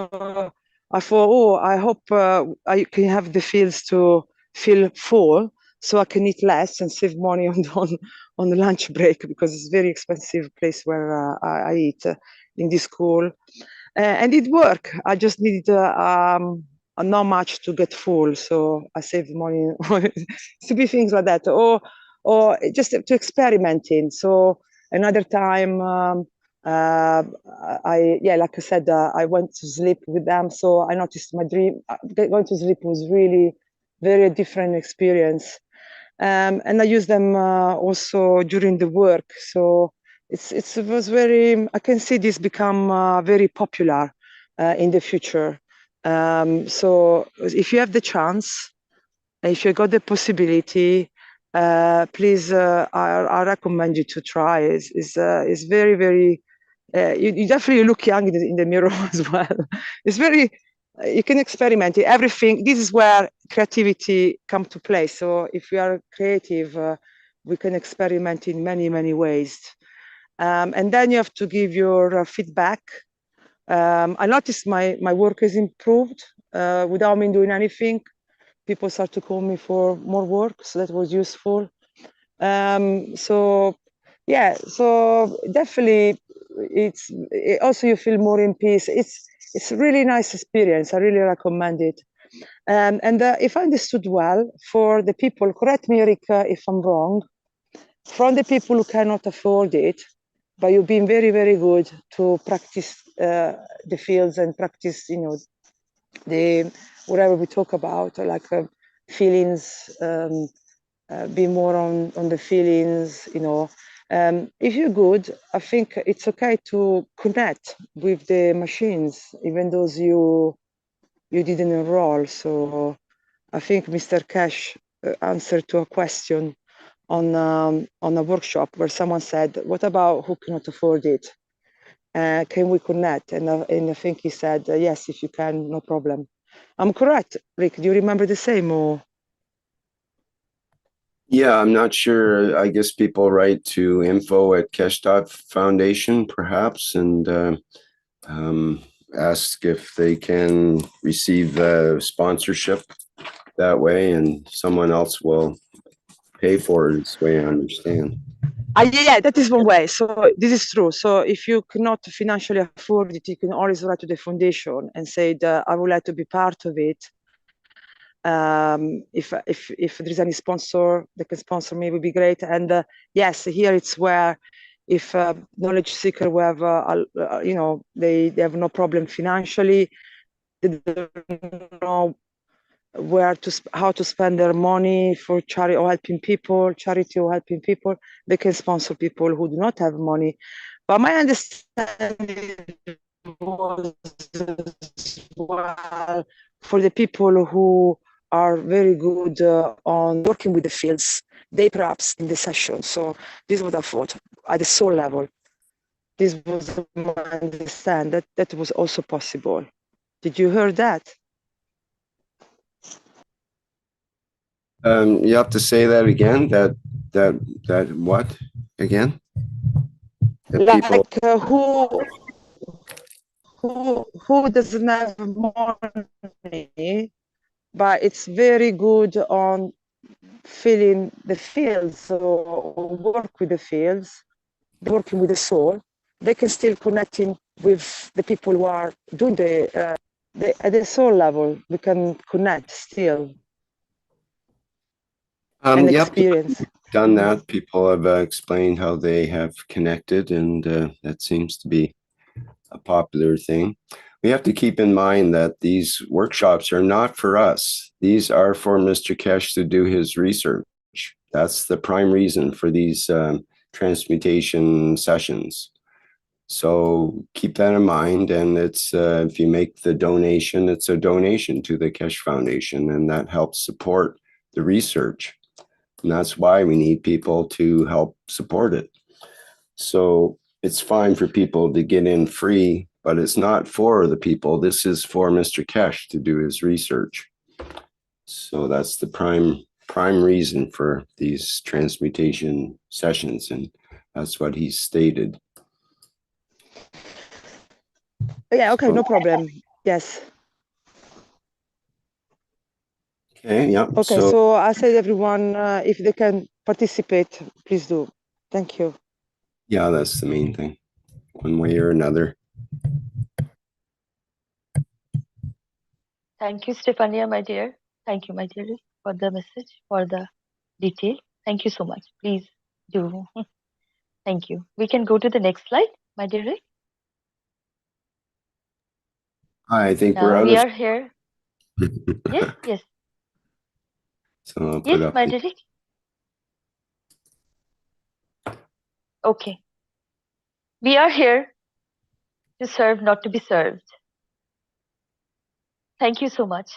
I thought, oh, I hope I can have the fields to feel full, so I can eat less and save money on the lunch break, because it's a very expensive place where I eat in this school. And it worked. I just needed not much to get full, so I saved money. To be things like that, or just to experimenting. So another time, like I said, I went to sleep with them. So I noticed my dream. Going to sleep was really very different experience, and I use them also during the work. So it was very. I can see this become very popular in the future. So if you have the chance, if you got the possibility, please, I recommend you to try. It's very, very. You definitely look young in the mirror as well. It's very. You can experiment everything. This is where creativity comes to play. So if we are creative, we can experiment in many, many ways. And then you have to give your feedback. I noticed my work has improved without me doing anything. People start to call me for more work, so that was useful. So definitely, also you feel more in peace. It's a really nice experience. I really recommend it. And if I understood well, for the people, correct me, Erika, if I'm wrong, from the people who cannot afford it, but you've been very, very good to practice the fields and practice, the whatever we talk about, like feelings, be more on the feelings, if you're good, I think it's okay to connect with the machines, even those you didn't enroll. So I think Mr. Keshe answered to a question on a workshop where someone said, what about who cannot afford it? Can we connect? And I think he said, yes, if you can, no problem. I'm correct, Rick? Do you remember the same? Or Yeah, I'm not sure. I guess people write to info@keshe.foundation, perhaps, and ask if they can receive sponsorship that way, and someone else will pay for it. This way, I understand. Yeah, that is one way. So this is true. So if you cannot financially afford it, you can always write to the foundation and say that I would like to be part of it. If there's any sponsor that can sponsor me, would be great. And yes, here it's where if knowledge seeker will have, they have no problem financially, they don't know how to spend their money for charity or helping people, they can sponsor people who do not have money. But my understanding was well, for the people who are very good on working with the fields, they perhaps in the session. So this is what I thought at the soul level. This was my understanding that was also possible. Did you hear that? You have to say that again. That what again? That Like people who doesn't have money, but it's very good on feeling the fields or work with the fields, working with the soul. They can still connecting with the people who are doing at the soul level. We can connect still. And experience. Done that. People have explained how they have connected, and that seems to be a popular thing. We have to keep in mind that these workshops are not for us. These are for Mr. Keshe to do his research. That's the prime reason for these transmutation sessions. So keep that in mind. And it's if you make the donation, it's a donation to the Keshe Foundation, and that helps support the research. And that's why we need people to help support it. So it's fine for people to get in free but it's not for the people. This is for Mr. Keshe to do his research. So that's the prime reason for these transmutation sessions, and that's what he stated. Yeah, okay, no problem. Yes. Okay, yeah. Okay, so I said everyone, if they can participate, please do. Thank you. Yeah, that's the main thing, one way or another. Thank you, Stefania, my dear. Thank you, my dear, for the message, for the detail. Thank you so much. Please do. Thank you. We can go to the next slide, my dear Rick. I think we're Now out we of... are here. Yes, yes. So I'll put Yes, up my the... dear Rick. Okay. We are here to serve, not to be served. Thank you so much.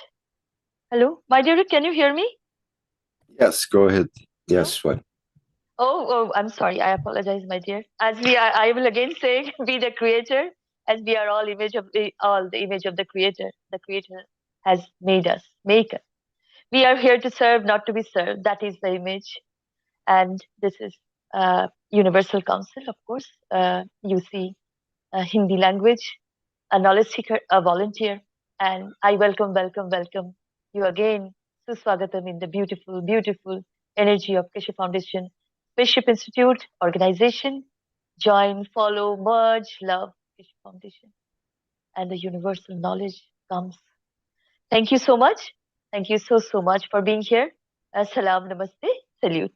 Hello, my dear Rick, can you hear me? Yes, go ahead. Yes, what? Oh, I'm sorry. I apologize, my dear. As we are, I will again say, be the creator, as we are all the image of the creator. The creator has made us, make us. We are here to serve, not to be served. That is the image, and this is Universal Council, of course. You see, Hindi language, a knowledge seeker, a volunteer, and I welcome you again, Suswagatam, in the beautiful, beautiful energy of Keshe Foundation, Spaceship Institute, organization. Join, follow, merge, love Keshe Foundation, and the universal knowledge comes. Thank you so much. Thank you so much for being here. Salam, namaste, salute.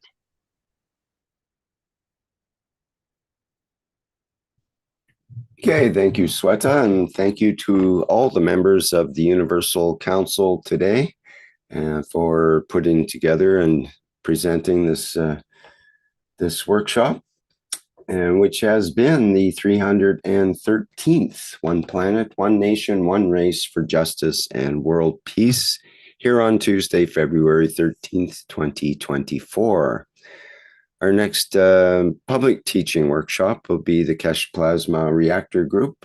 Okay, thank you, Sweta, and thank you to all the members of the Universal Council today for putting together and presenting this this workshop, and which has been the 313th One Planet, One Nation, One Race for Justice and World Peace, here on Tuesday, February 13th, 2024. Our next public teaching workshop will be the Keshe Plasma Reactor Group,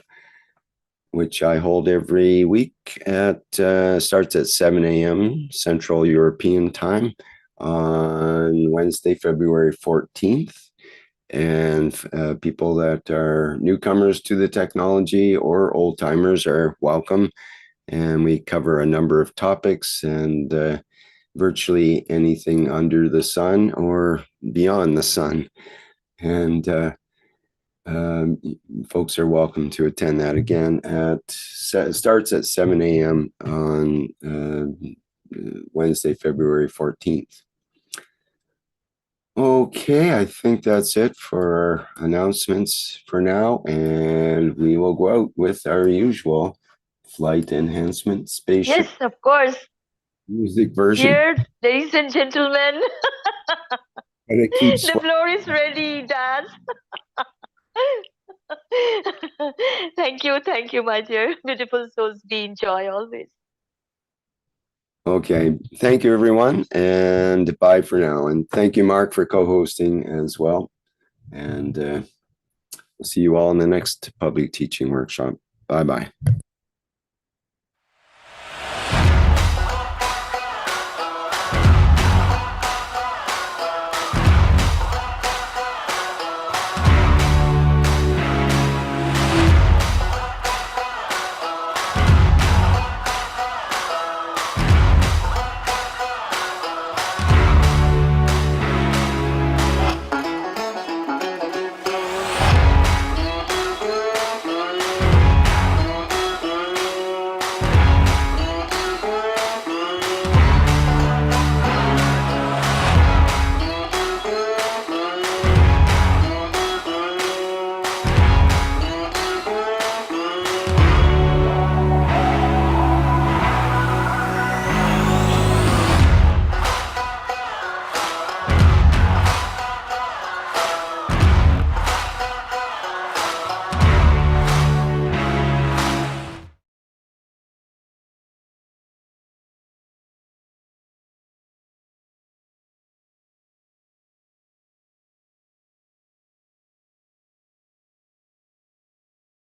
which I hold every week starts at 7 a.m. Central European Time on Wednesday, February 14th. And people that are newcomers to the technology or old timers are welcome. And we cover a number of topics and virtually anything under the sun or beyond the sun. And folks are welcome to attend that again. It starts at 7 a.m. on Wednesday, February 14th. Okay, I think that's it for our announcements for now, and we will go out with our usual flight enhancement spaceship. Yes, of course. Music version. Here, ladies and gentlemen, the floor is ready, Dad. Thank you, my dear. Beautiful souls, be in joy always. Okay, thank you, everyone, and bye for now. And thank you, Mark, for co-hosting as well. And we'll see you all in the next public teaching workshop. Bye-bye.